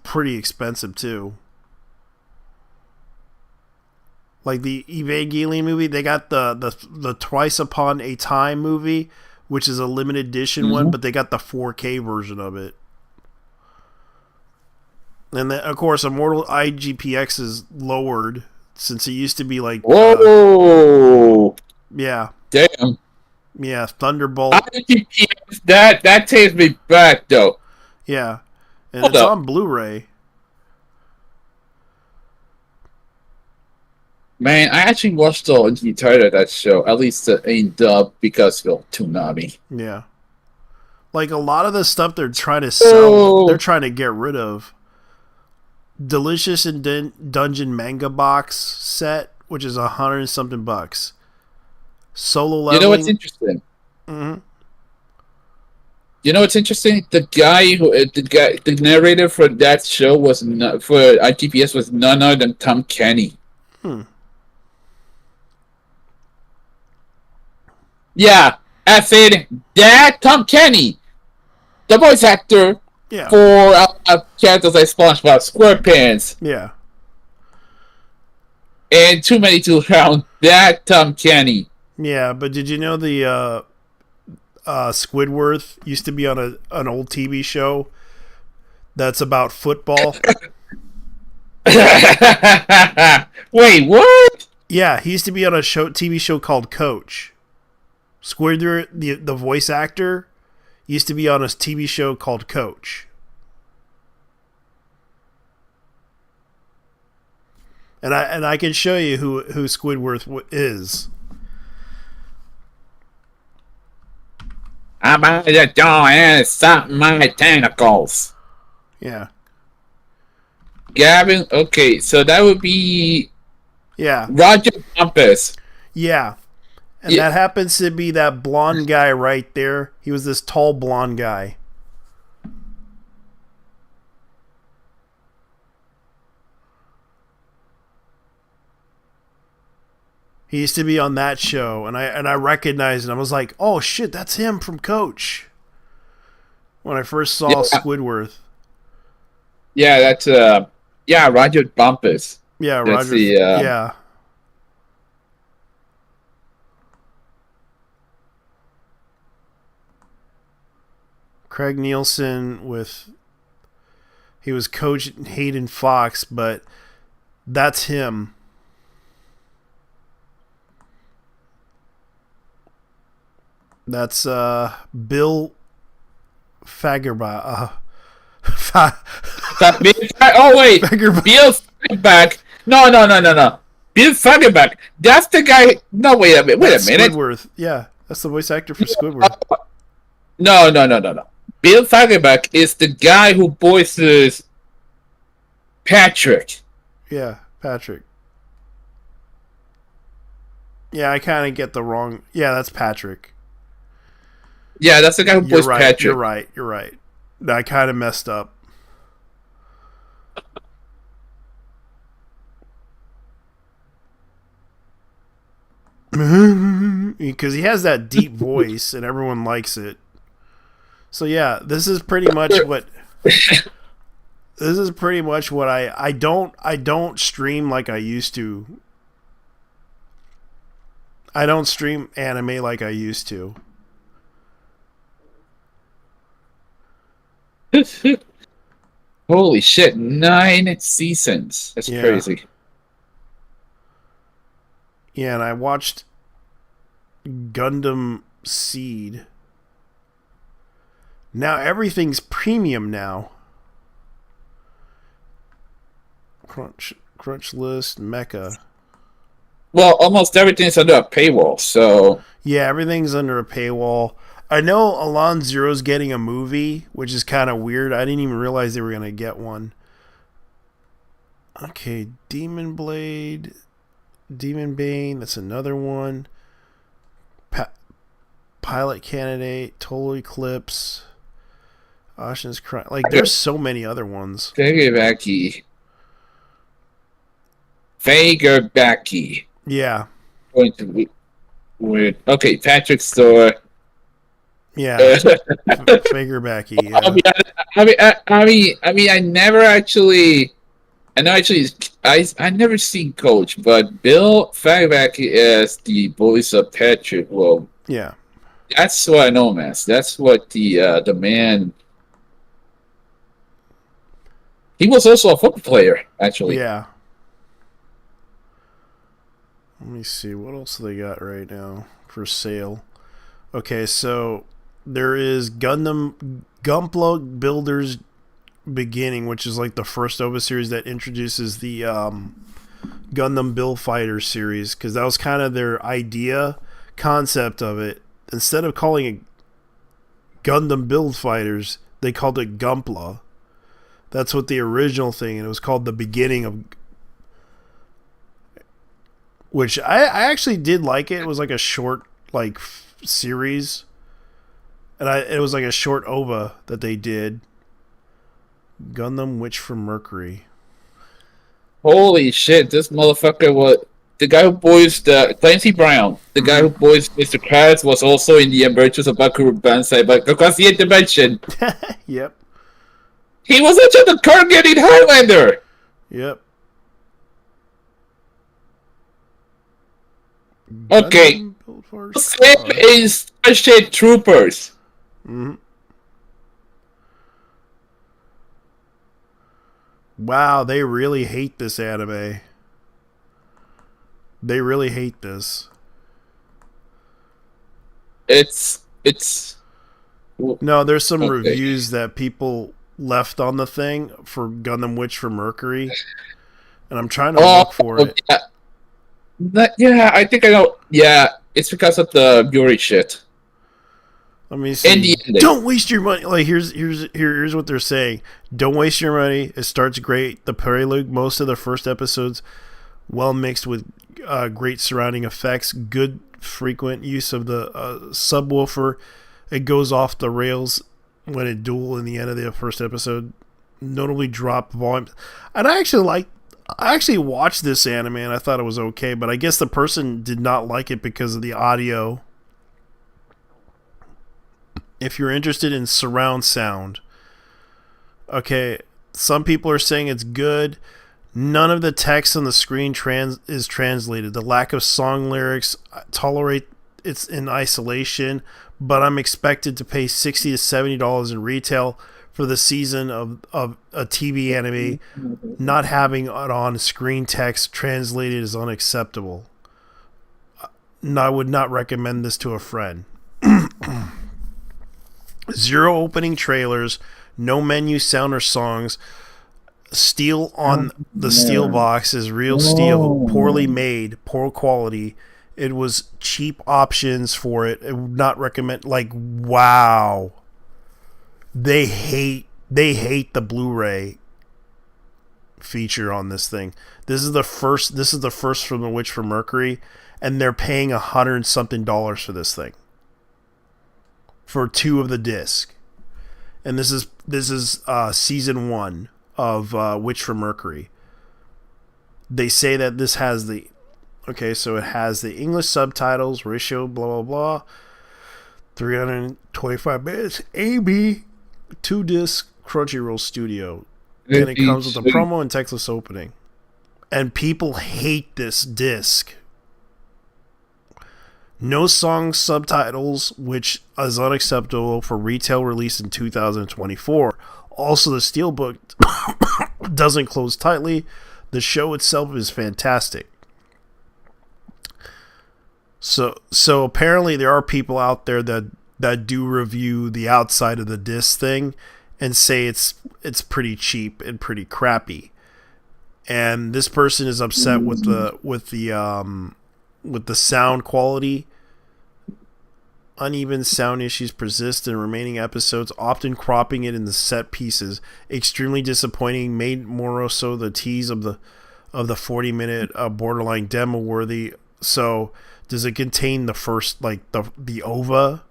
pretty expensive too. Like the Evangelion movie, they got the Twice Upon a Time movie, which is a limited edition one, but they got the 4K version of it. And then, of course, Immortal IGPX is lowered since it used to be like. Whoa! Yeah. Damn. Yeah, Thunderbolt. IGPX, that takes me back though. Yeah, and Hold it's up. on Blu-ray. Man, I actually watched the entirety of that show, at least in dub, because of Toonami. Yeah. Like a lot of the stuff they're trying to sell, they're trying to get rid of. Delicious and Dungeon manga box set, which is $100 and something bucks. Solo leveling. You know what's interesting? Mm-hmm. You know what's interesting? The narrator for that show was not, for ITPS was none other than Tom Kenny. Yeah, I said that Tom Kenny, the voice actor for characters like SpongeBob SquarePants. Yeah. And Too Many to Count. That Tom Kenny. Yeah, but did you know the Squidward used to be on an old TV show that's about football? Wait, what? Yeah, he used to be on a TV show called Coach. Squidward, the voice actor, used to be on a TV show called Coach. And I can show you who Squidward is. I'm out the door and stop my tentacles. Yeah. Gavin. Okay, so that would be. Yeah. Roger Bumpus. Yeah. And that happens to be that blonde guy right there. He was this tall blonde guy. He used to be on that show, and I recognized it. I was like, "Oh shit, that's him from Coach." When I first saw Squidward. Yeah, that's Roger Bumpus. Yeah, that's Roger. Yeah. Craig Nielsen he was Coach Hayden Fox, but that's him. That's Bill Fagerback. Oh wait, Bill Fagerback. No. Bill Fagerback. That's the guy. No, wait a minute. Squidward. Yeah, that's the voice actor for Squidward. No. Bill Fagerback is the guy who voices Patrick. Yeah, Patrick. Yeah, I kind of get the wrong. Yeah, that's Patrick. Yeah, that's the guy who voiced Patrick. You're right. I kind of messed up. Because he has that deep voice and everyone likes it. So yeah, this is pretty much what I don't stream like I used to. I don't stream anime like I used to. Holy shit, 9 seasons. That's crazy. Yeah, and I watched Gundam Seed. Now everything's premium now. Crunch List, Mecha. Well, almost everything's under a paywall, so... Yeah, everything's under a paywall. I know Alon Zero's getting a movie, which is kind of weird. I didn't even realize they were going to get one. Okay, Demon Blade, Demon Bane, that's another one. Pilot Candidate, Total Eclipse, Ocean's Crime. Like, there's so many other ones. Fagerbacky. Yeah. Going to be weird. Okay, Patrick Store. Yeah, Fagerbacky. Yeah. I mean, I never actually. I never seen Coach, but Bill Fagerbacky as the voice of Patrick. Well, yeah, that's what I know him as. That's what the man. He was also a football player, actually. Yeah. Let me see what else they got right now for sale. Okay, so there is Gunpla Builders Beginning, which is like the first OVA series that introduces the Gundam Build Fighter series, because that was kind of their concept of it. Instead of calling it Gundam Build Fighters, they called it Gunpla. That's what the original thing, and it was called the beginning of. Which I actually did like it. It was like a short series, and it was like a short OVA that they did. Gundam Witch from Mercury. Holy shit! This motherfucker was the guy who voiced Clancy Brown. The guy who voiced Mr. Krabs was also in the Adventures of Bakuru Banzai, but across the dimension. Yep. He was actually the Kargate Highlander. Yep. Okay. Same is Starship Troopers. Mm-hmm. Wow, they really hate this anime. They really hate this. It's No, there's some reviews that people left on the thing for Gundam Witch from Mercury, and I'm trying to look for it. Yeah. I think I know. Yeah, it's because of the Yuri shit. Let me see. In the ending. Don't waste your money. Like here's what they're saying. Don't waste your money. Like here's what they're saying. Don't waste your money. It starts great. The prelude, most of the first episodes, well mixed with great surrounding effects. Good frequent use of the subwoofer. It goes off the rails when it duel in the end of the first episode. Notably drop volume. And I actually watched this anime and I thought it was okay, but I guess the person did not like it because of the audio. If you're interested in surround sound, okay, some people are saying it's good. None of the text on the screen is translated. The lack of song lyrics tolerate it's in isolation, but I'm expected to pay $60 to $70 in retail for the season of a TV anime. Not having it on screen text translated is unacceptable. No, I would not recommend this to a friend. 0 opening trailers, no menu sound or songs. Steel on the steel box is real steel, poorly made, poor quality. It was cheap options for it. I would not recommend. Like, wow, they hate the Blu-ray feature on this thing. This is the first from The Witch from Mercury, and they're paying $100 something for this thing. For 2 of the disc, and this is season 1 of Witch from Mercury. They say that this has the so it has the English subtitles, ratio, blah blah blah, 325 minutes, AB, 2 disc, Crunchyroll Studio, and it comes with a promo and textless opening. And people hate this disc. No song subtitles, which is unacceptable for retail release in 2024. Also, the steelbook doesn't close tightly. The show itself is fantastic. So apparently there are people out there that do review the outside of the disc thing and say it's pretty cheap and pretty crappy. And this person is upset with the sound quality. Uneven sound issues persist in remaining episodes, often cropping it in the set pieces. Extremely disappointing. Made more so the tease of the 40-minute borderline demo worthy. So does it contain the first, like the OVA?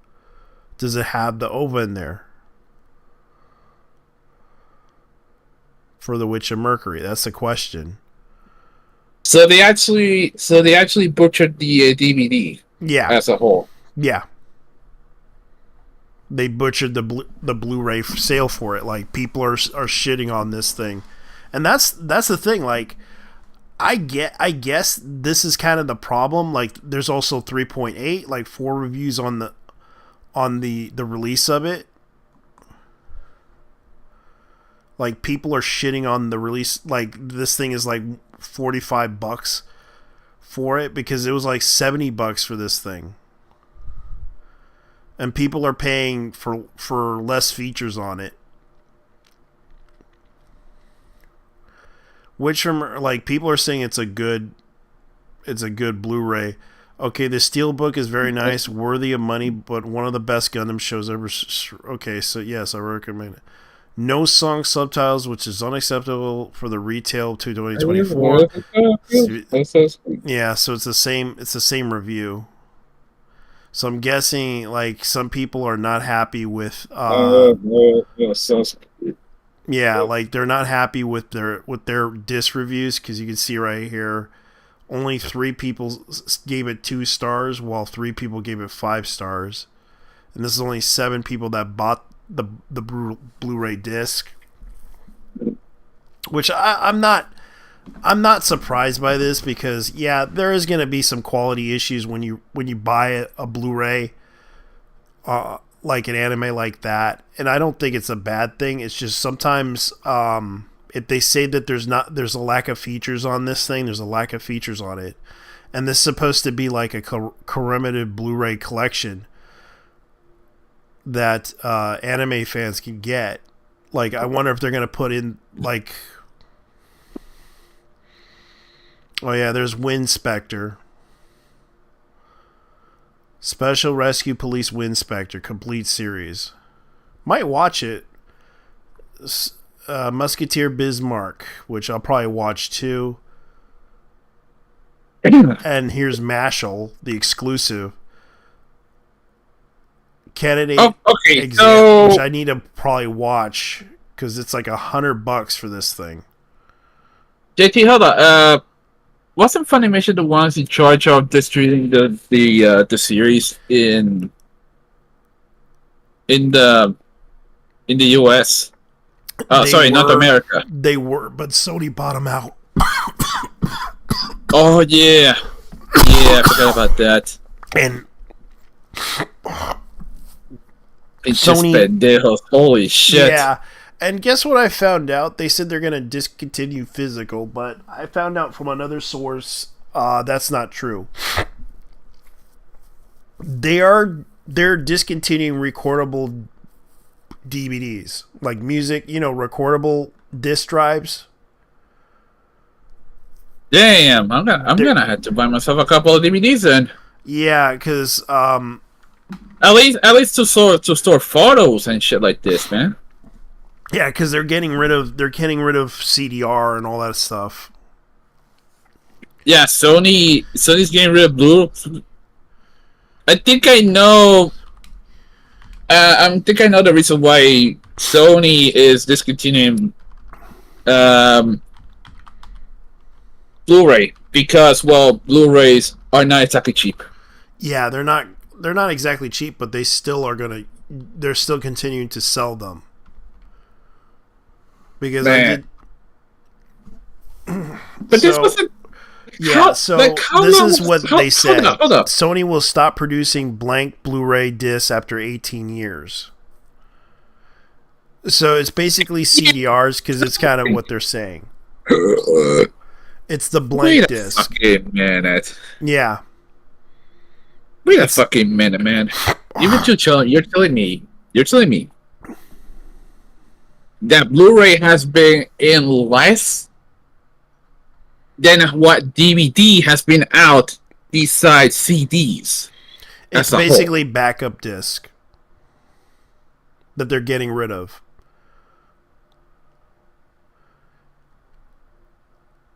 Does it have the OVA in there for The Witch of Mercury? That's the question. So they actually butchered the DVD. Yeah. As a whole. Yeah. They butchered the Blu-ray sale for it. Like, people are shitting on this thing, and that's the thing. Like, I guess this is kind of the problem. Like, there's also 3.8, like 4 reviews on the release of it. Like, people are shitting on the release. Like, this thing is like $45 for it because it was like $70 for this thing. And people are paying for less features on it. Which from like people are saying it's a good Blu-ray. Okay, the Steelbook is very nice, worthy of money, but one of the best Gundam shows ever. Okay, so yes, I recommend it. No song subtitles, which is unacceptable for the retail to 2024. Yeah, so it's the same review. So I'm guessing like some people are not happy with yeah, like they're not happy with their disc reviews, because you can see right here only 3 people gave it 2 stars while 3 people gave it 5 stars. And this is only 7 people that bought the Blu-ray disc. Which I'm not surprised by this, because yeah, there is going to be some quality issues when you buy a Blu-ray like an anime like that, and I don't think it's a bad thing. It's just sometimes if they say that there's a lack of features on this thing, there's a lack of features on it, and this is supposed to be like a commemorative Blu-ray collection that anime fans can get. Like, I wonder if they're going to put in like, oh yeah, there's Wind Spectre. Special Rescue Police Winspector complete series. Might watch it. Musketeer Bismarck, which I'll probably watch too. And here's Mashal, the exclusive. Candidate exam, which I need to probably watch because it's like $100 for this thing. JT, hold on. Wasn't Funimation the ones in charge of distributing the series in the US? Sorry, North America. They were, but Sony bought them out. Oh yeah, I forgot about that. And it's Sony, just pendejos. Holy shit! Yeah, and guess what I found out? They said they're going to discontinue physical, but I found out from another source that's not true. They're discontinuing recordable DVDs, like music, recordable disc drives. Damn, I'm gonna have to buy myself a couple of DVDs then. Yeah, because at least to store photos and shit like this, man. Yeah, because they're getting rid of CDR and all that stuff. Yeah, Sony's getting rid of Blu. I think I know. I think I know the reason why Sony is discontinuing Blu-ray, because Blu-rays are not exactly cheap. Yeah, they're not exactly cheap, but they're still continuing to sell them. Because this wasn't. Yeah, this is what they said. Hold up. Sony will stop producing blank Blu-ray discs after 18 years. So it's basically CDRs because it's kind of what they're saying. It's the blank disc. Fucking minute. Yeah. Wait a fucking minute, man. You're telling me that Blu-ray has been in less than what DVD has been out besides CDs. It's basically backup disc that they're getting rid of.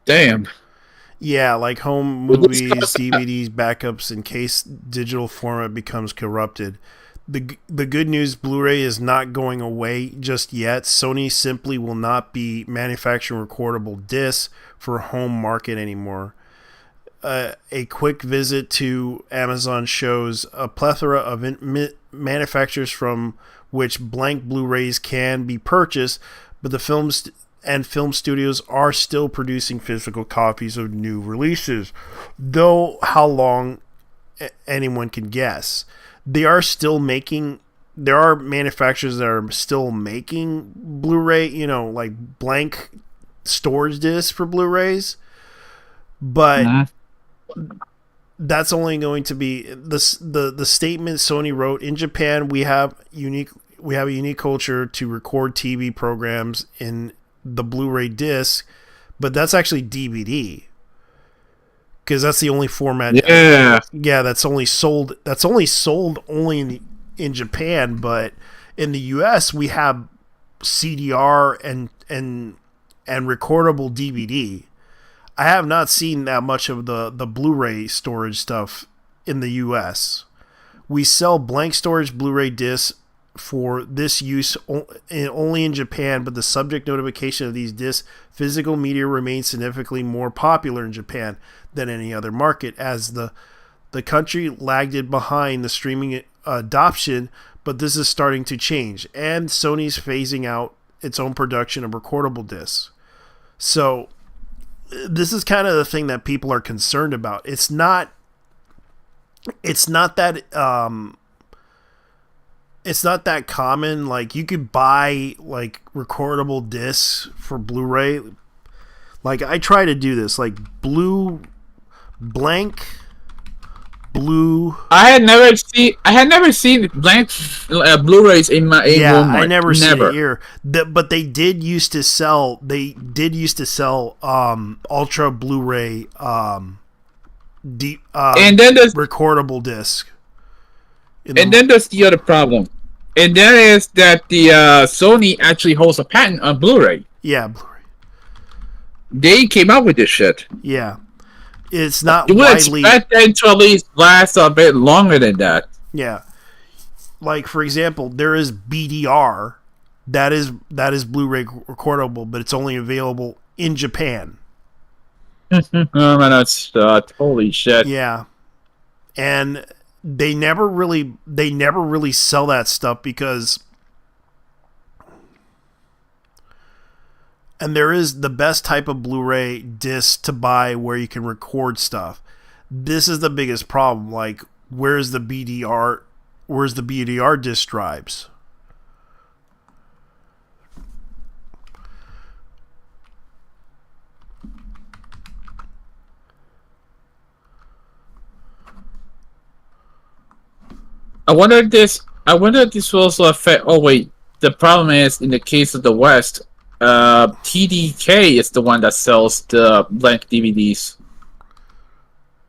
Damn. Yeah, like home movies, DVDs, backups in case digital format becomes corrupted. The good news, Blu-ray is not going away just yet. Sony simply will not be manufacturing recordable discs for home market anymore. A quick visit to Amazon shows a plethora of manufacturers from which blank Blu-rays can be purchased, but the film studios are still producing physical copies of new releases, though how long anyone can guess. There are manufacturers that are still making Blu-ray, like blank storage discs for Blu-rays, but that's only going to be the statement Sony wrote. In Japan, we have a unique culture to record TV programs in the Blu-ray disc, but that's actually DVD. Because that's the only format. Yeah, that's only sold only in Japan, but in the US we have CDR and recordable DVD. I have not seen that much of the Blu-ray storage stuff in the US. We sell blank storage Blu-ray discs for this use only in Japan, but the subject notification of these discs, physical media remains significantly more popular in Japan than any other market, as the country lagged behind the streaming adoption, but this is starting to change, and Sony's phasing out its own production of recordable discs. So this is kind of the thing that people are concerned about. It's not that common. Like, you could buy like recordable discs for Blu-ray. Like, I try to do this, like blank blue. I had never seen blank Blu-rays in my Walmart. I never seen it here. But they did used to sell. Ultra Blu-ray and then recordable disc. And then there's the other problem, and that is that the Sony actually holds a patent on Blu-ray. Yeah, Blu-ray. They came up with this shit. Yeah, it's not You would widely. expect them to at least last a bit longer than that. Yeah, like for example, there is BDR, that is Blu-ray recordable, but it's only available in Japan. Oh man, that's holy shit. Yeah, and they never really sell that stuff because. And there is the best type of Blu-ray disc to buy where you can record stuff. This is the biggest problem. Like, where's the BDR disc drives? I wonder if this will also affect. Oh wait, the problem is in the case of the West. TDK is the one that sells the blank DVDs.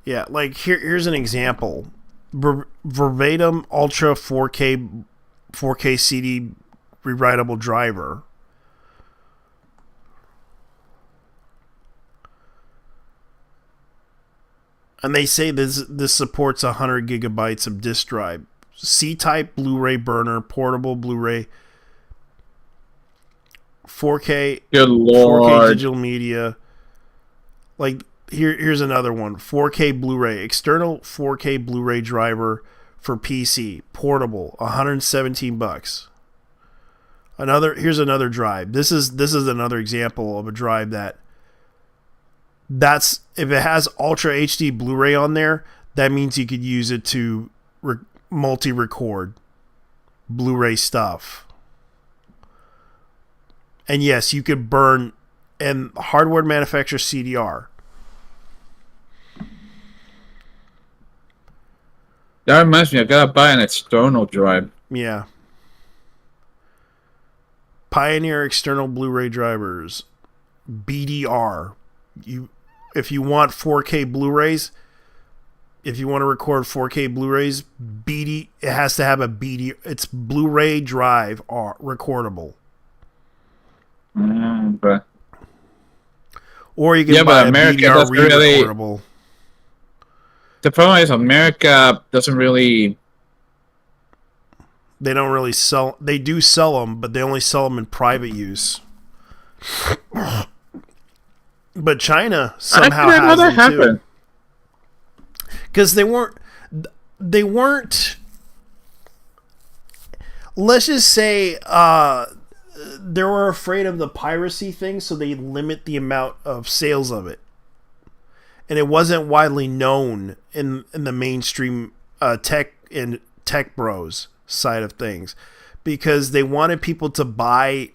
Yeah, like here's an example. Verbatim Ultra 4K CD rewritable driver. And they say this supports 100 gigabytes of disk drive. C-type Blu-ray burner, portable Blu-ray 4K, Good 4K Lord. digital media. Like here's another one: 4K Blu-ray, external 4K Blu-ray driver for PC, portable, $117. Here's another drive. This is another example of a drive that's if it has Ultra HD Blu-ray on there, that means you could use it to multi-record Blu-ray stuff. And yes, you could burn and hardware manufacturer CDR. That reminds me, I gotta buy an external drive. Yeah. Pioneer external Blu-ray drivers, BDR. If you want 4K Blu-rays, if you want to record 4K Blu-rays, it has to have a BD. It's Blu-ray drive recordable. But or you can buy a BDR re-recordable. The problem is America doesn't really. They don't really sell. They do sell them, but they only sell them in private use. But China somehow has them too. Because they weren't. Let's just say they were afraid of the piracy thing, so they limit the amount of sales of it. And it wasn't widely known in the mainstream tech bros side of things, because they wanted people to buy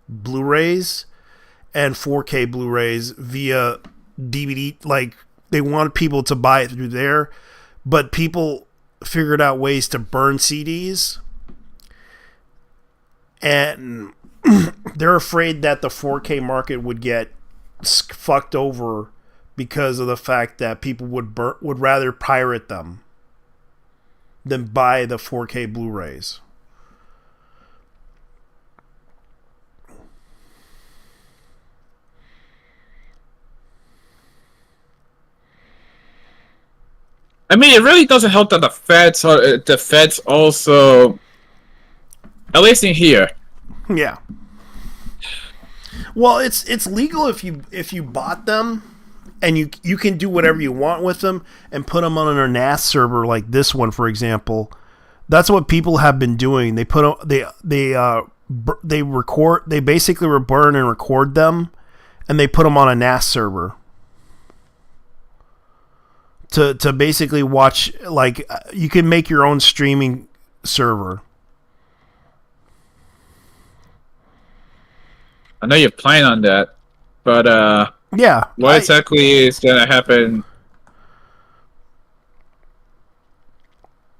Blu-rays and 4K Blu-rays via DVD. Like, they wanted people to buy it through there, but people figured out ways to burn CDs, and they're afraid that the 4K market would get fucked over because of the fact that people would rather pirate them than buy the 4K Blu-rays. I mean, it really doesn't help that the feds also, at least in here. Yeah. Well, it's legal if you bought them, and you can do whatever you want with them and put them on an NAS server like this one, for example. That's what people have been doing. They basically burn and record them, and they put them on a NAS server to basically watch. Like, you can make your own streaming server. I know you're planning on that, but yeah, what exactly is gonna happen?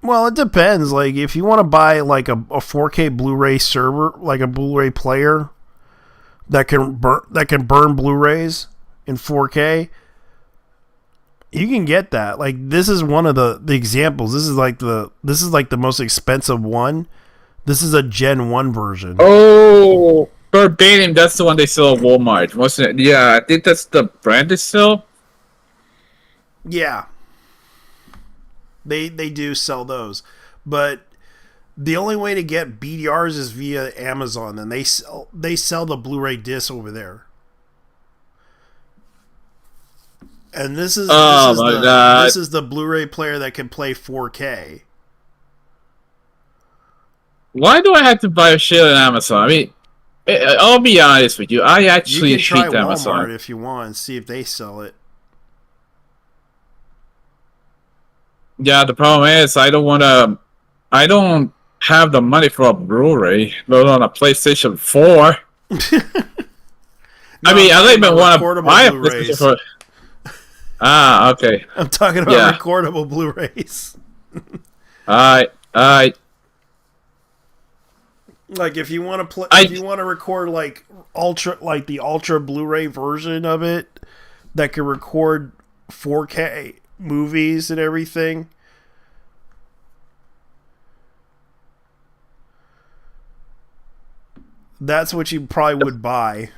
Well, it depends. Like, if you want to buy like a 4K Blu-ray server, like a Blu-ray player that can burn Blu-rays in 4K, You can get that. Like, this is one of the examples. This is like the most expensive one. This is a Gen 1 version. Oh, verbatim, that's the one they sell at Walmart, wasn't it? Yeah, I think that's the brand they sell. Yeah. They do sell those. But the only way to get BDRs is via Amazon, and they sell the Blu-ray disc over there. And this is the Blu-ray player that can play 4K. Why do I have to buy a shit on Amazon? I mean, I'll be honest with you. I actually You can try hate Walmart Amazon. if you want and see if they sell it. Yeah, the problem is I don't have the money for a Blu-ray, let alone a PlayStation 4. I mean, I don't even want to buy a PlayStation 4. Ah, okay. I'm talking about recordable Blu-rays. Alright. Like, if you want to play, if you want to record like the ultra Blu-ray version of it that can record 4K movies and everything. That's what you probably would buy.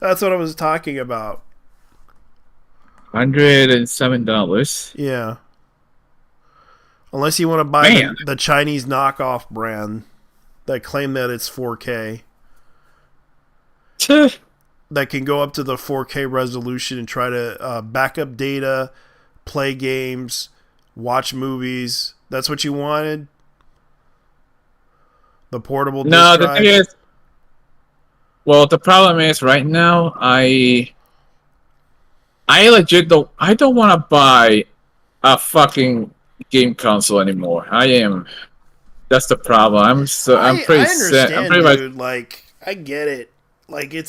That's what I was talking about. $107. Yeah. Unless you want to buy the Chinese knockoff brand that claim that it's 4K. That can go up to the 4K resolution and try to back up data, play games, watch movies. That's what you wanted? The portable disc drive? No, the thing is... Well, the problem is, right now, I legit don't... I don't want to buy a fucking game console anymore. That's the problem. I'm pretty sad. I'm pretty dude. Like, I get it. Like, it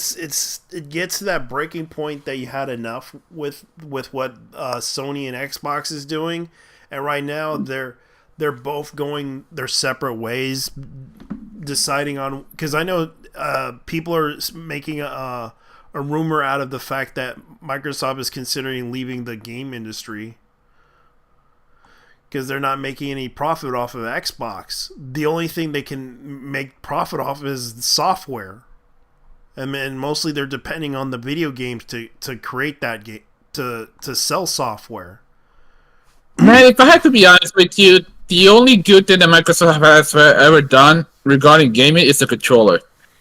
gets to that breaking point that you had enough with what Sony and Xbox is doing, and right now they're both going their separate ways, deciding on, because I know people are making a rumor out of the fact that Microsoft is considering leaving the game industry because they're not making any profit off of Xbox. The only thing they can make profit off is software. And mostly they're depending on the video games to create that game, to sell software. Man, if I have to be honest with you, the only good thing that Microsoft has ever done regarding gaming is the controller.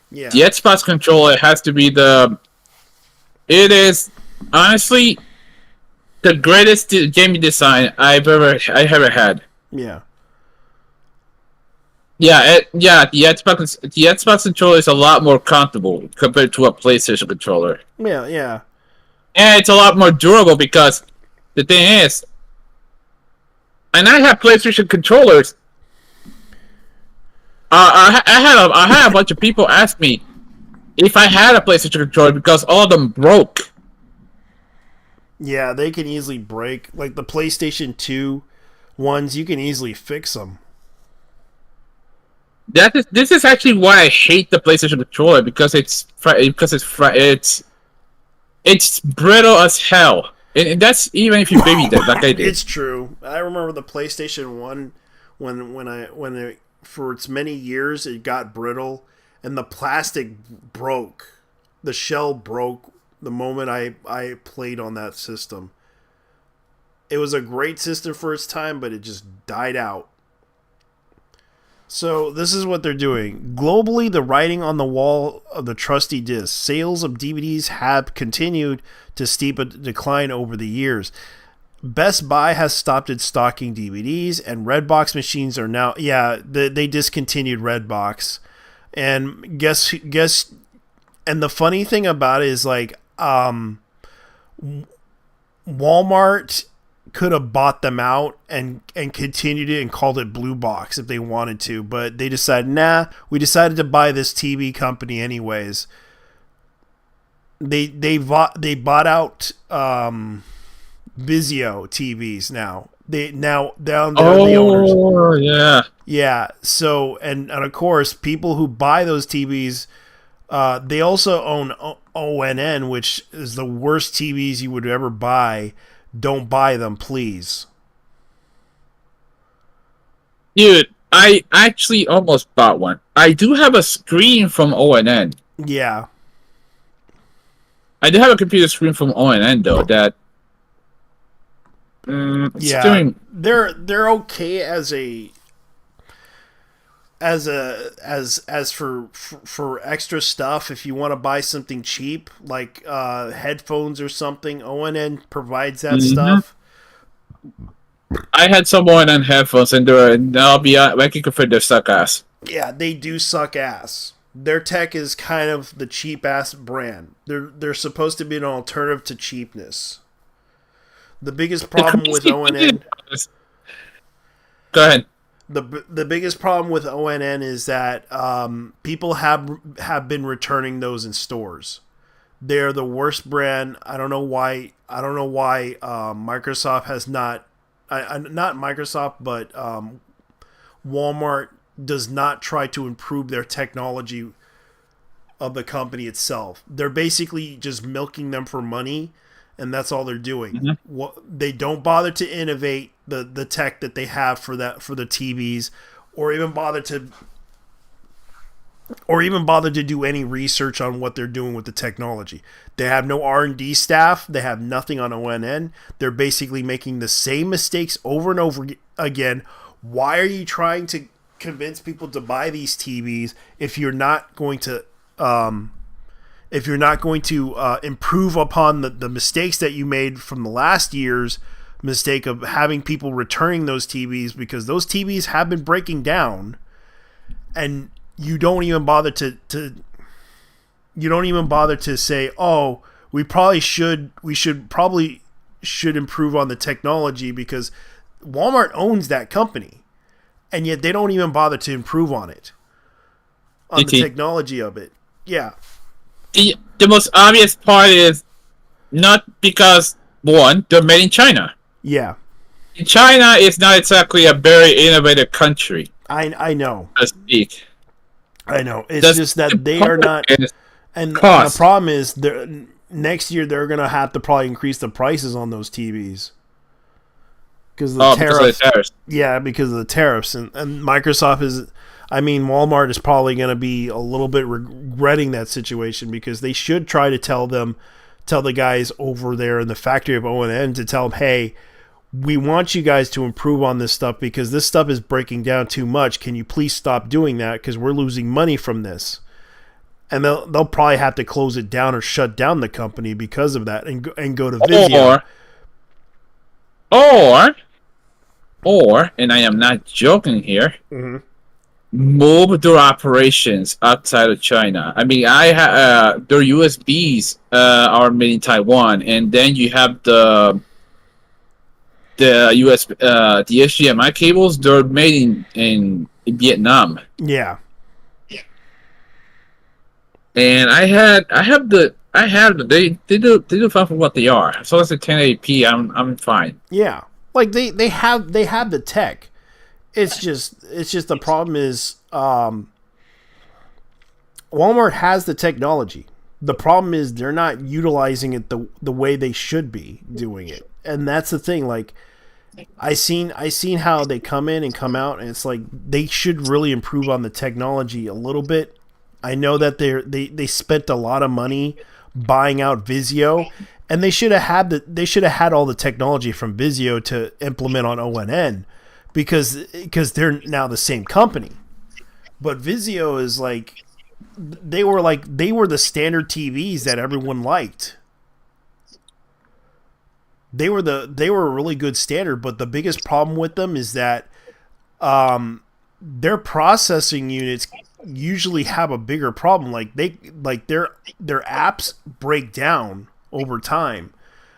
Yeah. The Xbox controller has to be it is honestly the greatest gaming design I ever had. Yeah. The Xbox controller is a lot more comfortable compared to a PlayStation controller. Yeah. And it's a lot more durable because the thing is, and I have PlayStation controllers. I had a bunch of people ask me if I had a PlayStation controller because all of them broke. Yeah, they can easily break. Like the PlayStation 2 ones, you can easily fix them. This is actually why I hate the PlayStation controller, because it's brittle as hell, and that's even if you baby it like I did. It's true. I remember the PlayStation 1 when it, for its many years it got brittle and the plastic broke. The shell broke the moment I played on that system. It was a great system for its time, but it just died out. So this is what they're doing. Globally, the writing on the wall of the trusty disc. Sales of DVDs have continued to steep a decline over the years. Best Buy has stopped its stocking DVDs, and Redbox machines are now... Yeah, they discontinued Redbox. And guess... And the funny thing about it is, like, Walmart could have bought them out and continued it and called it Blue Box if they wanted to, but they decided, we decided to buy this TV company anyways. They bought out Vizio TVs now. They're the owners. Oh yeah. Yeah. So and of course people who buy those TVs, they also own ONN, which is the worst TVs you would ever buy. Don't buy them, please. Dude, I actually almost bought one. I do have a screen from ONN. Yeah. I do have a computer screen from ONN though. That. It's Yeah, doing. they're okay as for extra stuff. If you want to buy something cheap like headphones or something, ONN provides that stuff. I had some ONN headphones, and I'll be I can confirm they're suck ass. Yeah, they do suck ass. Their tech is kind of the cheap ass brand. They're supposed to be an alternative to cheapness. The biggest problem with ONN. Go ahead. The biggest problem with ONN is that people have been returning those in stores. They're the worst brand. I don't know why. Microsoft has not Microsoft, but Walmart does not try to improve their technology of the company itself. They're basically just milking them for money, and that's all they're doing. They don't bother to innovate the tech that they have for the TVs, or even bother to do any research on what they're doing with the technology. They have no R&D staff. They have nothing on ONN. They're basically making the same mistakes over and over again. Why are you trying to convince people to buy these TVs if you're not going to improve upon the mistakes that you made from the last year's mistake of having people returning those TVs, because those TVs have been breaking down, and you don't even bother to say, oh, we should improve on the technology, because Walmart owns that company, and yet they don't even bother to improve on it, on the technology of it. Yeah. The most obvious part is not because, one, they're made in China. Yeah. China is not exactly a very innovative country. I know. To speak. I know. It's just that they are not. And the problem is, next year they're going to have to probably increase the prices on those TVs. Because of the tariffs. Yeah, because of the tariffs. And Microsoft is. Walmart is probably going to be a little bit regretting that situation, because they should try to tell the guys over there in the factory of ONN to tell them, hey, we want you guys to improve on this stuff, because this stuff is breaking down too much. Can you please stop doing that, because we're losing money from this? And they'll probably have to close it down or shut down the company because of that, and go to Vizio. Or, and I am not joking here, move their operations outside of China. Their USBs are made in Taiwan, and then you have the HDMI cables. They're made in Vietnam. Yeah. And they do fine for what they are. As long as they're 1080p, I'm fine. Yeah, like they have the tech. It's just the problem is Walmart has the technology. The problem is they're not utilizing it the way they should be doing it, and that's the thing. Like I seen how they come in and come out, and it's like they should really improve on the technology a little bit. I know that they spent a lot of money buying out Vizio, and they should have had all the technology from Vizio to implement on ONN, because they're now the same company. But Vizio is they were the standard TVs that everyone liked. They were a really good standard, but the biggest problem with them is that their processing units usually have a bigger problem. Their apps break down over time.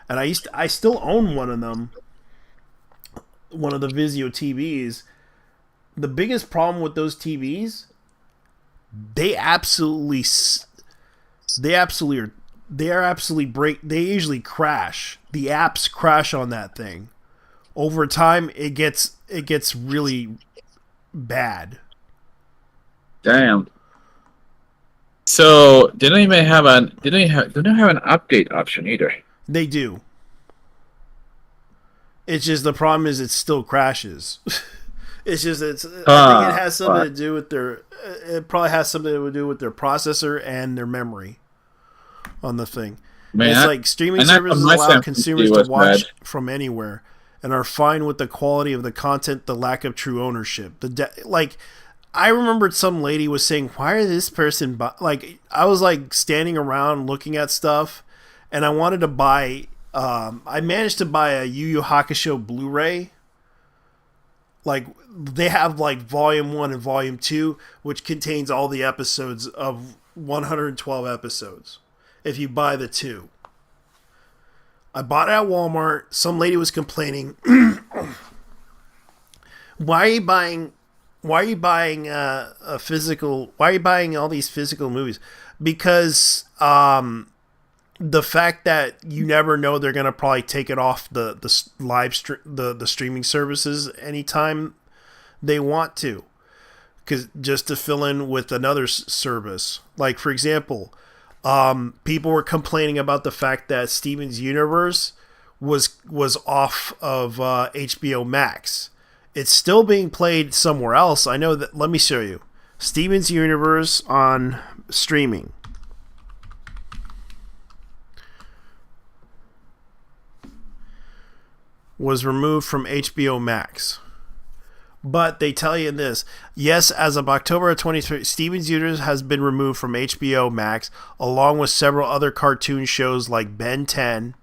And I still own one of them, one of the Vizio TVs. The biggest problem with those TVs, they usually crash. The apps crash on that thing. Over time it gets really bad. Damn. So they don't even have they don't have an update option either. They do. It's just the problem is it still crashes. It's just I think it has something to do with their. It probably has something to do with their processor and their memory on the thing. Man, it's like streaming services allow consumers to watch from anywhere and are fine with the quality of the content, the lack of true ownership. Like, I remembered some lady was saying, "Why are this person?" Like, I was like standing around looking at stuff, and I wanted to buy. I managed to buy a Yu Yu Hakusho Blu-ray. Like, they have like Volume 1 and Volume 2, which contains all the episodes of 112 episodes. If you buy the 2. I bought it at Walmart. Some lady was complaining. Why are you buying a physical? Why are you buying all these physical movies? Because the fact that you never know they're gonna probably take it off the streaming services anytime they want to, because just to fill in with another service. Like, for example, people were complaining about the fact that Steven's Universe was off of HBO Max. It's still being played somewhere else. I know that. Let me show you. Steven's Universe on streaming. Was removed from HBO Max. But they tell you this. Yes, as of October of 2023, Steven's Universe has been removed from HBO Max, along with several other cartoon shows like Ben 10.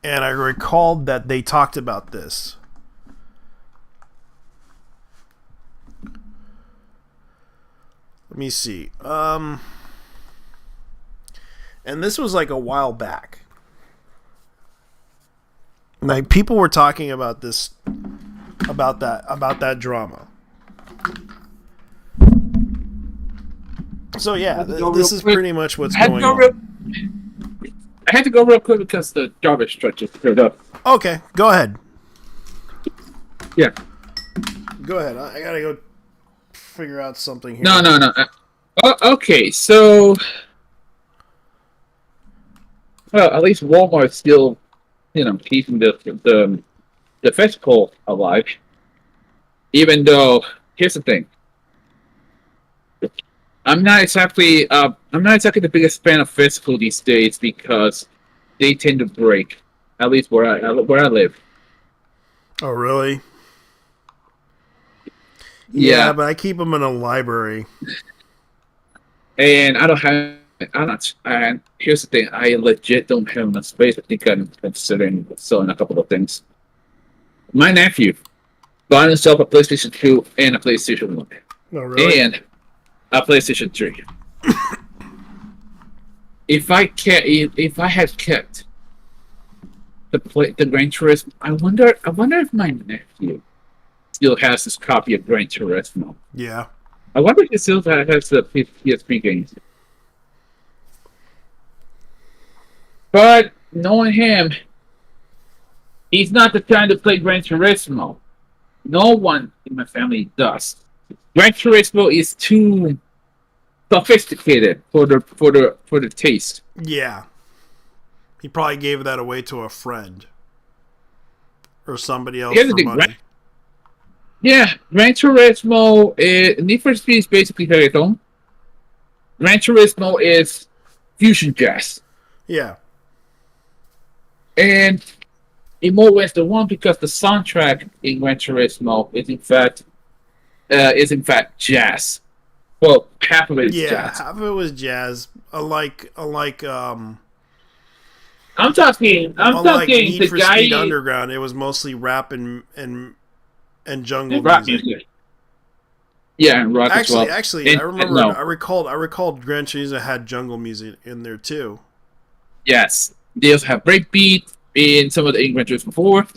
And I recalled that they talked about this. Let me see. And this was like a while back. Like, people were talking about this, about that drama. So yeah, this is pretty much what's going on. I had to go real quick because the garbage truck just cleared up. Okay, go ahead. Yeah. Go ahead. I gotta go figure out something here. No. Okay, so well, at least Walmart's still, keeping the physical alive. Even though, here's the thing, I'm not exactly the biggest fan of physical these days because they tend to break. At least where I live. Oh, really? Yeah, but I keep them in a library. And and here's the thing, I legit don't have enough space. I think I'm considering selling a couple of things. My nephew bought himself a PlayStation 2 and a PlayStation 1. Oh, really? And a PlayStation 3. If I had kept the Gran Turismo, I wonder if my nephew still has this copy of Gran Turismo. Yeah. I wonder if he still has the PSP games. But knowing him, he's not the kind to play Gran Turismo. No one in my family does. Gran Turismo is too sophisticated for the taste. Yeah. He probably gave that away to a friend or somebody else for money. Gran Turismo, Need for Speed is basically reggaeton. Gran Turismo is fusion jazz. Yeah. And in more ways than one, because the soundtrack in Gran Turismo is in fact jazz. Well, half of it is jazz. Yeah, half of it was jazz. Unlike I'm talking Need the for guy Speed Underground, it was mostly rap and jungle rock music. Yeah, and rock as well. Actually, I remember. I recalled Gran Turismo had jungle music in there too. Yes, they also have breakbeat in some of the Gran Turismo 4.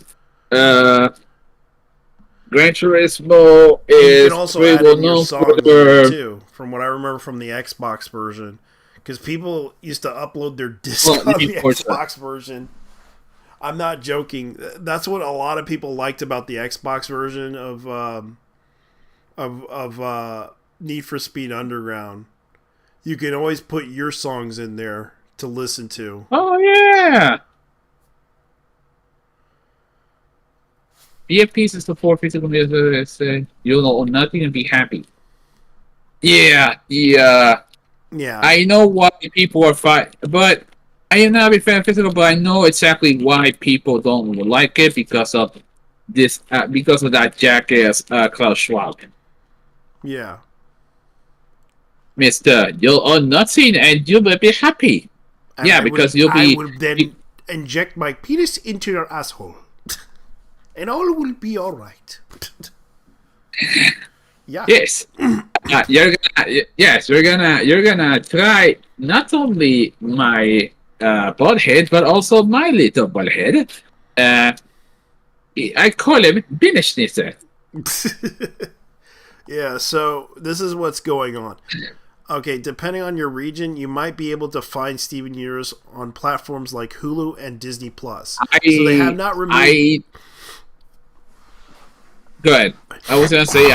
Gran Turismo is you can also add in your songs too, from what I remember from the Xbox version, because people used to upload their disc on the Xbox version. I'm not joking. That's what a lot of people liked about the Xbox version of Need for Speed Underground. You can always put your songs in there to listen to. Oh yeah. Be at peace is the four physical music. You'll know nothing and be happy. Yeah. Yeah. I know why people are fighting, but I am not a big fan of physical. But I know exactly why people don't like it because of this. Because of that jackass Klaus Schwab. Yeah. Mister, you'll own nothing and you will be happy. And yeah, because you'll be. I would then inject my penis into your asshole, and all will be all right. Yeah. Yes. You're gonna try not only my bald head, but also my little bald head. I call him Bineschnitzer. Yeah, so this is what's going on. Okay, depending on your region, you might be able to find Steven Universe on platforms like Hulu and Disney Plus. So they have not removed. Go ahead. I was gonna say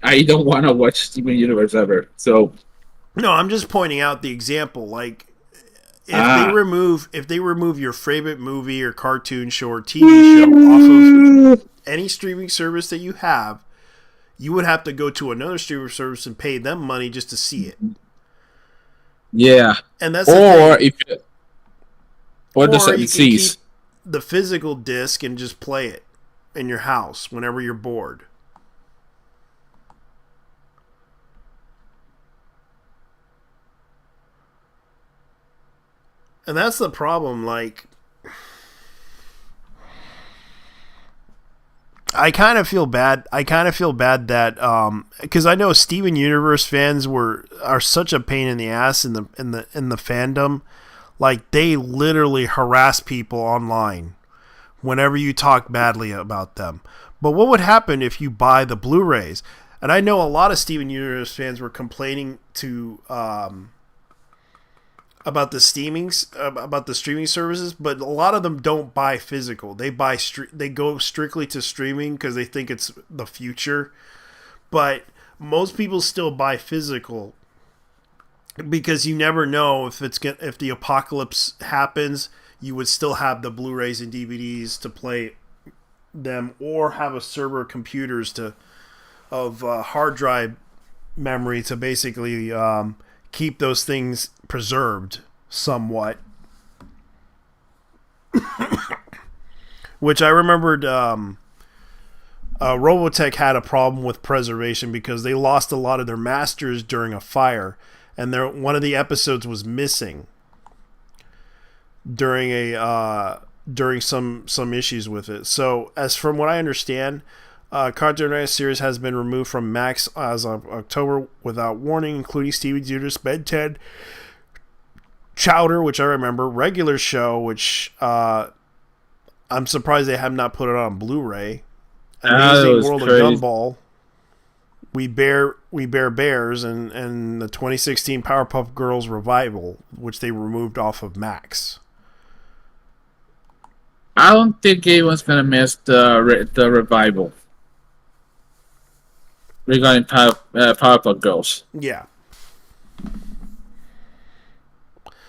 I don't want to watch Steven Universe ever. So no, I'm just pointing out the example. Like if they remove your favorite movie or cartoon show or TV show off of any streaming service that you have, you would have to go to another streaming service and pay them money just to see it. Yeah, and that's or you can keep the physical disc and just play it in your house whenever you're bored. And that's the problem. Like, I kind of feel bad. That because I know Steven Universe fans are such a pain in the ass in the fandom. Like, they literally harass people online whenever you talk badly about them. But what would happen if you buy the Blu-rays? And I know a lot of Steven Universe fans were complaining to about the streaming services, but a lot of them don't buy physical. They they go strictly to streaming because they think it's the future. But most people still buy physical because you never know if the apocalypse happens, you would still have the Blu-rays and DVDs to play them, or have a server of computers of hard drive memory to basically keep those things preserved somewhat. Which I remembered Robotech had a problem with preservation because they lost a lot of their masters during a fire, and one of the episodes was missing during some issues with it. So, as from what I understand, Cartoon Network series has been removed from Max as of October without warning, including Steven Universe, Ben 10, Chowder, which I remember, Regular Show, which I'm surprised they have not put it on Blu-ray, Amazing World of Gumball, We Bear Bears, and the 2016 Powerpuff Girls revival, which they removed off of Max. I don't think anyone's gonna miss the revival regarding Powerpuff Girls. Yeah.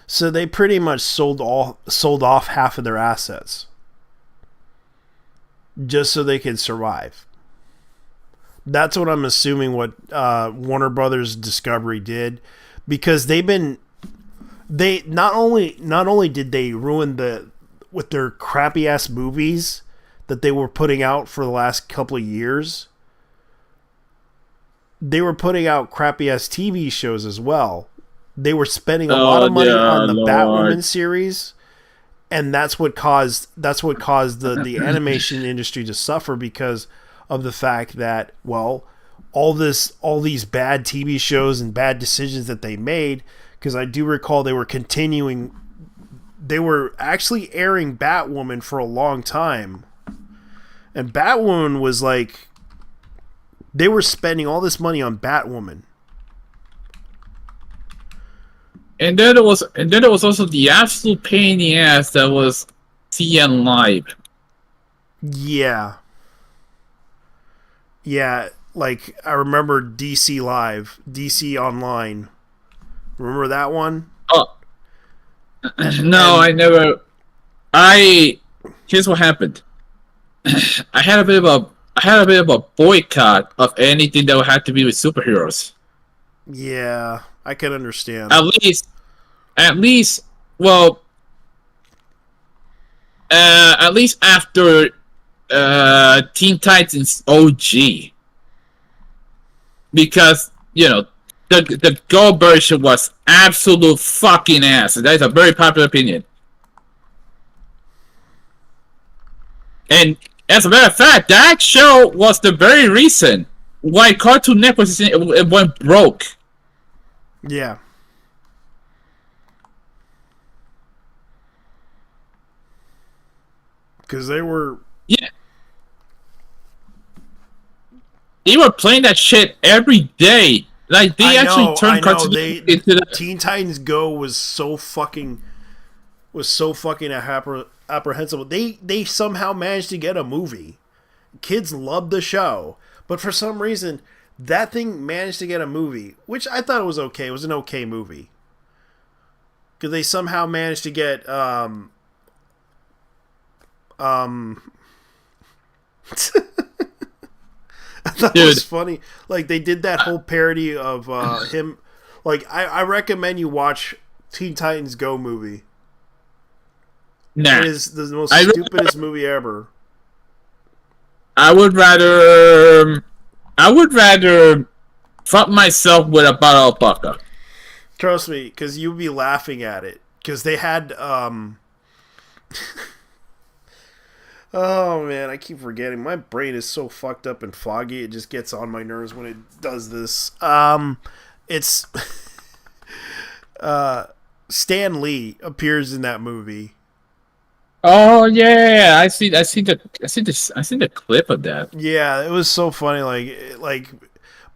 So they pretty much sold off half of their assets just so they could survive. That's what I'm assuming what Warner Brothers Discovery did, because they not only did they ruin with their crappy ass movies that they were putting out for the last couple of years, they were putting out crappy ass TV shows as well. They were spending a lot of money on the Batwoman series, and that's what caused the animation industry to suffer, because of the fact that, well, all these bad TV shows and bad decisions that they made, because I do recall they were actually airing Batwoman for a long time, and Batwoman was like, they were spending all this money on Batwoman. And then there was also the absolute pain in the ass that was TN Live. Yeah. Yeah, like I remember DC Live, DC Online. Remember that one? Oh, no, I never. Here's what happened. I had a bit of a boycott of anything that would have to be with superheroes. Yeah, I can understand. At least, well, at least after Teen Titans OG, because the Go version was absolute fucking ass. That is a very popular opinion. And as a matter of fact, that show was the very reason why Cartoon Network went broke. Yeah. Because they were... Yeah. They were playing that shit every day. Like, they actually turned Cartoon Network into the... Teen Titans Go was so fucking apprehensible. They somehow managed to get a movie. Kids loved the show. But for some reason, that thing managed to get a movie, which I thought it was okay. It was an okay movie. Because they somehow managed to get... I thought it was funny. Like, they did that whole parody of him. Like, I recommend you watch Teen Titans Go movie. Nah. It is the most stupidest movie ever. I would rather fuck myself with a bottle of vodka. Trust me, because you'd be laughing at it. Because they had... Oh man, I keep forgetting. My brain is so fucked up and foggy. It just gets on my nerves when it does this. It's Stan Lee appears in that movie. Oh yeah, I see the clip of that. Yeah, it was so funny.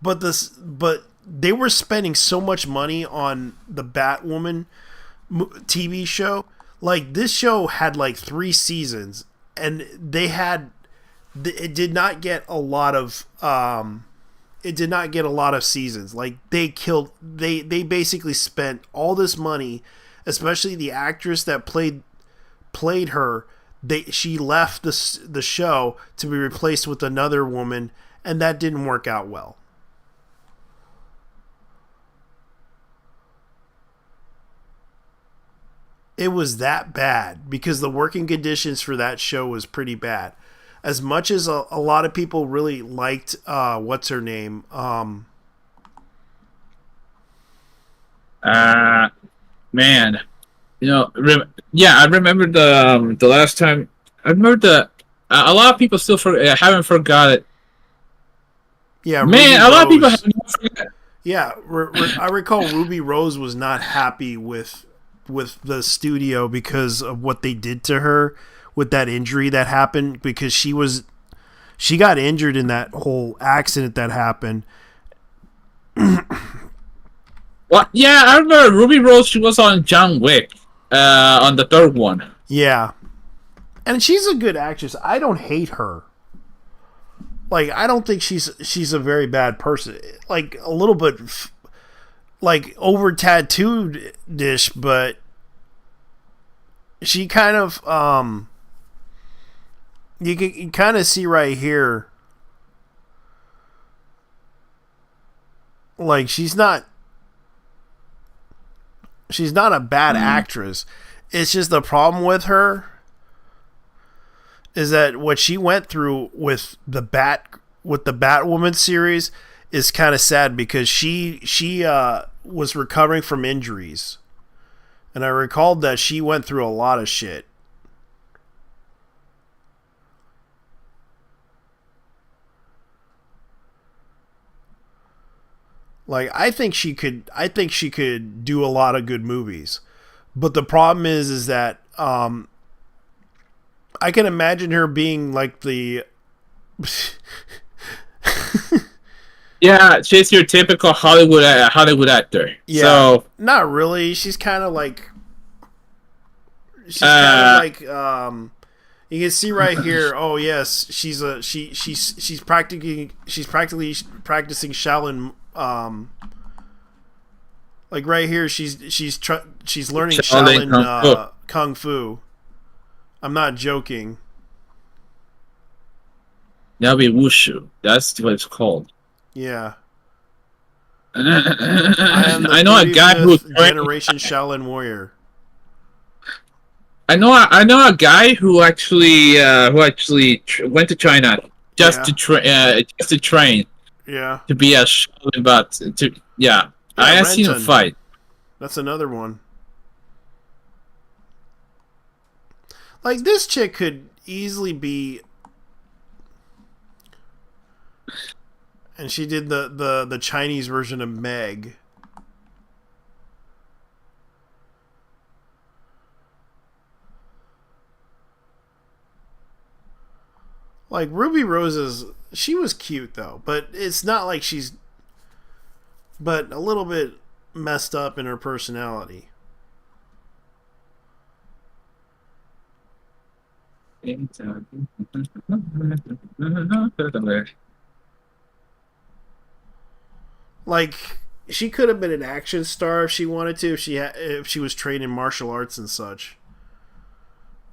But they were spending so much money on the Batwoman TV show. Like, this show had like 3 seasons. And it did not get a lot of seasons. Like, they basically spent all this money, especially the actress that played her. She left the show to be replaced with another woman, and that didn't work out well. It was that bad because the working conditions for that show was pretty bad. As much as a lot of people really liked what's her name? Man, I remember the last time. I remember a lot of people still haven't forgot it. Yeah, man, Ruby a lot of people Rose. haven't forgot. Yeah, I recall Ruby Rose was not happy with the studio because of what they did to her with that injury that happened, because she got injured in that whole accident that happened. Well, yeah, I remember Ruby Rose. She was on John Wick, on the 3rd one. Yeah, and she's a good actress. I don't hate her. Like, I don't think she's a very bad person. Like, a little bit like over tattooed dish, but she kind of you can kind of see right here, like, she's not a bad actress. It's just the problem with her is that what she went through with the Batwoman series is kind of sad, because she was recovering from injuries, and I recalled that she went through a lot of shit. Like, I think she could do a lot of good movies, but the problem is that I can imagine her being like the Yeah, she's your typical Hollywood actor. Yeah, so not really. She's kind of like You can see right here. Oh yes, she's practically practicing Shaolin. Like right here, she's learning Shaolin Kung Fu. I'm not joking. That'll be wushu. That's what it's called. Yeah. I know a guy who generation Shaolin warrior. I know a guy who actually went to China just to train. Yeah. To be a Shaolin, but I have seen him fight. That's another one. Like this chick could easily be, and she did the Chinese version of Meg. Like Ruby Rose's, she was cute though, but it's not like she's, but a little bit messed up in her personality. Like she could have been an action star if she wanted to, if she was trained in martial arts and such.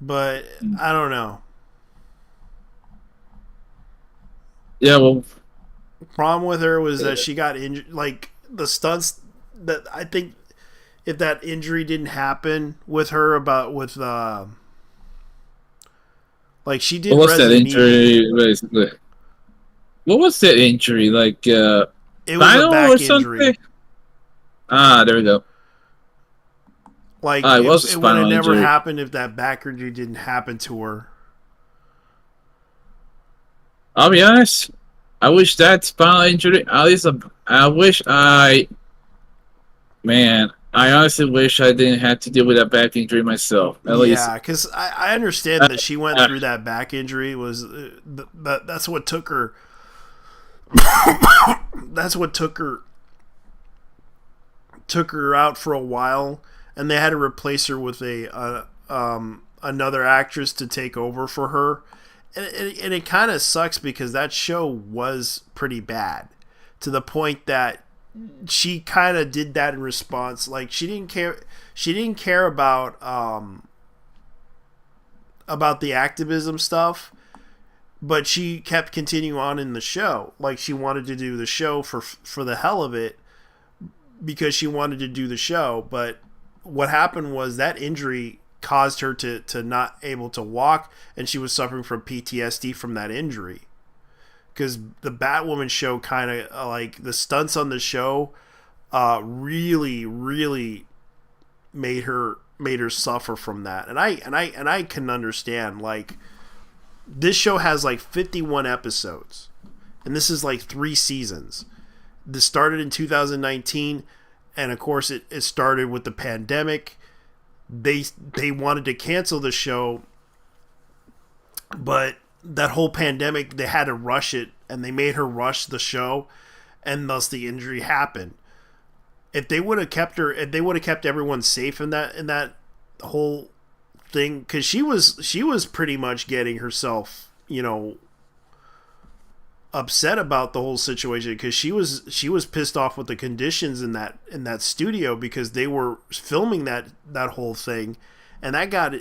But I don't know. Yeah, well, the problem with her was that she got injured. Like the stunts that I think, if that injury didn't happen with her, like she did. What was that injury? Basically, what was that injury? Like it was a back injury. Ah, there we go. Like it would have never happened if that back injury didn't happen to her. I'll be honest. I wish that spinal injury. At least I honestly wish I didn't have to deal with that back injury myself. At least. Yeah, because I understand that she went through that back injury. That's what took her. That's what took her out for a while, and they had to replace her with another actress to take over for her. And it kind of sucks because that show was pretty bad, to the point that she kind of did that in response. Like she didn't care about the activism stuff, but she kept continuing on in the show. Like she wanted to do the show for the hell of it, because she wanted to do the show. But what happened was that injury caused her to not able to walk, and she was suffering from PTSD from that injury, because the Batwoman show kind of like the stunts on the show really made her suffer from that. And I can understand. Like this show has like 51 episodes, and this is like 3 seasons. This started in 2019, and of course it started with the pandemic. They wanted to cancel the show, but that whole pandemic, they had to rush it, and they made her rush the show, and thus the injury happened. If they would have kept her, if they would have kept everyone safe in that whole thing, because she was pretty much getting herself, upset about the whole situation, because she was pissed off with the conditions in that studio, because they were filming that whole thing, and that got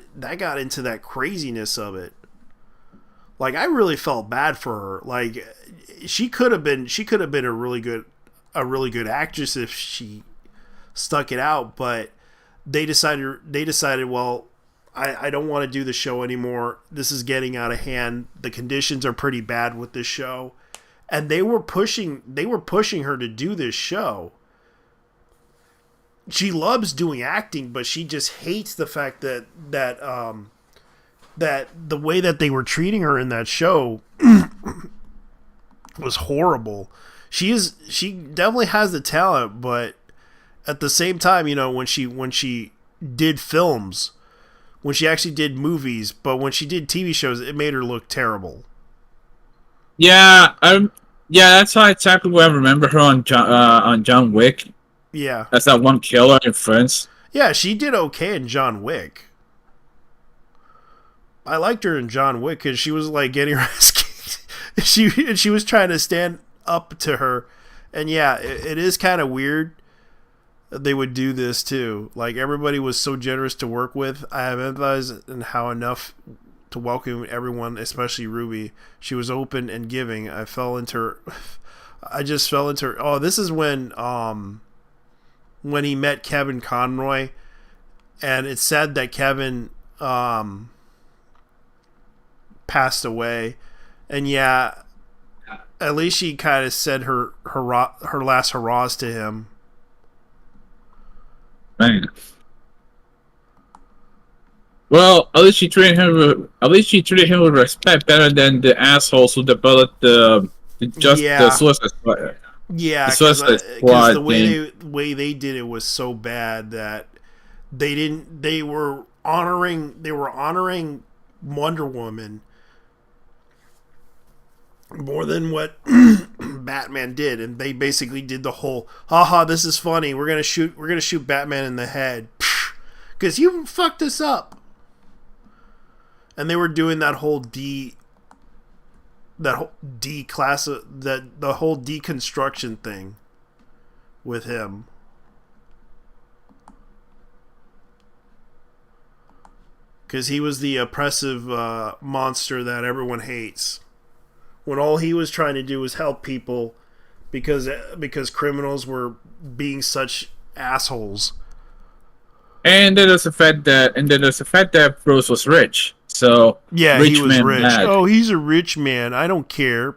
into that craziness of it. Like I really felt bad for her. Like she could have been a really good actress if she stuck it out, but they decided, well, I don't want to do the show anymore. This is getting out of hand. The conditions are pretty bad with this show. And they were pushing her to do this show. She loves doing acting, but she just hates the fact that the way that they were treating her in that show was horrible. She definitely has the talent, but at the same time, when she did films, when she actually did movies, but when she did TV shows, it made her look terrible. Yeah, that's how exactly what I remember her on John Wick. Yeah, that's that one killer in France. Yeah, she did okay in John Wick. I liked her in John Wick because she was like getting her ass kicked. She was trying to stand up to her, and yeah, it is kind of weird that they would do this too. Like everybody was so generous to work with. I have empathized in how enough to welcome everyone, especially Ruby. She was open and giving. I just fell into her. Oh, this is when he met Kevin Conroy, and it's sad that Kevin passed away. And yeah, at least she kind of said her last hurrahs to him. Man. Well, at least she treated him with respect, better than the assholes who developed the Suicide Squad. Yeah, because the way they did it was so bad that they were honoring Wonder Woman more than what Batman did, and they basically did the whole haha, this is funny, we're gonna shoot Batman in the head because you fucked us up. And they were doing the whole deconstruction thing with him. Because he was the oppressive monster that everyone hates. When all he was trying to do was help people because criminals were being such assholes. And then there's the fact that Bruce was rich. So yeah, rich he was rich. Mad. Oh, he's a rich man. I don't care.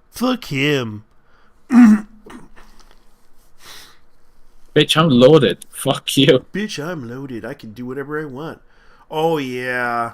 Fuck him. Bitch, I'm loaded. Fuck you. Bitch, I'm loaded. I can do whatever I want. Oh yeah.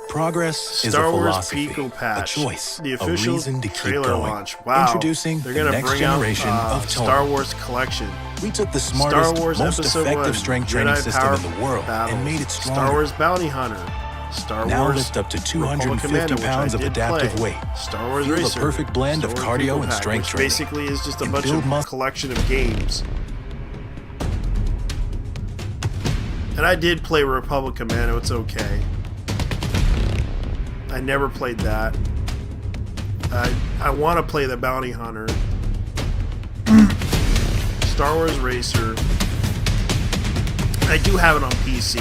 Progress is a Star Wars philosophy, Pico Patch, a choice, the official a reason to keep trailer going. launch. Wow, Introducing they're the gonna next bring generation out of Toner. Star Wars Collection. We took the Star smartest, Wars most Episode effective 1, strength Jedi training system Power in the world Battles, and made it stronger. Star Wars Bounty Hunter. Star now Wars lift up to Republic 250 Commando, which pounds I of did adaptive play. weight. Star Wars Feel the Racer. perfect blend of Star Wars cardio Pico and Pack, strength which training. basically is just a And bunch build of collection of games. And I did play Republic Commando. It's okay. I never played that. I want to play the Bounty Hunter. Star Wars Racer. I do have it on PC.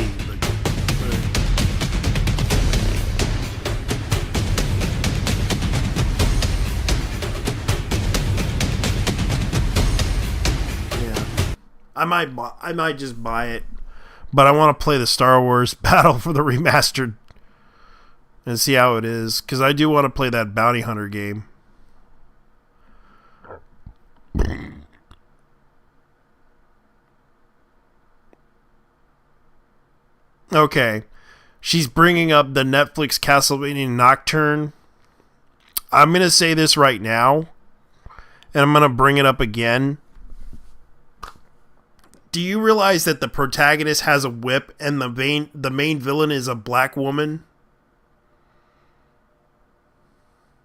Yeah, I might just buy it, but I want to play the Star Wars Battle for the Remastered and see how it is, because I do want to play that Bounty Hunter game. Okay. She's bringing up the Netflix Castlevania Nocturne. I'm going to say this right now, and I'm going to bring it up again. Do you realize that the protagonist has a whip and the main villain is a black woman?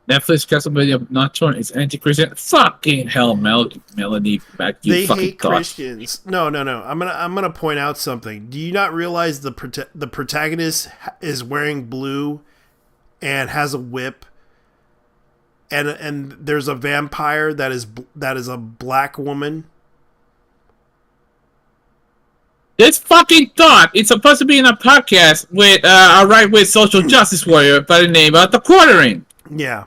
Netflix Castlevania Nocturne is anti-Christian. Fucking hell, Melody, back you They fucking hate thought. Christians. No. I'm gonna point out something. Do you not realize the protagonist is wearing blue and has a whip, and there's a vampire that is a black woman? This fucking thought it's supposed to be in a podcast with a right-wing social justice warrior by the name of The Quartering. Yeah.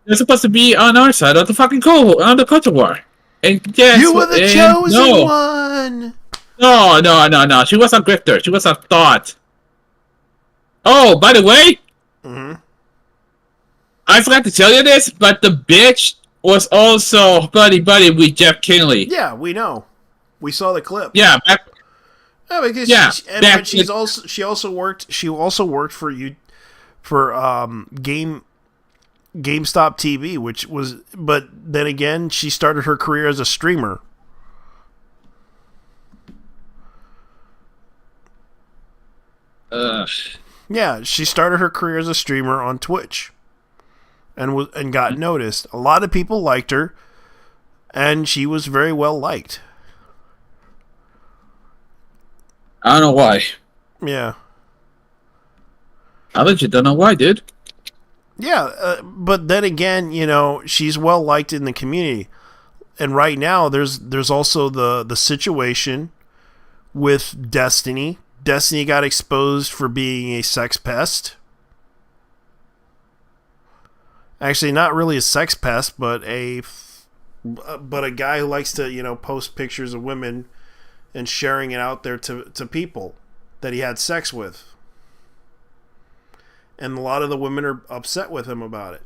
They're supposed to be on our side of the fucking on the culture war. And yes, You were the chosen one. No. She was a grifter. She was a thought. Oh, by the way, I forgot to tell you this, but the bitch was also buddy with Jeff Kinley. Yeah, we know. We saw the clip. Yeah. Because she also worked for you for GameStop TV, which was, but then again, she started her career as a streamer. Yeah, she started her career as a streamer on Twitch, and got noticed. A lot of people liked her, and she was very well liked. I don't know why. Yeah. I legit don't know why, dude. Yeah, but then again, she's well liked in the community, and right now there's also the situation with Destiny. Destiny got exposed for being a sex pest. Actually, not really a sex pest, but a guy who likes to post pictures of women and sharing it out there to people that he had sex with. And a lot of the women are upset with him about it.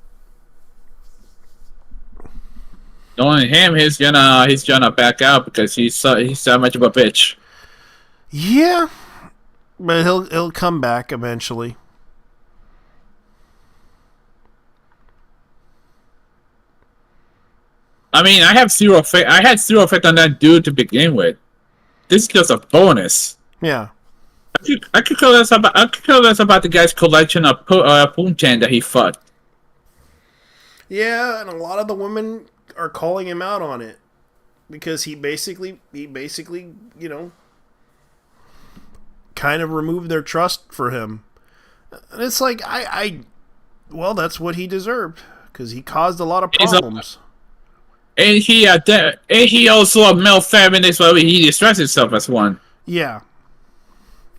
Knowing him, he's gonna back out because he's so much of a bitch. Yeah, but he'll come back eventually. I mean, I had zero effect on that dude to begin with. This is just a bonus. Yeah. I could care less about the guy's collection of poontang that he fucked. Yeah, and a lot of the women are calling him out on it because he basically, kind of removed their trust for him. And it's like well, that's what he deserved because he caused a lot of problems. And he also a male feminist, but he distressed himself as one. Yeah.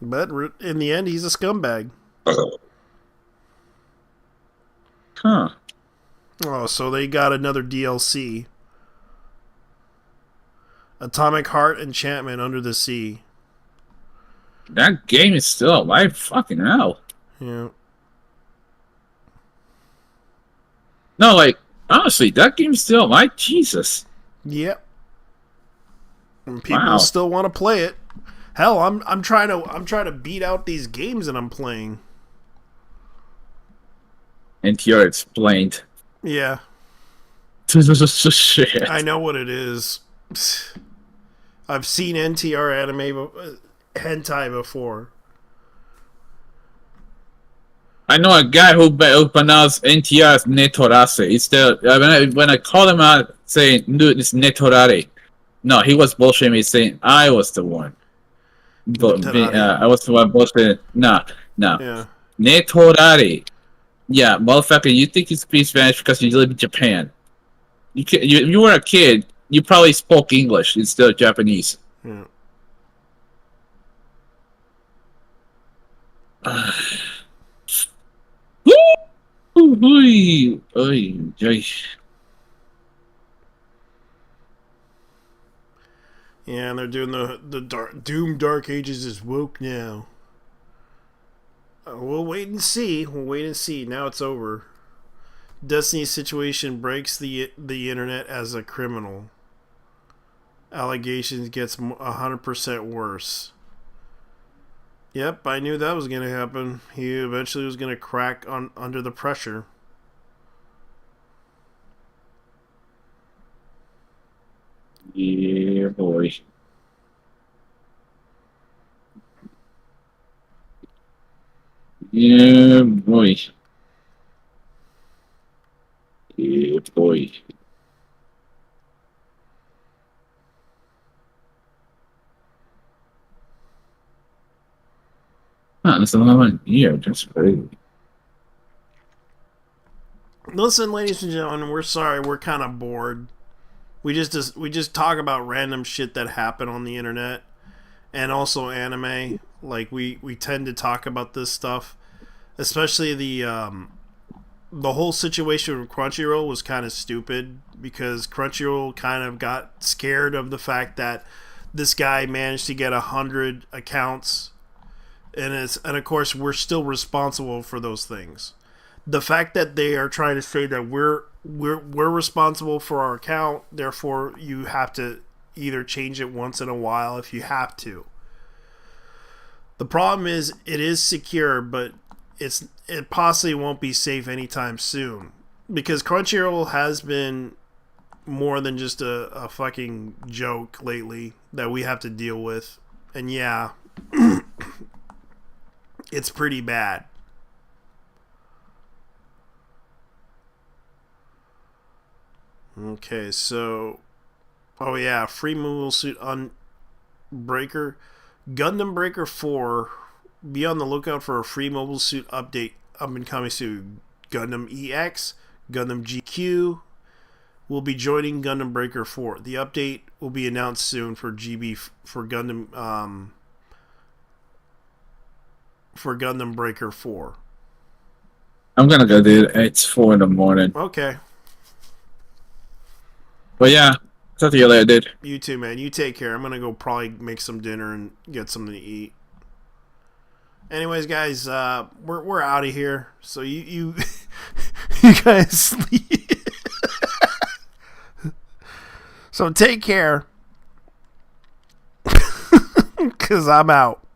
But in the end, he's a scumbag. Huh. Oh, so they got another DLC. Atomic Heart Enchantment Under the Sea. That game is still alive. Fucking hell. Yeah. No, like, honestly, that game's still alive. Jesus. Yep. And people still want to play it. Hell, I'm trying to beat out these games that I'm playing. NTR explained. Yeah. Shit. I know what it is. I've seen NTR anime hentai before. I know a guy who pronounced NTR as Netorase. Instead, when I called him out saying, dude, it's Netorare. No, he was bullshitting me saying I was the one. But I was the one bullshitting. No. Yeah. Netorare. Yeah, motherfucker, you think you speak Spanish because you live in Japan. You were a kid, you probably spoke English instead of Japanese. Yeah. Yeah, and they're doing the Doom Dark Ages is woke now. We'll wait and see. Now it's over. Destiny's situation breaks the internet as a criminal. Allegations gets 100% worse. Yep, I knew that was going to happen. He eventually was going to crack under the pressure. Yeah, boy. Yeah, boy. Yeah, boy. That's another one here. That's crazy. Listen, ladies and gentlemen, we're sorry. We're kind of bored. We just talk about random shit that happened on the internet, and also anime. Like we tend to talk about this stuff, especially the whole situation with Crunchyroll was kind of stupid because Crunchyroll kind of got scared of the fact that this guy managed to get 100 accounts, and of course we're still responsible for those things. The fact that they are trying to say that we're responsible for our account, therefore you have to either change it once in a while if you have to. The problem is it is secure, but it possibly won't be safe anytime soon because Crunchyroll has been more than just a fucking joke lately that we have to deal with, and yeah, it's pretty bad. Okay, so oh yeah, free mobile suit Unbreaker, Gundam Breaker 4 be on the lookout for a free mobile suit update up and coming soon. Gundam EX, Gundam GQ will be joining Gundam Breaker 4. The update will be announced soon for Gundam Breaker 4. I'm gonna go, dude. It's 4 in the morning. Okay. But yeah, talk to you later, dude. You too, man. You take care. I'm gonna go probably make some dinner and get something to eat. Anyways, guys, we're out of here. So you you guys sleep. So take care. 'Cause I'm out.